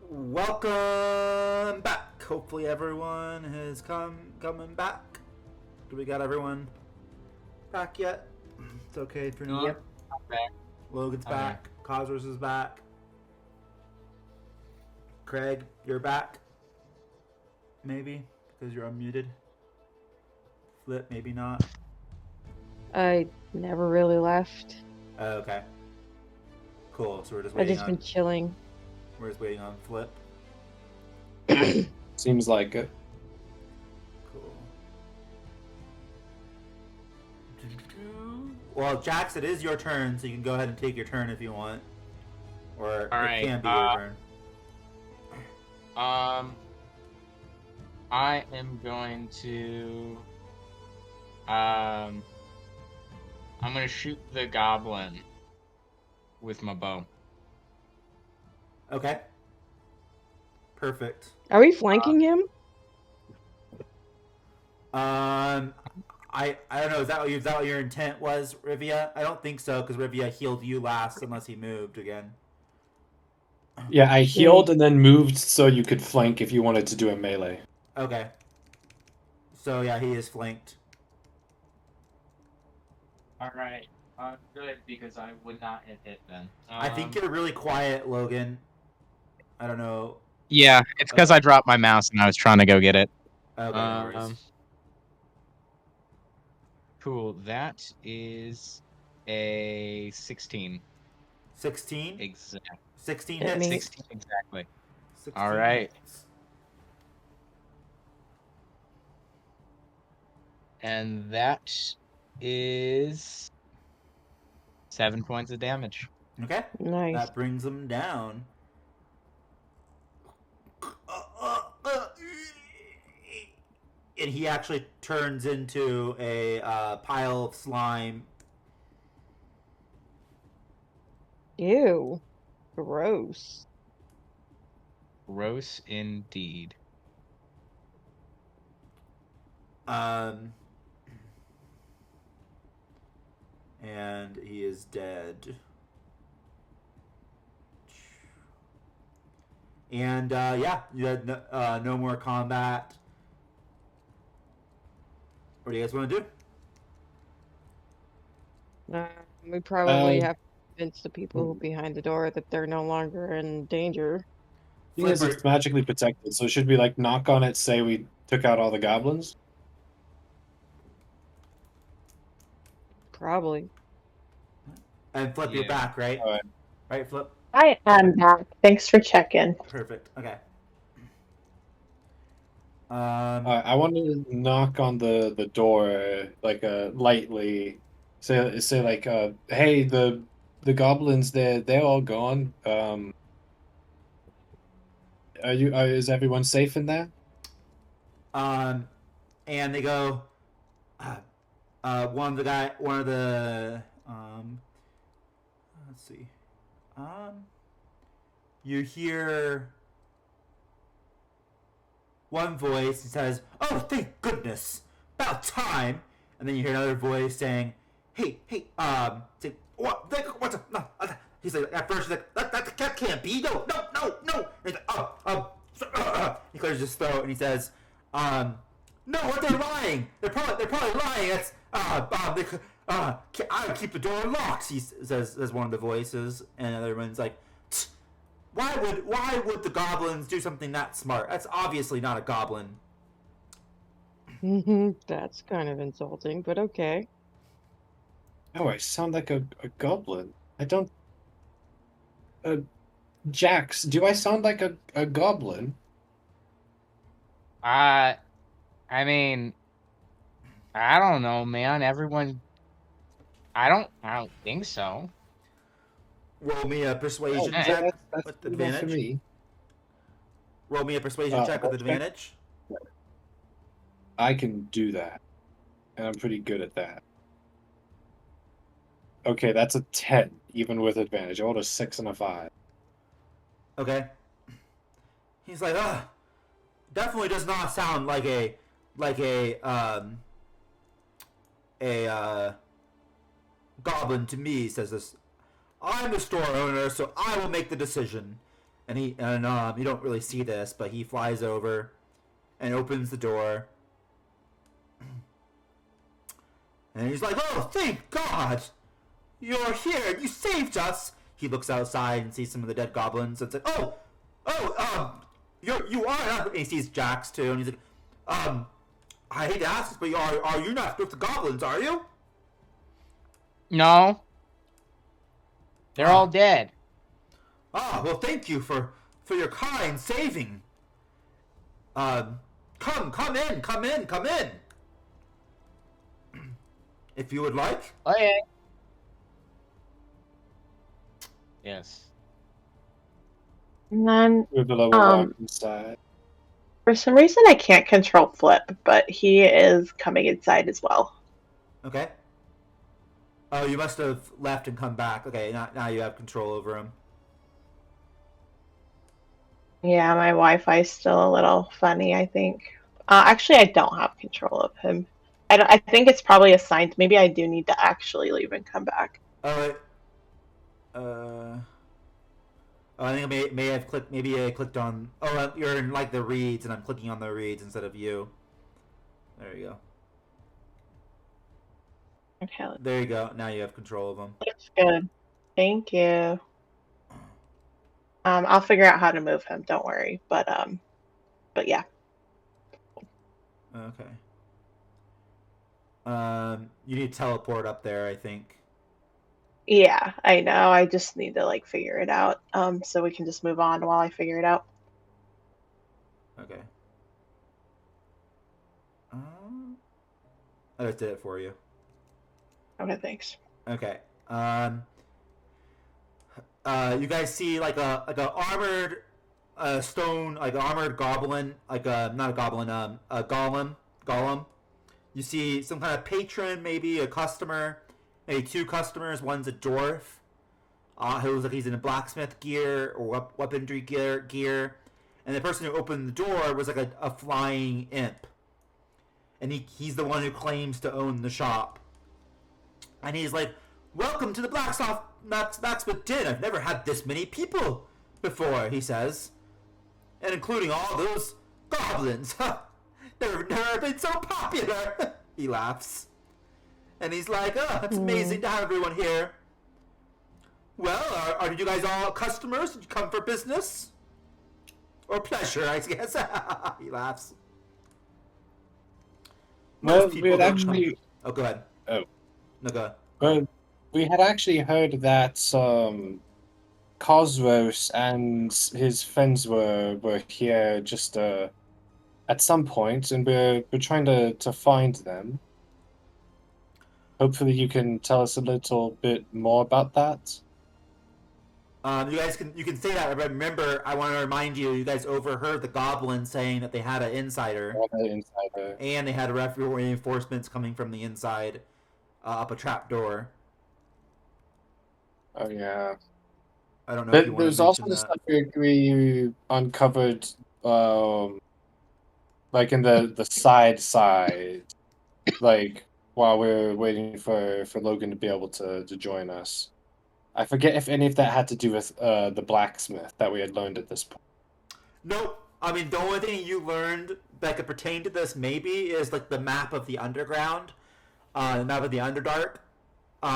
Welcome back. Hopefully everyone has coming back. Do we got everyone back yet? It's okay if you're not. Yep, I'm back. Logan's I'm back. Cosmos is back. Craig, you're back. Maybe because you're unmuted. Flip, maybe not. I never really left. Okay. Cool. So we're just I waiting just on. been chilling. We're just waiting on Flip. Seems like it. Cool. Well, Jax, it is your turn, so you can go ahead and take your turn if you want, or All it right, can be your turn. I am going to I'm gonna shoot the goblin with my bow. Okay. Perfect. Are we flanking him? I don't know. Is that what your intent was, Rivia? I don't think so, because Rivia healed you last, unless he moved again. Yeah, I healed and then moved so you could flank if you wanted to do a melee. Okay. So yeah, he is flanked. All right, good, because I would not have hit then. I think you're really quiet, Logan. I don't know. Yeah, it's because I dropped my mouse and I was trying to go get it. Okay, no worries. Cool. That is a 16. 16? Exactly. 16 Hit hits? me. 16 exactly. 16 All right. hits. And that is 7 points of damage. Okay. Nice. That brings him down. And he actually turns into a pile of slime. Ew. Gross. Gross indeed. And he is dead. And yeah, you had no more combat. What do you guys want to do? We probably have to convince the people behind the door that they're no longer in danger. Yes, it's magically protected, so should we like knock on it, say we took out all the goblins? Probably. And Flip, you're Yeah. back, right? Alright. Right, Flip? I am back. Thanks for checking. Perfect. Okay. I want to knock on the door like lightly. Say like hey, the goblins they're all gone. Is everyone safe in there? and they go. One of the let's see. You hear one voice. He says, "Oh, thank goodness! About time!" And then you hear another voice saying, "Hey, say, what? What's up? No." He's like, at first, he's like, that can't be. No. And he's like, he clears his throat and he says, no, what they're lying. They're probably lying. That's I keep the door locked. He says one of the voices, and the other one's like, why would the goblins do something that smart? That's obviously not a goblin. That's kind of insulting, but okay. Oh, I sound like a goblin. I don't. Jax, do I sound like a goblin? I mean, I don't know, man. Everyone, I don't think so. Roll me a persuasion Oh, check that's with good enough for advantage. me. Roll me a persuasion check with advantage. I can do that, and I'm pretty good at that. Okay, that's a 10, even with advantage. I rolled a 6 and a 5. Okay. He's like, definitely does not sound like a goblin to me. Says this. I'm the store owner, so I will make the decision. And you don't really see this, but he flies over and opens the door. And he's like, "Oh, thank God! You're here! You saved us!" He looks outside and sees some of the dead goblins and says, you are," and he sees Jax too, and he's like, "I hate to ask this, but are you not with the goblins, are you?" No, they're all dead. Well, thank you for your kind saving. Come in. If you would like. Okay. Yes. And then, With the level 1 inside. for some reason, I can't control Flip, but he is coming inside as well. Okay. Oh, you must have left and come back. Okay, now you have control over him. Yeah, my Wi-Fi is still a little funny, I think. Actually, I don't have control of him. I think it's probably assigned. Maybe I do need to actually leave and come back. I think I may have clicked. Maybe I clicked on. Oh, you're in like the reads, and I'm clicking on the reads instead of you. There you go. Okay, There you go. Now you have control of them. that's good. Thank you. I'll figure out how to move him. Don't worry. But yeah. Okay. You need to teleport up there, I think. Yeah, I know. I just need to like figure it out. So we can just move on while I figure it out. Okay. I just did it for you. Okay, thanks. Okay. You guys see like a armored stone, like an armored goblin, like not a goblin, a golem. You see some kind of patron, maybe a customer, maybe two customers. One's a dwarf, who looks like he's in a blacksmith gear or weaponry gear, and the person who opened the door was like a flying imp, and he's the one who claims to own the shop, and he's like, "Welcome to the Blacksmith Den. I've never had this many people before," he says, "and including all those goblins. They've never been so popular." He laughs. And he's like, "Oh, it's amazing to have everyone here. Well, are you guys all customers? Did you come for business? Or pleasure, I guess." He laughs. Well, Most we had don't actually. come- Oh, go ahead. Oh. No, go ahead. Well, we had actually heard that Cosmos and his friends were here just at some point, and we're trying to find them. Hopefully, you can tell us a little bit more about that. You can say that. But remember, I want to remind you. You guys overheard the goblin saying that they had an insider, Insider. and they had reinforcements coming from the inside, up a trapdoor. Oh yeah. I don't know if you want There's to also mention the that. stuff we uncovered, like in the side, like while we're waiting for Logan to be able to join us. I forget if any of that had to do with the blacksmith that we had learned at this point. Nope. I mean, the only thing you learned that could pertain to this maybe is like the map of the underground, the map of the Underdark,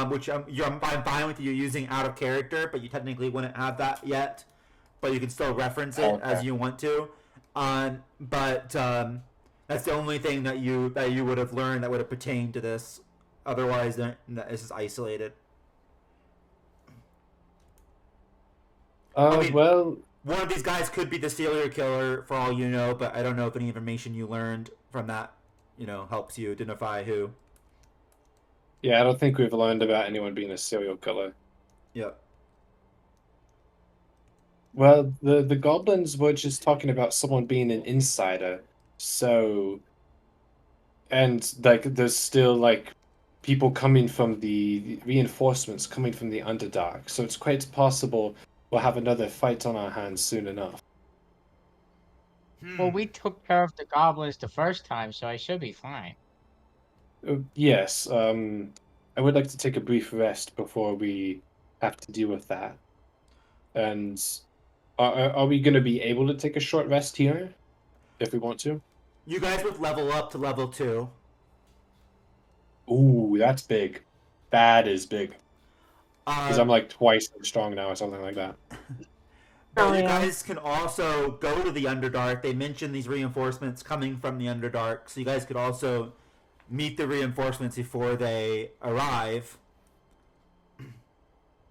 which I'm fine with you using out of character, but you technically wouldn't have that yet. But you can still reference it as you want to. But that's the only thing that you would have learned that would have pertained to this. Otherwise, this is isolated. I mean, Well, one of these guys could be the serial killer for all you know, but I don't know if any information you learned from that, helps you identify who. yeah, I don't think we've learned about anyone being a serial killer. Yep. Well, the goblins were just talking about someone being an insider, so, and like there's still like people coming from the reinforcements coming from the Underdark, so it's quite possible we'll have another fight on our hands soon enough. Well, we took care of the goblins the first time, so I should be fine. Yes, I would like to take a brief rest before we have to deal with that. And are we going to be able to take a short rest here if we want to? You guys would level up to level 2. Ooh, that's big. That is big. Because I'm Um, like twice as strong now or something like that. but Oh, you yeah. guys can also go to the Underdark. They mentioned these reinforcements coming from the Underdark, so you guys could also meet the reinforcements before they arrive.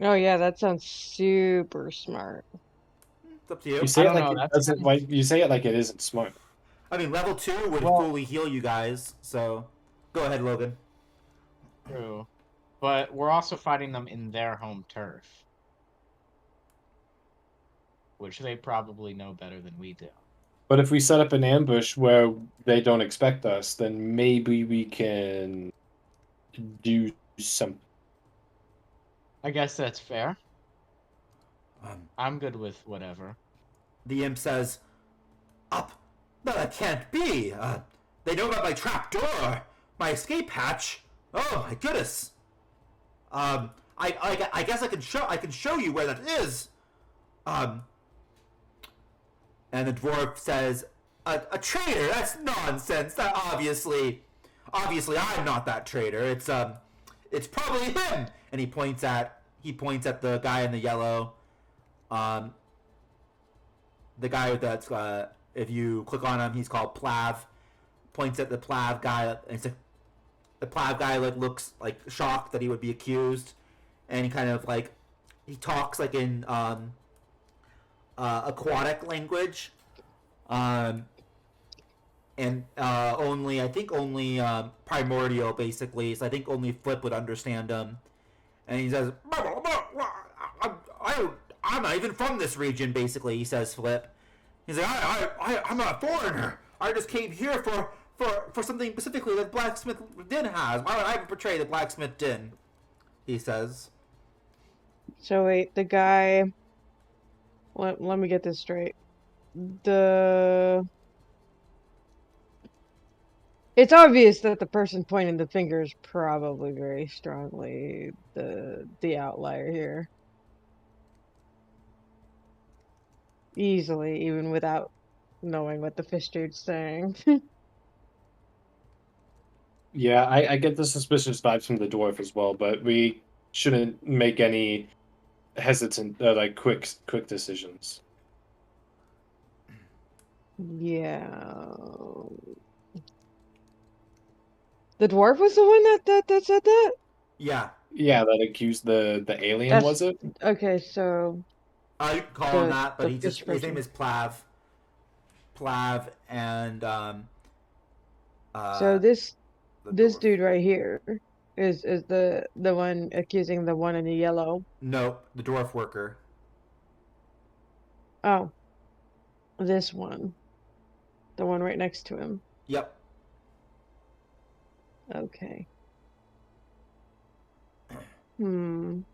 Oh yeah, that sounds super smart. It's up to you. You say I it don't like know, it that's doesn't. kind Like you say it like it isn't smart. I mean, level 2 would Well- fully heal you guys, so go ahead, Logan. true. But we're also fighting them in their home turf, which they probably know better than we do. But if we set up an ambush where they don't expect us, then maybe we can do something. I guess that's fair. Um, I'm good with whatever. the imp says, "Up! No, that can't be. They know about my trapdoor, my escape hatch. Oh my goodness. I guess I can show you where that is. And the dwarf says, a traitor? That's nonsense. That obviously I'm not that traitor. It's probably him." And he points at the guy in the yellow. The guy that's if you click on him, he's called Plav. Points at the Plav guy, and the Plav guy looks like shocked that he would be accused, and he kind of he talks like in aquatic language, and only primordial basically. So I think only Flip would understand him, and he says, I'm not even from this region, basically, he says, Flip. He's like, I'm a foreigner. I just came here for something specifically that Blacksmith Din has. Why would I portray the Blacksmith Din? He says. So wait, the guy. Let me get this straight. It's obvious that the person pointing the finger is probably very strongly the outlier here. Easily, even without knowing what the fish dude's saying. Yeah, I get the suspicious vibes from the dwarf as well, but we shouldn't make any hesitant, quick decisions. Yeah. The dwarf was the one that said that? Yeah. Yeah, that accused the alien, was it? Okay, so You can call him that, but the his name is Plav. Plav, and So this dwarf. dude right here is the one accusing the one in the yellow. No, the dwarf worker. Oh, this one, the one right next to him. Yep. Okay. Let's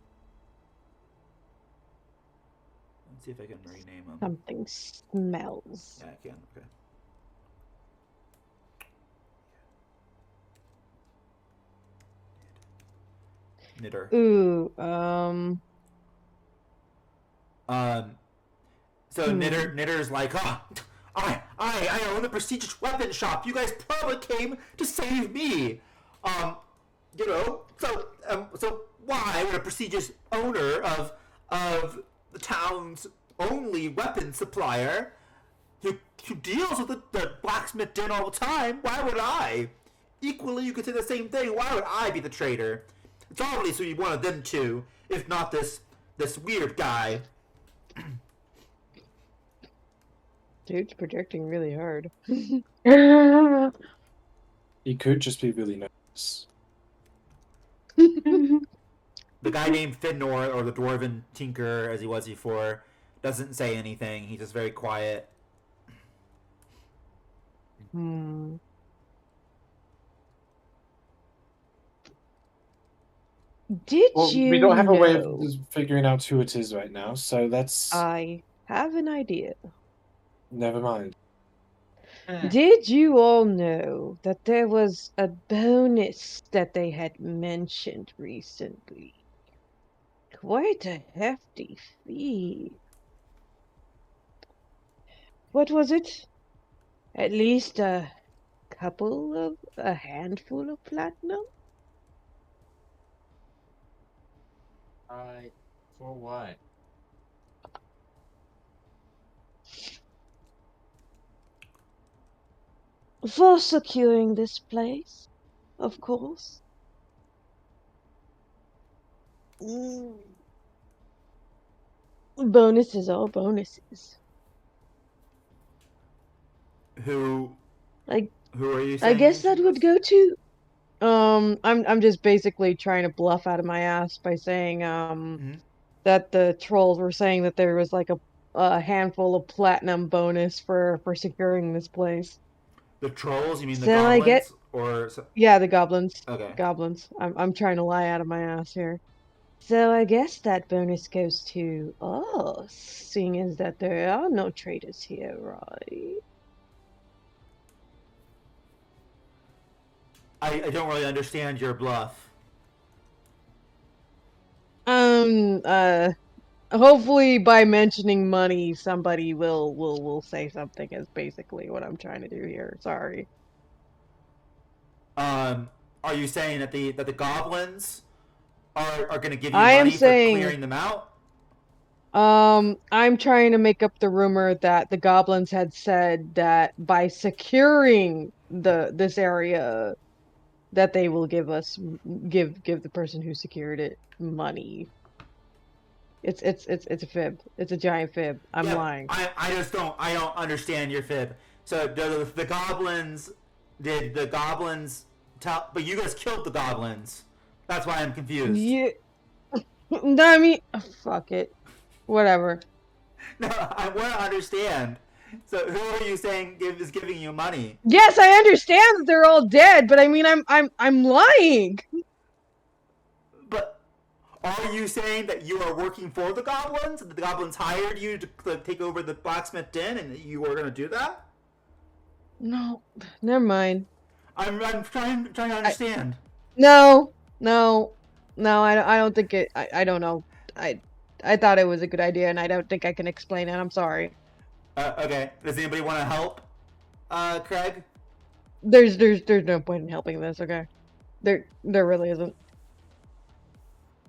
see if I can rename him. Something smells. Yeah, I can. Okay. Knitter. Ooh, So Knitter's like, I own a prestigious weapon shop. You guys probably came to save me. So why would a prestigious owner of the town's only weapon supplier who deals with the blacksmith den all the time, why would I? Equally, you could say the same thing. Why would I be the traitor? It's obviously one of them two, if not this weird guy. Dude's projecting really hard. He could just be really nice. The guy named Fidnor, or the Dwarven Tinker, as he was before, doesn't say anything. He's just very quiet. Did Well, you we don't have a way know- of figuring out who it is right now, so that's... I have an idea. Never mind. Did you all know that there was a bonus that they had mentioned recently? Quite a hefty fee. What was it? At least a handful of platinum? For what? For securing this place, of course. Bonuses are bonuses. Who are you saying? I guess that would go to. I'm just basically trying to bluff out of my ass by saying that the trolls were saying that there was like a handful of platinum bonus for securing this place. The trolls? You mean the So goblins? I get- Or Yeah, the goblins. okay. Goblins. I'm trying to lie out of my ass here. So I guess that bonus goes to us, seeing as that there are no traitors here, right? I don't really understand your bluff. Hopefully by mentioning money, somebody will say something is basically what I'm trying to do here. Sorry. Are you saying that the goblins are going to give you I am money saying- for clearing them out? I'm trying to make up the rumor that the goblins had said that by securing this area, that they will give the person who secured it money. It's a fib. It's a giant fib. I'm Yeah, lying. I don't understand your fib. So the goblins did the goblins tell? But you guys killed the goblins. That's why I'm confused. Yeah. No, I mean, fuck it. Whatever. No, I want to understand. So who are you saying is giving you money? Yes, I understand that they're all dead, but I mean, I'm lying. But are you saying that you are working for the goblins? That the goblins hired you to take over the blacksmith den, and that you were going to do that? No, never mind. I'm trying to understand. No, I don't think it. I don't know. I thought it was a good idea, and I don't think I can explain it. I'm sorry. Okay. Does anybody want to help? Craig? There's no point in helping this. Okay, there really isn't.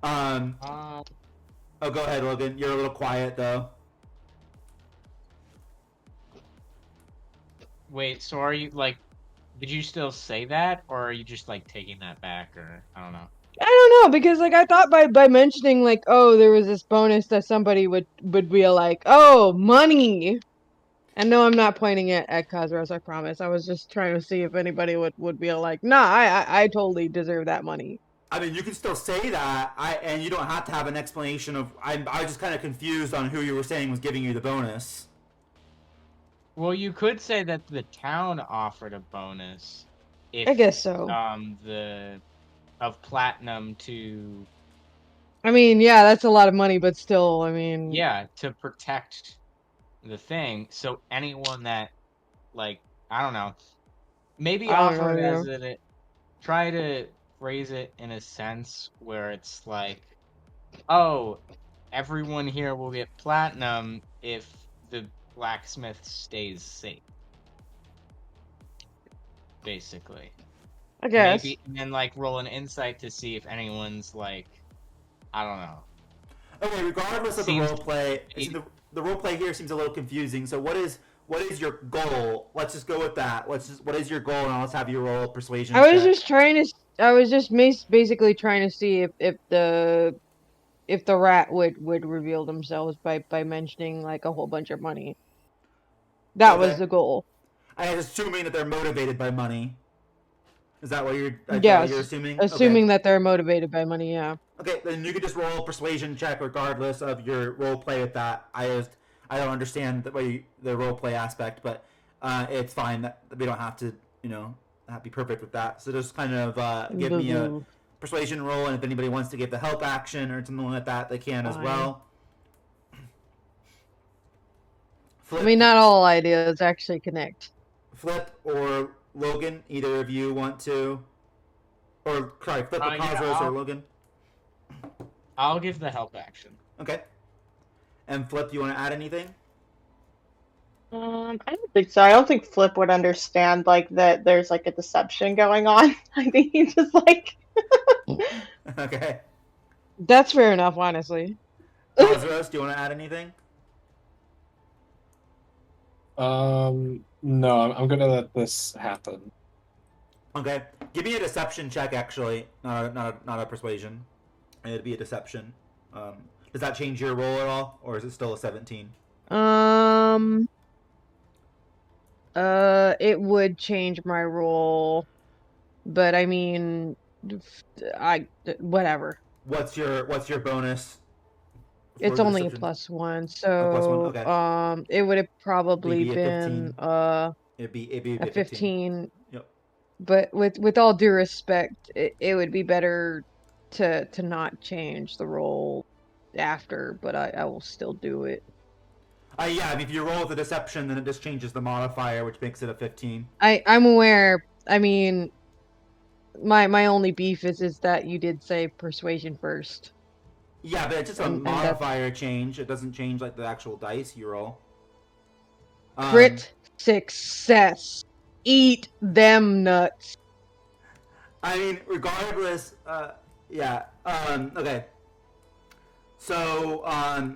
Oh, go ahead, Logan. You're a little quiet though. Wait, so did you still say that, or are you just like taking that back, or I don't know? I don't know, because like I thought by mentioning like, oh, there was this bonus that somebody would be like, oh, money. And no, I'm not pointing at Cosros, I promise. I was just trying to see if anybody would be like, nah, I totally deserve that money. I mean, you can still say that, and you don't have to have an explanation of. I was just kind of confused on who you were saying was giving you the bonus. Well, you could say that the town offered a bonus. If, I guess so. Of platinum to. I mean, yeah, that's a lot of money, but still, I mean. Yeah, to protect the thing. So anyone that, like, I don't know, maybe I don't offer it know, as try to phrase it in a sense where it's like, oh, everyone here will get platinum if the blacksmith stays safe. Basically. I guess. Maybe, and then like roll an insight to see if anyone's like, I don't know. Okay, regardless of the roleplay, the roleplay here seems a little confusing. So what is your goal? Let's just go with that. What is your goal, and let's have you roll persuasion. I was just basically trying to see if the rat would reveal themselves by mentioning like a whole bunch of money. That was the goal. I was assuming that they're motivated by money. Is that what you're assuming? Assuming that they're motivated by money, yeah. Okay, then you can just roll a persuasion check regardless of your role play with that. I don't understand the role play aspect, but it's fine that we don't have to, not be perfect with that. So just kind of give me a persuasion roll, and if anybody wants to give the help action or something like that, they can as well. Flip. I mean, not all ideas actually connect. Flip or Logan, either of you want to, or sorry, Flip or Cosros or Logan. I'll give the help action. Okay. And Flip, do you want to add anything? I don't think so. I don't think Flip would understand like that there's like a deception going on. I think he's just like Okay. That's fair enough, honestly. Cosros, do you want to add anything? No, I'm gonna let this happen. Okay. Give me a deception check, actually. Not a persuasion. It'd be a deception. Does that change your roll at all, or is it still a 17? It would change my roll, but I mean, whatever. What's your bonus? It's only a +1, so Okay. it would have probably It'd be been It'd be a 15. Yep. But with all due respect, it would be better to not change the roll after, but I will still do it. Yeah, I mean, if you roll with a deception, then it just changes the modifier, which makes it a 15. I'm aware. I mean, my only beef is that you did say persuasion first. Yeah, but it's just a modifier change. It doesn't change like the actual dice you roll. Crit success. Eat them nuts. I mean, regardless, yeah. Okay. So, I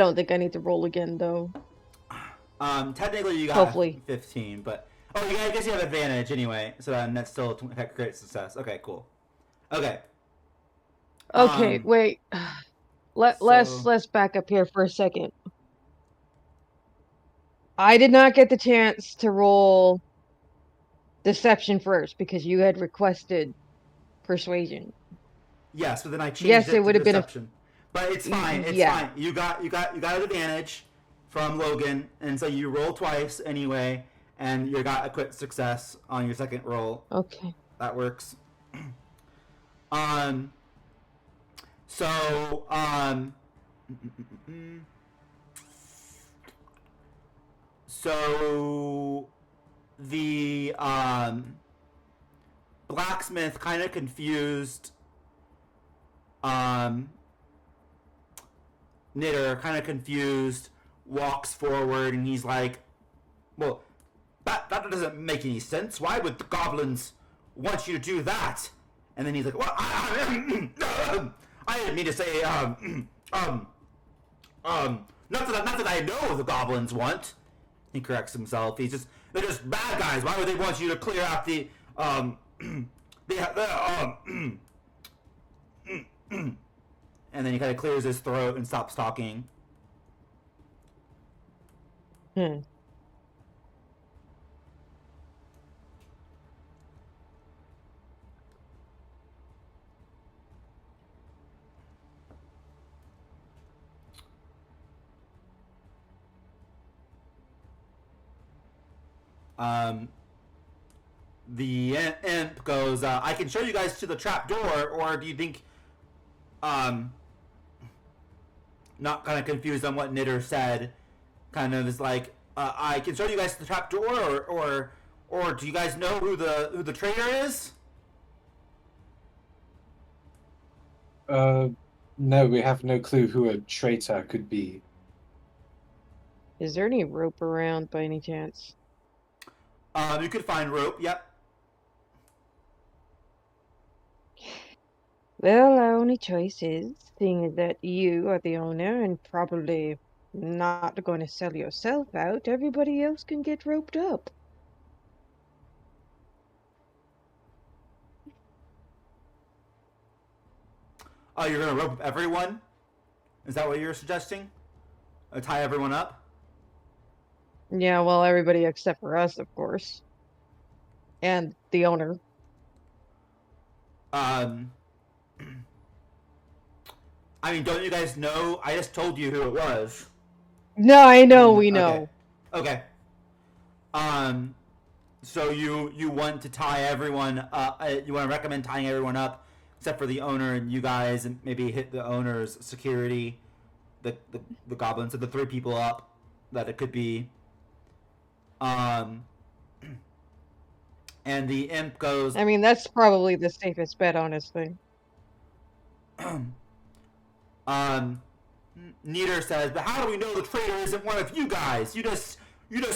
don't think I need to roll again though. Technically you got Hopefully 15, but I guess you have advantage anyway. So then that's still a great success. Okay, cool. Okay. Okay, wait. Let's back up here for a second. I did not get the chance to roll deception first because you had requested persuasion. Yes, but then I changed it to deception. But it's fine. It's fine. You got an advantage from Logan, and so you roll twice anyway, and you got a crit success on your second roll. Okay. That works. So the blacksmith, kind of confused, Knitter, kind of confused, walks forward, and he's like, well, that doesn't make any sense. Why would the goblins want you to do that? And then he's like, well, I didn't mean to say, not that I know the goblins want. He corrects himself. They're just bad guys. Why would they want you to clear out the and then he kind of clears his throat and stops talking. Hmm. The imp goes, I can show you guys to the trapdoor, or do you think, not kind of confused on what Knitter said, kind of is like, I can show you guys to the trapdoor, or do you guys know who the traitor is? No, we have no clue who a traitor could be. Is there any rope around by any chance? You could find rope, yep. Well, our only choice is, seeing that you are the owner and probably not going to sell yourself out, everybody else can get roped up. Oh, you're gonna rope everyone? Is that what you're suggesting? Tie everyone up? Yeah, well, everybody except for us, of course. And the owner. I mean, don't you guys know? I just told you who it was. No, I know, we know. Okay. So you want to tie everyone you want to recommend tying everyone up except for the owner and you guys, and maybe hit the owner's security, the goblins, so the 3 people up that it could be. And the imp goes, I mean, that's probably the safest bet, honestly. Nieder says, but how do we know the traitor isn't one of you guys? You just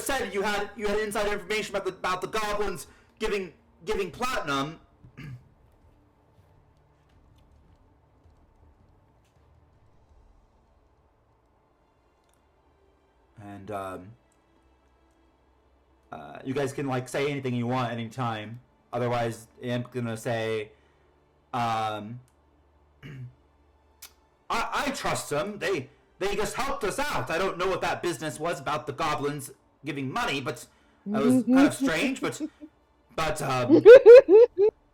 said you had inside information about the goblins giving platinum. And you guys can like say anything you want anytime. Otherwise, I'm gonna say, I trust them. They just helped us out. I don't know what that business was about the goblins giving money, but that was kind of strange. But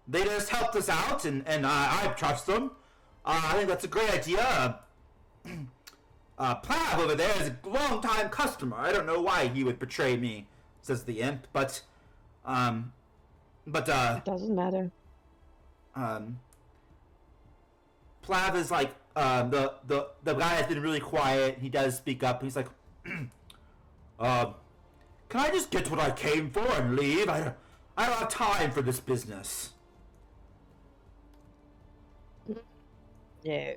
they just helped us out, and I trust them. I think that's a great idea. Plav over there is a long-time customer. I don't know why he would betray me, says the imp. But It doesn't matter. Plav is like, the guy has been really quiet. He does speak up. He's like, can I just get what I came for and leave? I don't have time for this business. No.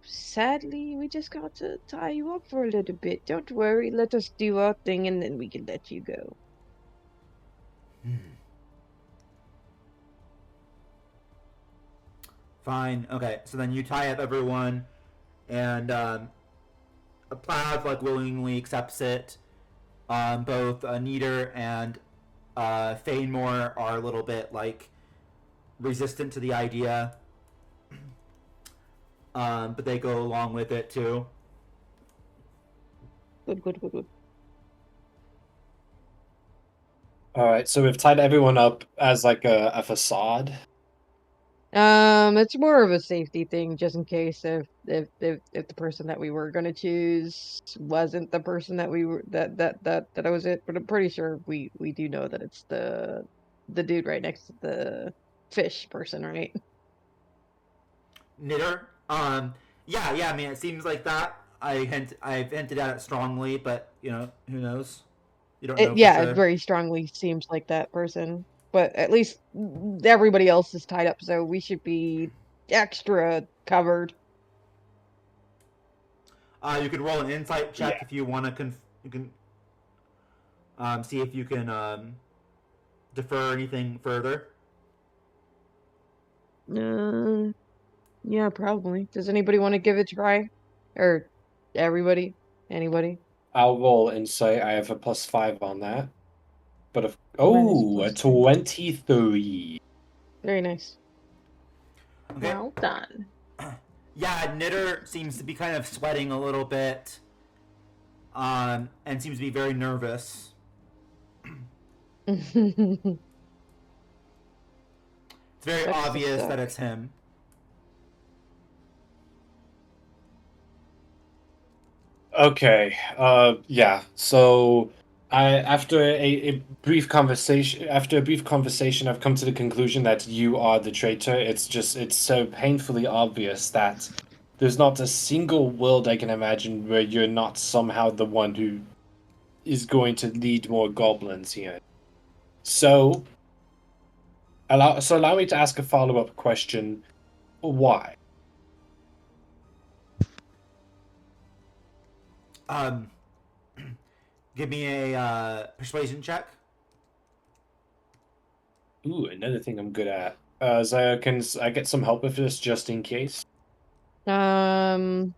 Sadly, we just got to tie you up for a little bit. Don't worry, let us do our thing and then we can let you go. Fine. Okay, so then you tie up everyone, and Plav like willingly accepts it. Both Nieder and Fanemore are a little bit like resistant to the idea, but they go along with it too. Good. All right, so we've tied everyone up as like a facade. It's more of a safety thing, just in case if the person that we were gonna choose wasn't the person that we were that was it. But I'm pretty sure we do know that it's the dude right next to the fish person, right? Nieder, yeah. I mean, it seems like that. I've hinted at it strongly, but you know, who knows? You don't know. Yeah, for sure. it very strongly seems like that person. But at least everybody else is tied up, so we should be extra covered. You can roll an insight check if you want to. You can see if you can defer anything further. Yeah, probably. Does anybody want to give it a try? Or everybody? Anybody? I'll roll insight. I have a +5 on that. But Mine is a +2. 23. Very nice. Okay. Well done. Yeah, Knitter seems to be kind of sweating a little bit, and seems to be very nervous. It's very Sucks to obvious suck. that it's him. Okay. Yeah. So after a brief conversation, I've come to the conclusion that you are the traitor. It's so painfully obvious that there's not a single world I can imagine where you're not somehow the one who is going to lead more goblins here. So allow me to ask a follow-up question. Why? Give me a persuasion check. Ooh, another thing I'm good at. Zaya, can I get some help with this just in case? Sure.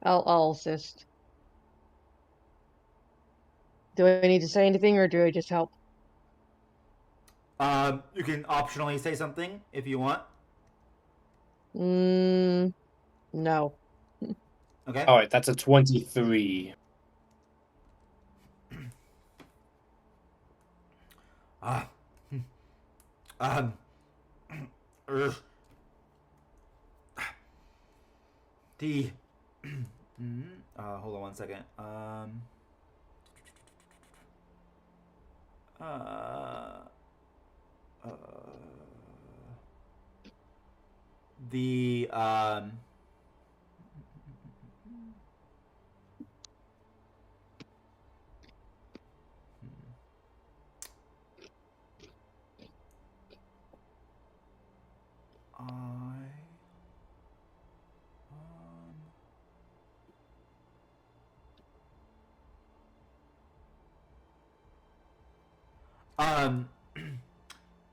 I'll assist. Do I need to say anything, or do I just help? You can optionally say something if you want. No. Okay. All right, that's a 23. Um. The. Hold on one second. The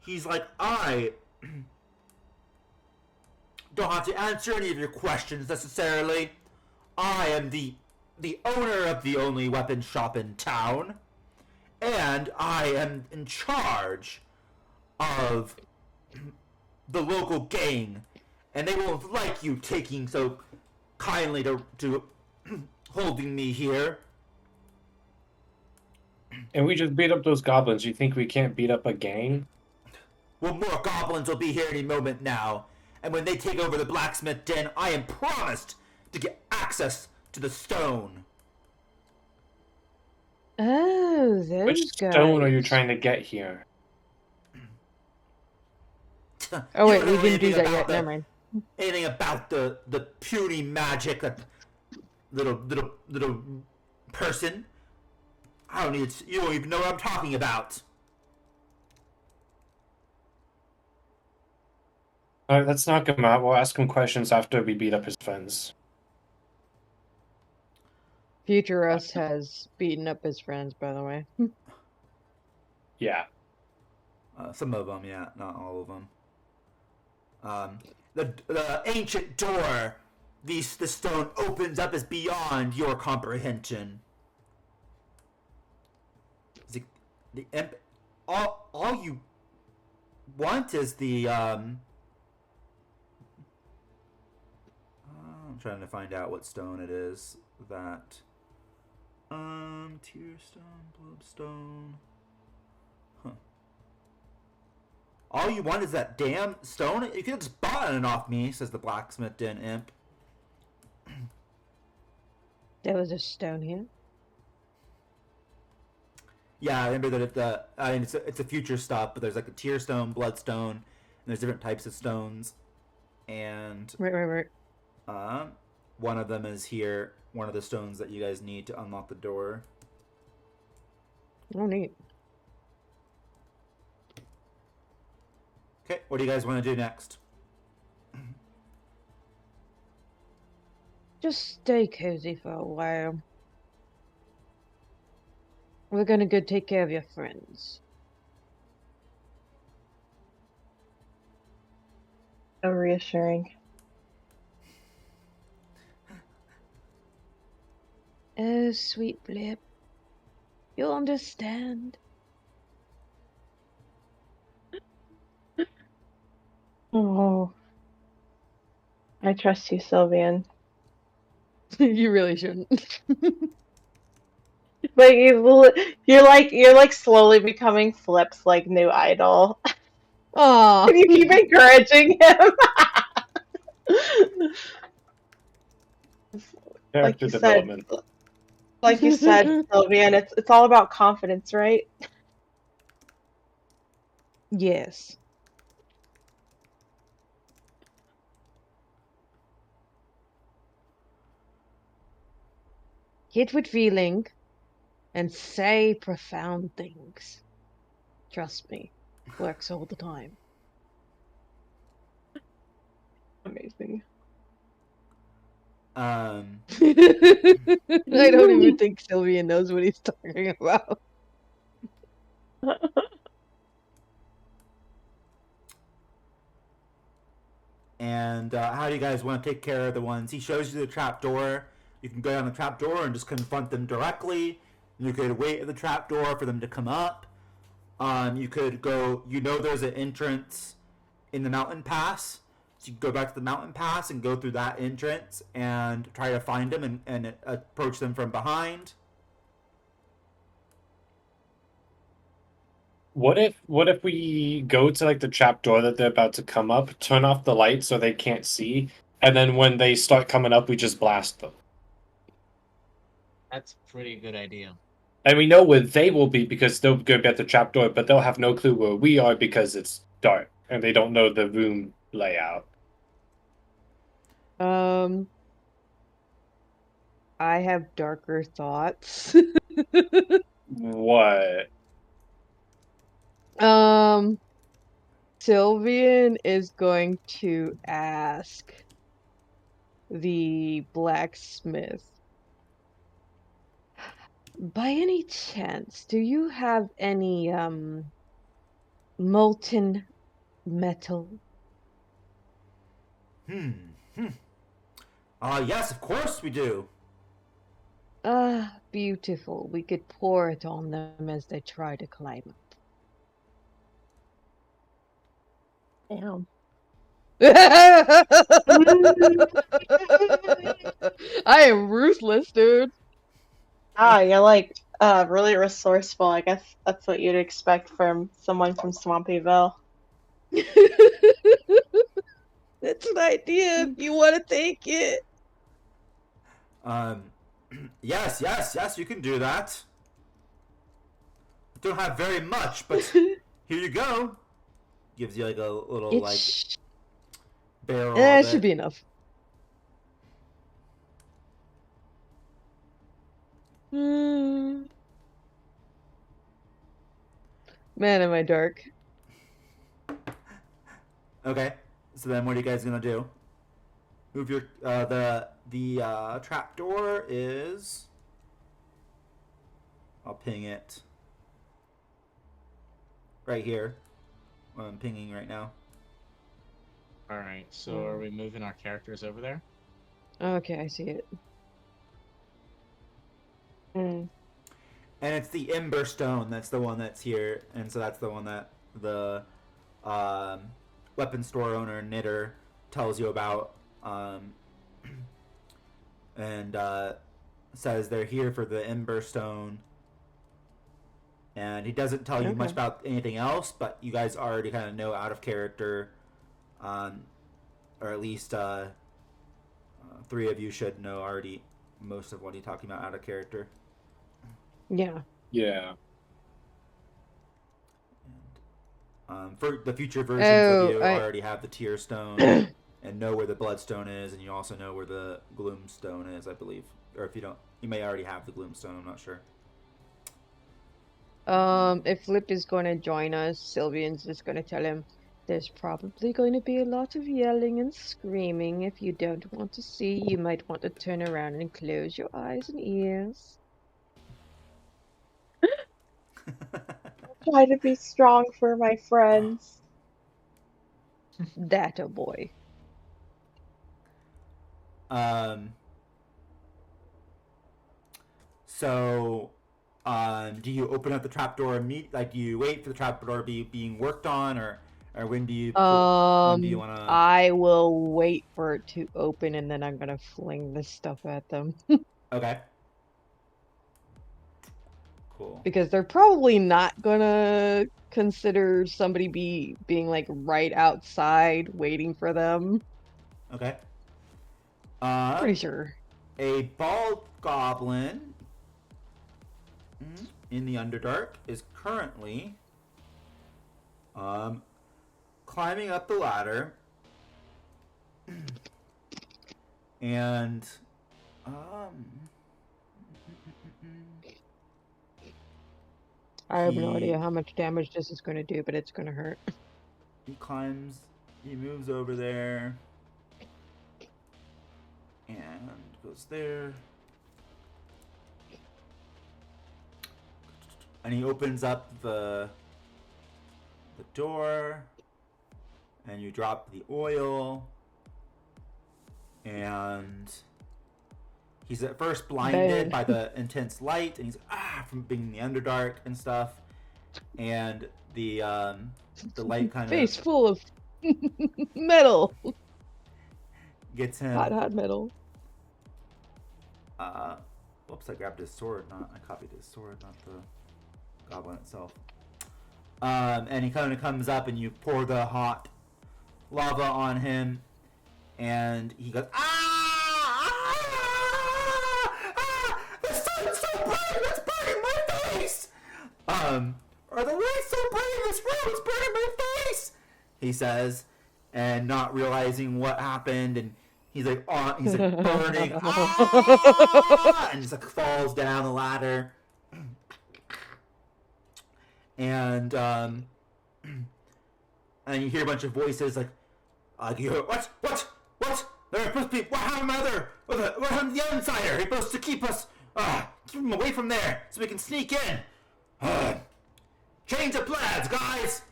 he's like, I don't have to answer any of your questions necessarily. I am the owner of the only weapon shop in town, and I am in charge of the local gang, and they won't like you taking so kindly to holding me here. And we just beat up those goblins. You think we can't beat up a gang? Well, more goblins will be here any moment now, and when they take over the blacksmith den, I am promised to get access to the stone. Oh, those Which guys. stone are you trying to get here? Oh You wait, don't we know didn't do anything that about yet. Never mind. anything about the puny magic that little person. I don't need. You don't even know what I'm talking about. Alright, let's knock him out. We'll ask him questions after we beat up his friends. Future us has beaten up his friends, by the way. Yeah. Some of them, yeah, not all of them. The ancient door, the stone opens up is beyond your comprehension. The all you want is the I'm trying to find out what stone it is that tear stone, bloodstone. Huh. All you want is that damn stone? You could just buy it off me, says the blacksmith den imp. There was a stone here. Yeah, I remember that it's a future stuff, but there's like a tear stone, bloodstone, and there's different types of stones. And Right. one of them is here, one of the stones that you guys need to unlock the door. Oh, neat. Okay, what do you guys want to do next? Just stay cozy for a while. We're gonna go take care of your friends. So reassuring. Oh, sweet Blip. You'll understand. Oh, I trust you, Sylveon. You really shouldn't. But you're like slowly becoming Flip's like new idol. Aw. And you keep encouraging him. like Character you said, development. like you said, Sylveon, it's all about confidence, right? Yes. Hit with feeling and say profound things. Trust me, works all the time. Amazing. I don't even think Sylvia knows what he's talking about. And how do you guys want to take care of the ones? He shows you the trapdoor. You can go down the trapdoor and just confront them directly. You could wait at the trapdoor for them to come up. You could go. You know, there's an entrance in the mountain pass. So you can go back to the mountain pass and go through that entrance and try to find them and approach them from behind. What if we go to like the trapdoor that they're about to come up, turn off the light so they can't see, and then when they start coming up, we just blast them. That's a pretty good idea. And we know where they will be because they'll go be at the trapdoor, but they'll have no clue where we are because it's dark and they don't know the room layout. I have darker thoughts. What? Sylveon is going to ask the blacksmith, by any chance, do you have any molten metal? Yes, of course we do. Ah, beautiful. We could pour it on them as they try to climb up. Damn. I am ruthless, dude. You're like really resourceful. I guess that's what you'd expect from someone from Swampyville. That's an idea if you want to take it. Yes, you can do that. I don't have very much, but here you go. Gives you like a little barrel. It should be enough. Man, am I dark. Okay, so then what are you guys gonna do? Move your the trapdoor is. I'll ping it. Right here. I'm pinging right now. All right. So are we moving our characters over there? Okay, I see it. Mm. And it's the Ember Stone. That's the one that's here, and so that's the one that the weapon store owner Knitter tells you about, and says they're here for the Ember Stone. And he doesn't tell you much about anything else, but you guys already kind of know out of character, or at least three of you should know already most of what he's talking about out of character. Yeah. Yeah. And, for the future versions of you already have the Tear Stone and know where the Bloodstone is, and you also know where the Gloomstone is, I believe. Or if you don't, you may already have the Gloomstone, I'm not sure. If Flip is going to join us, Sylveon's just going to tell him there's probably going to be a lot of yelling and screaming. If you don't want to see, you might want to turn around and close your eyes and ears. Try to be strong for my friends. That a boy. So, do you open up the trapdoor immediately? Like, do you wait for the trapdoor to be being worked on, or Or when do you want to? I will wait for it to open and then I'm gonna fling this stuff at them. Okay. Cool. Because they're probably not gonna consider somebody being like right outside waiting for them. Okay. Pretty sure. A bald goblin in the Underdark is currently climbing up the ladder and I have no idea how much damage this is going to do, but it's going to hurt. he moves over there and goes there. And he opens up the door, and you drop the oil, and he's at first blinded by the intense light, and he's from being in the Underdark and stuff, and the light kind of face full of metal gets him. Hot metal. Whoops! I grabbed his sword. I copied his sword, not the goblin itself. And he kind of comes up, and you pour the hot lava on him, and he goes, the sun's so bright, it's burning my face! Or the light's so bright in this room, it's burning my face! He says, and not realizing what happened, and he's like burning, and just like falls down the ladder. And you hear a bunch of voices like you hear, what? They're supposed to be. What happened to the other? What happened to the insider? He's supposed to keep us, keep him away from there so we can sneak in. Change of plans, guys.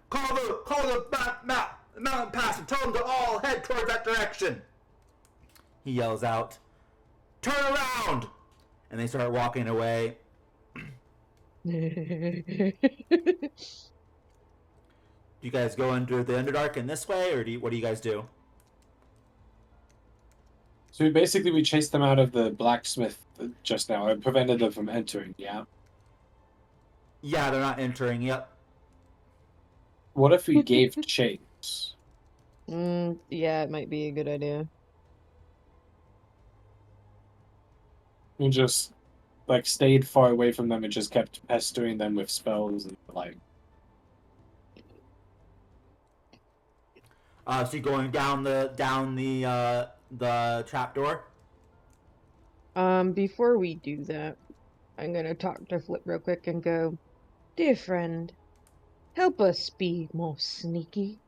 Call the mountain pass and tell them to all head towards that direction. He yells out, "Turn around!" And they start walking away. Do you guys go under the Underdark in this way, or what do you guys do? So we chased them out of the blacksmith just now. I prevented them from entering, yeah? Yeah, they're not entering, yep. What if we gave chase? Yeah, it might be a good idea. We just stayed far away from them and just kept pestering them with spells and like. So you're going down the trapdoor? Before we do that, I'm gonna talk to Flip real quick and go, "Dear friend, help us be more sneaky."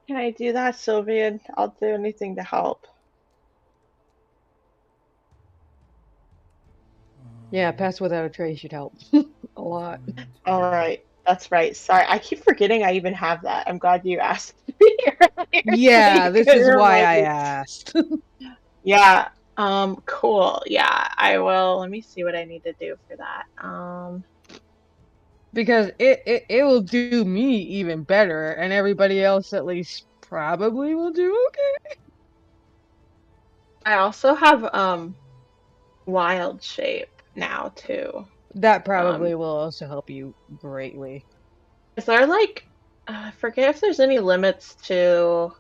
Can I do that, Sylveon? I'll do anything to help. Yeah, pass without a trace should help a lot. All right, that's right. Sorry, I keep forgetting I even have that. I'm glad you asked me earlier. Yeah, this is why I asked. Yeah. Cool. Yeah, I will. Let me see what I need to do for that. Because it will do me even better, and everybody else at least probably will do okay. I also have wild shape now too. That probably will also help you greatly. Is there I forget if there's any limits to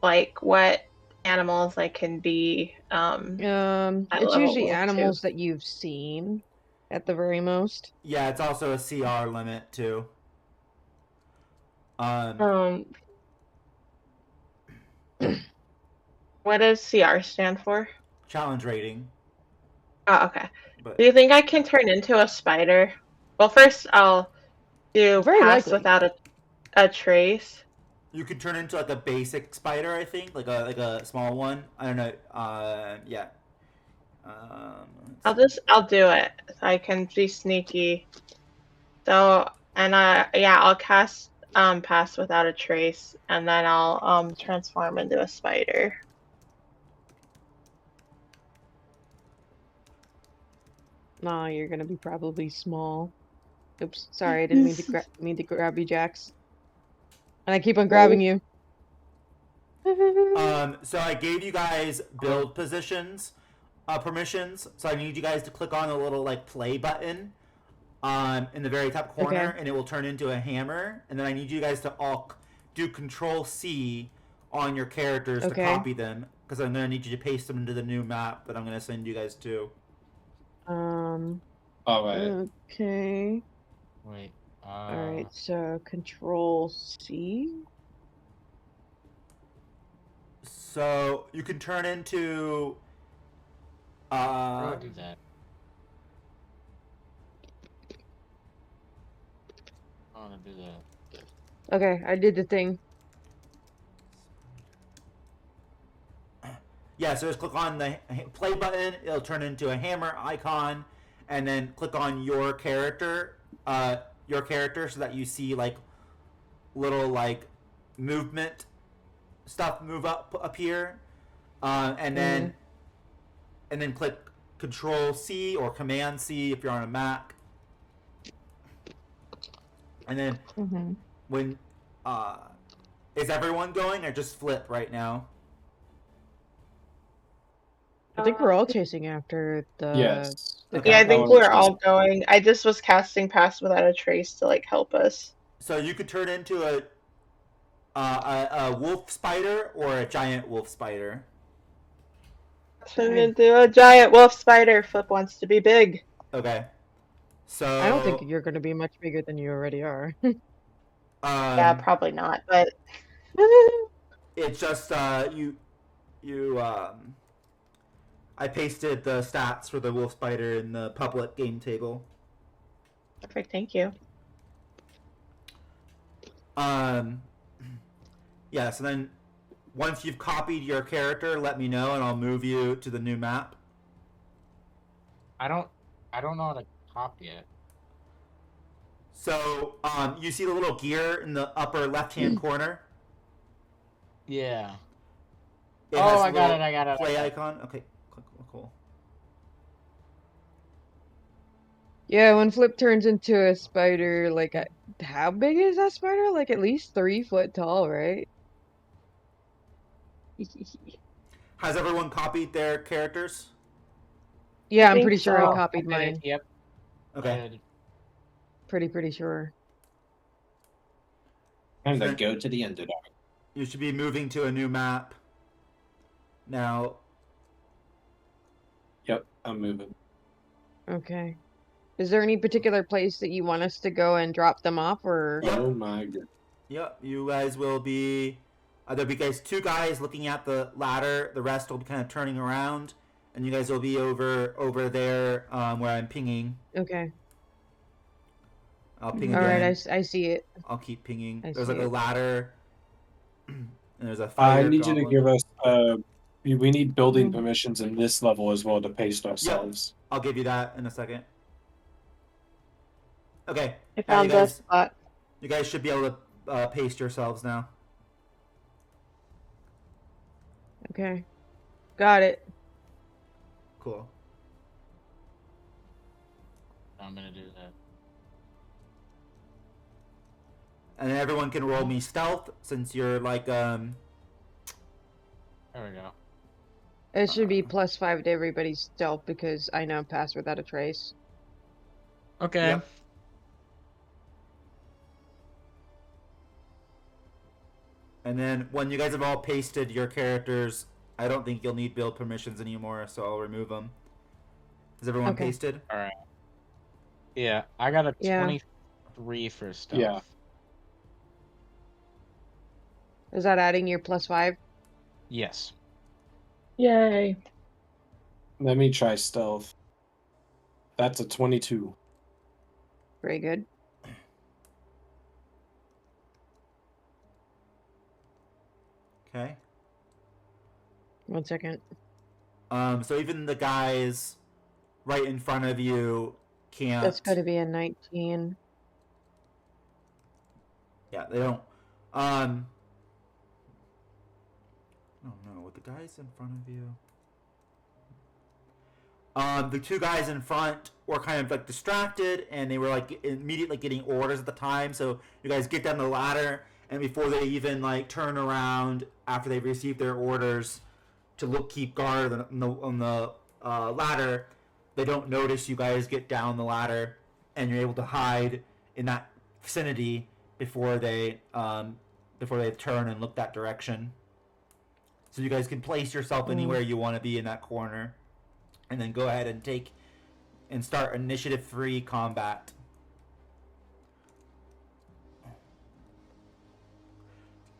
what animals I can be It's usually animals that you've seen at the very most. Yeah, it's also a CR limit too. What does CR stand for? Challenge rating. Oh, okay. But... Do you think I can turn into a spider? Well, first I'll do pass without a trace. You could turn into a basic spider, I think, like a small one. I don't know. Yeah. I'll do it. I can be sneaky. So, and I'll cast pass without a trace, and then I'll transform into a spider. No, you're gonna be probably small. Oops, sorry, I didn't mean to grab you, Jax. And I keep on grabbing you. So I gave you guys build positions, permissions. So I need you guys to click on the little like play button, in the very top corner, Okay. and it will turn into a hammer. And then I need you guys to all do Control C on your characters to Okay. copy them, because I'm gonna need you to paste them into the new map that I'm gonna send you guys to. All right. Okay. Wait. Alright, so Control C. So you can turn into. How do I do that? I want to do that. Okay, I did the thing. Yeah, so just click on the play button. It'll turn into a hammer icon, and then click on your character, so that you see like little like movement stuff move up here, and then click Control C or Command C if you're on a Mac, and then when is everyone going or just Flip right now? I think we're all chasing after the. Yes. Okay. Yeah, I think was we're just- all going. I just was casting Pass Without a Trace to like help us. So you could turn into a wolf spider or a giant wolf spider. Turn into a giant wolf spider. Flip wants to be big. Okay. So I don't think you're going to be much bigger than you already are. Yeah, probably not, but it's just I pasted the stats for the wolf spider in the public game table. perfect. Thank you. Yeah, so then once you've copied your character, let me know and I'll move you to the new map. I don't know how to copy it. So you see the little gear in the upper left-hand corner? Yeah. It Oh, has a I got little it. I got it. Play icon. Okay, cool. Yeah, when Flip turns into a spider, like, how big is that spider? Like, at least 3 foot tall, right? Has everyone copied their characters? Yeah, I I'm think pretty sure I so. copied I did mine. it. Yep. Okay. I did. Pretty sure. Time to go to the Underdark. You should be moving to a new map now. Yep, I'm moving. Okay. Is there any particular place that you want us to go and drop them off, or? Yep. Oh my god. Yep, you guys will be. There'll be two guys looking at the ladder. The rest will be kind of turning around, and you guys will be over there where I'm pinging. Okay. I'll ping All again. right, I see it. I'll keep pinging. I There's see like a it. ladder, and there's a I fire. need you to goblin. give us. We need building Mhm. permissions in this level as well to paste ourselves. I'll give you that in a second. Okay. I Now found this spot. You guys should be able to paste yourselves now. Okay. Got it. Cool. I'm gonna do that. And then everyone can roll me stealth since you're like There we go. It should be +5 to everybody's stealth because I know Pass Without a Trace. Okay. Yep. And then when you guys have all pasted your characters, I don't think you'll need build permissions anymore, so I'll remove them. Is everyone Okay. pasted? All right. Yeah, I got a Yeah. 23 for stealth. Yeah. Is that adding your +5? Yes. Yay. Let me try stealth. That's a 22. Very good. Okay. 1 second. So even the guys right in front of you can't. That's got to be a 19. Yeah, they don't. I don't know. With the guys in front of you. The two guys in front were kind of like distracted, and they were like immediately getting orders at the time. So you guys get down the ladder, and before they even like turn around after they've received their orders to keep guard on the ladder, they don't notice you guys get down the ladder, and you're able to hide in that vicinity before they turn and look that direction. So you guys can place yourself anywhere you want to be in that corner, and then go ahead and start initiative-free combat.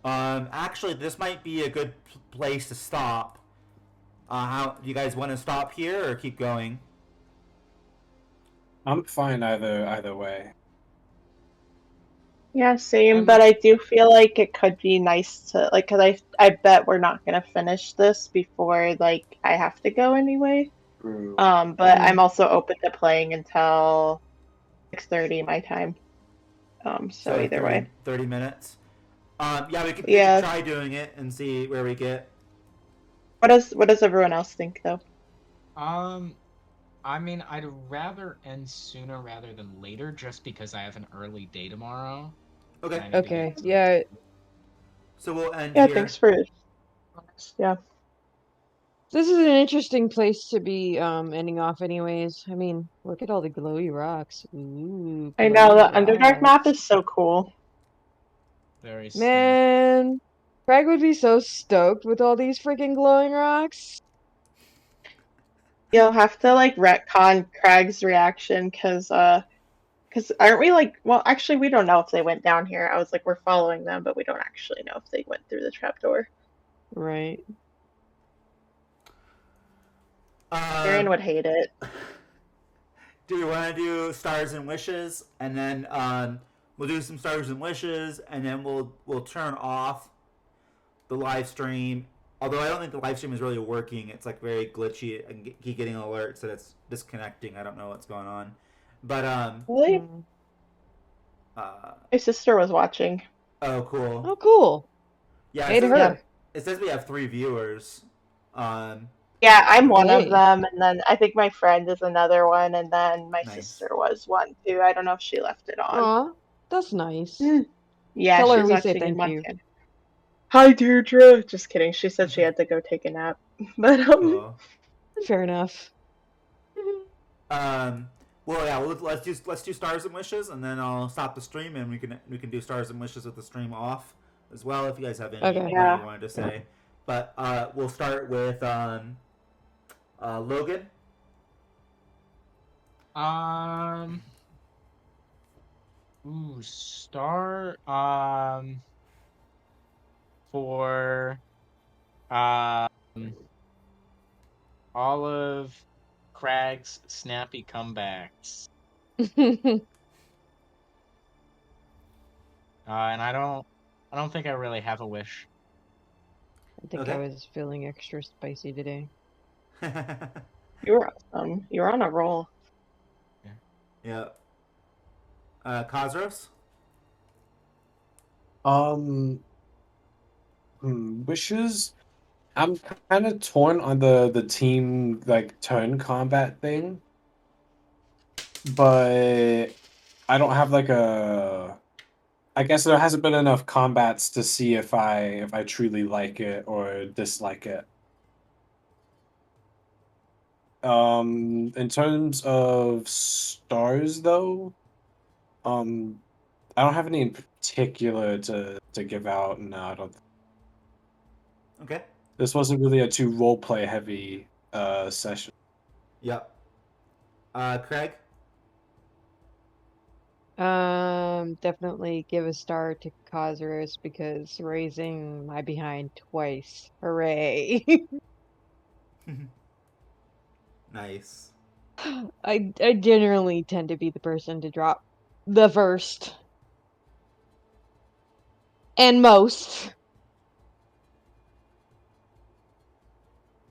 Actually, this might be a good place to stop. How do you guys want to stop here or keep going? I'm fine either way. Yeah, same, but I do feel like it could be nice to, like, because I bet we're not going to finish this before, like, I have to go anyway. True. But I'm also open to playing until 6:30 my time. So either 30, way. 30 minutes. Yeah, we can try doing it and see where we get. What does everyone else think, though? I mean, I'd rather end sooner rather than later, just because I have an early day tomorrow. Okay. Okay. Yeah. So we'll end Yeah, here. thanks for. Yeah. This is an interesting place to be ending off anyways. I mean, look at all the glowy rocks. Ooh, I know, glowy the Underdark map rocks. is so cool. Very Man, Craig would be so stoked with all these freaking glowing rocks. You'll have to, like, retcon Craig's reaction, because aren't we, like, well, actually, we don't know if they went down here. I was like, we're following them, but we don't actually know if they went through the trapdoor. Right. Aaron would hate it. Do you want to do stars and wishes, and then we'll do some stars and wishes, and then we'll turn off the live stream. Although I don't think the live stream is really working. It's like very glitchy. I keep getting alerts that it's disconnecting. I don't know what's going on. But Really? My sister was watching. Oh, cool. Oh, cool. Yeah, Hey to her. It says we have 3 viewers. Yeah, I'm one Hey. of them, and then I think my friend is another one, and then my sister was one too. I don't know if she left it on. Aw, that's nice. Yeah, Tell her she's we say watching in thank you. Montana. Hi, Deirdre. Just kidding. She said she had to go take a nap. But Cool. Fair enough. Well, yeah. Let's do stars and wishes, and then I'll stop the stream, and we can do stars and wishes with the stream off as well. If you guys have anything you wanted to say, but we'll start with Logan. Star. For all of Crag's snappy comebacks. And I don't think I really have a wish. I think I was feeling extra spicy today. you were awesome. You were on a roll. Yeah. Cosros? Wishes. I'm kind of torn on the team like turn combat thing, but I don't have like a. I guess there hasn't been enough combats to see if I truly like it or dislike it. In terms of stars, though, I don't have any in particular to give out. No, I don't. Okay. This wasn't really a too roleplay heavy session. Yep. Craig? Definitely give a star to Cosros because raising my behind twice. Hooray. Nice. I generally tend to be the person to drop the first. And most.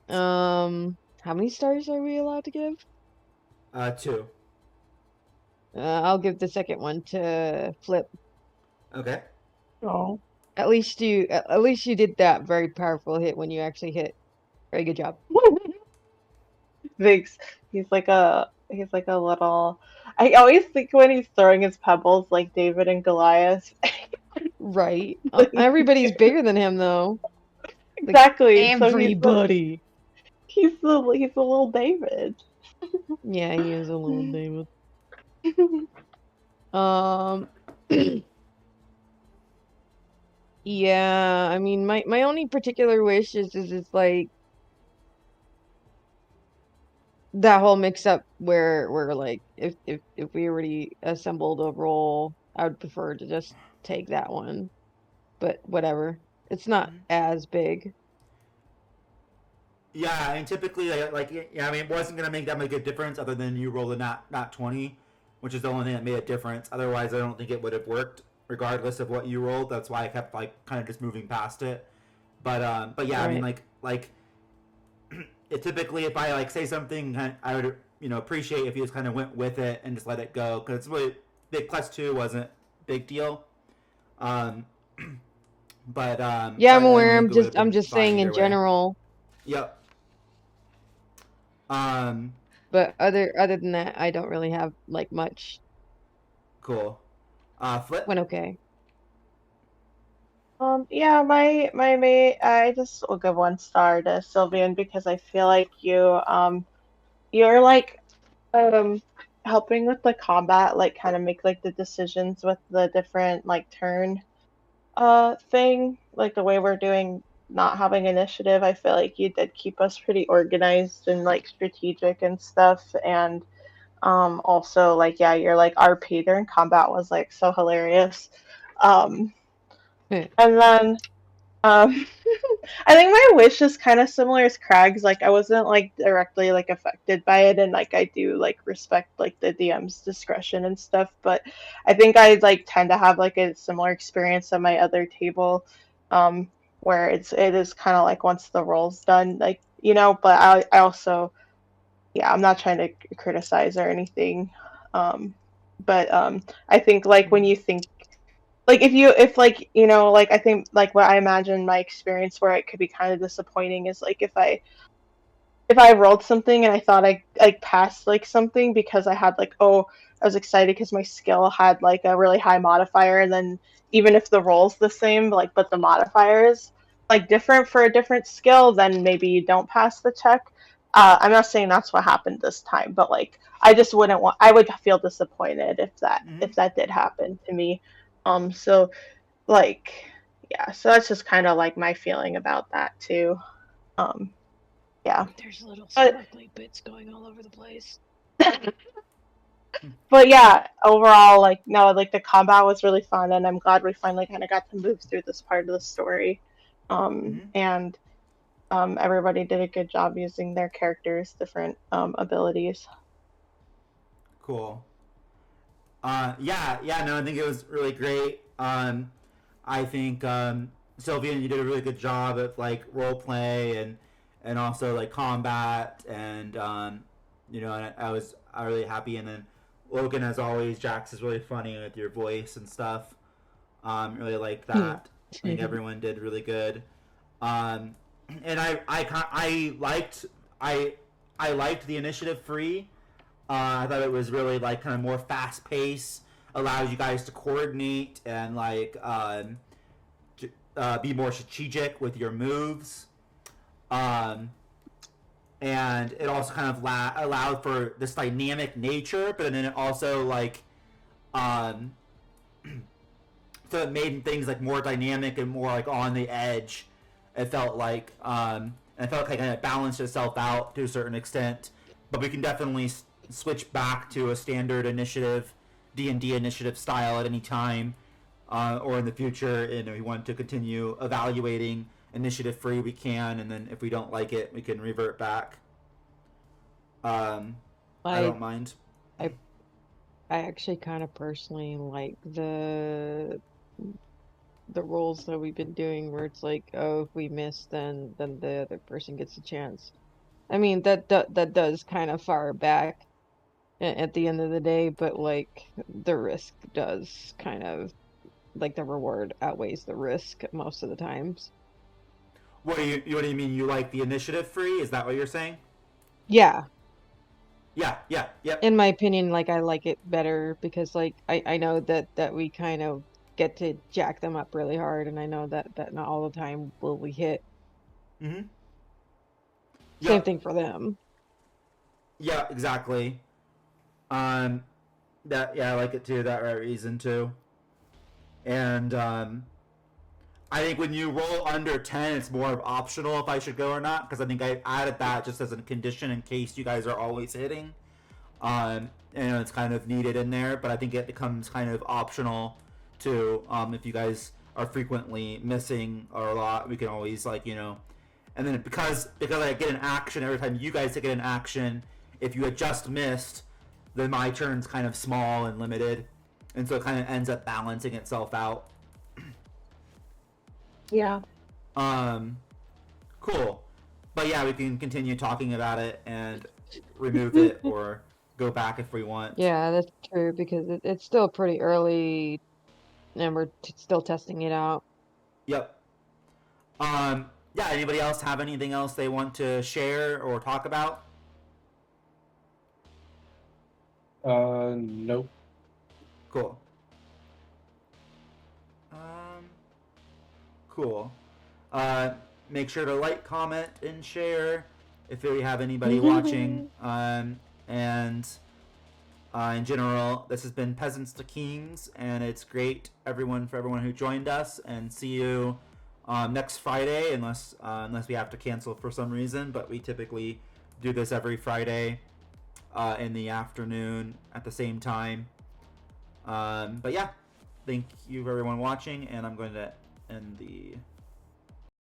How many stars are we allowed to give? 2. I'll give the second one to Flip. Okay. Oh. At least you did that very powerful hit when you actually hit. Very good job. Big's he's like a little. I always think when he's throwing his pebbles like David and Goliath. Right. Like, Everybody's bigger than him though. Like exactly. So everybody. he's the little David. Yeah, he is a little David. Um Yeah, I mean my only particular wish is like that whole mix up where like if we already assembled a role, I would prefer to just take that one. But whatever. It's not as big. Yeah, I mean, typically, yeah, I mean, it wasn't gonna make that much a difference other than you roll a not 20, which is the only thing that made a difference. Otherwise, I don't think it would have worked, regardless of what you rolled. That's why I kept like kind of just moving past it. But yeah, I mean, Right. like it typically, if I like say something, I would appreciate if you just kind of went with it and just let it go, because it's really big. +2 wasn't a big deal. Um, Yeah, I'm but I aware. think it would have I'm been just fine saying in either way. general. Yep. But other than that, I don't really have like much. Cool. Flip. Went okay. Yeah, my mate, I just will give 1 star to Sylveon because I feel like you're like helping with the combat, like kind of make like the decisions with the different like turn thing, like the way we're doing not having initiative. I feel like you did keep us pretty organized and like strategic and stuff, and also like yeah, you're like RP during combat was like so hilarious. Um Heh. and then I think my wish is kind of similar as Craig's. Like I wasn't like directly like affected by it, and like I do like respect like the DM's discretion and stuff. But I think I like tend to have like a similar experience at my other table, where it is kind of like once the roll's done, like But I also yeah, I'm not trying to criticize or anything, but I think like when you think like if like like I think like what I imagine my experience where it could be kind of disappointing is like if I rolled something and I thought I like passed like something because I had like I was excited because my skill had like a really high modifier, and then even if the roll's the same like but the modifier is like different for a different skill, then maybe you don't pass the check. I'm not saying that's what happened this time, but like I just wouldn't want I would feel disappointed Mm-hmm. if that did happen to me. So like yeah, so that's just kind of like my feeling about that too. Um yeah. There's little But sparkly bits going all over the place. but yeah, overall like no, like the combat was really fun, and I'm glad we finally kind of got to move through this part of the story. Mm-hmm. And everybody did a good job using their characters' different abilities. Cool. Yeah, no, I think it was really great. I think Sylveon, you did a really good job at like role play and also like combat, and and I was really happy. And then Logan, as always, Jax is really funny with your voice and stuff. Really like that. I think everyone did really good. And I liked the initiative free. I thought it was really like kind of more fast paced, allows you guys to coordinate and like be more strategic with your moves. Um, and it also kind of allowed for this dynamic nature, but then it also like um, so it made things like more dynamic and more like on the edge. It felt like and I felt like it balanced itself out to a certain extent, but we can definitely switch back to a standard initiative D&D initiative style at any time, or in the future. And if we want to continue evaluating initiative free, we can, and then if we don't like it, we can revert back. I don't mind. I actually kind of personally like the roles that we've been doing where it's like, oh, if we miss, then the other person gets a chance. I mean, that does kind of far back at the end of the day, but like the risk does kind of like the reward outweighs the risk most of the times. What do you mean? You like the initiative free? Is that what you're saying? Yeah. Yeah, yep. In my opinion, like I like it better because like I know that we kind of get to jack them up really hard, and I know that not all the time will we hit. Mm-hmm. Same Yep. thing for them. Yeah, exactly. Um, I like it too. That right reason too. And I think when you roll under 10, it's more of optional if I should go or not, because I think I added that just as a condition in case you guys are always hitting. And it's kind of needed in there, but I think it becomes kind of optional too. If you guys are frequently missing or a lot, we can always and then because I get an action every time you guys get an action, if you had just missed, then my turn's kind of small and limited, and so it kind of ends up balancing itself out. Yeah. Cool. But yeah, we can continue talking about it and remove it or go back if we want. Yeah, that's true because it's still pretty early and we're still testing it out. Yep. Yeah, anybody else have anything else they want to share or talk about? Nope. Cool. Cool. Make sure to like, comment, and share if you have anybody watching. And in general, this has been Peasants to Kings, and it's great for everyone who joined us. And see you next Friday, unless we have to cancel for some reason. But we typically do this every Friday in the afternoon at the same time. But yeah, thank you for everyone watching, and I'm going to end the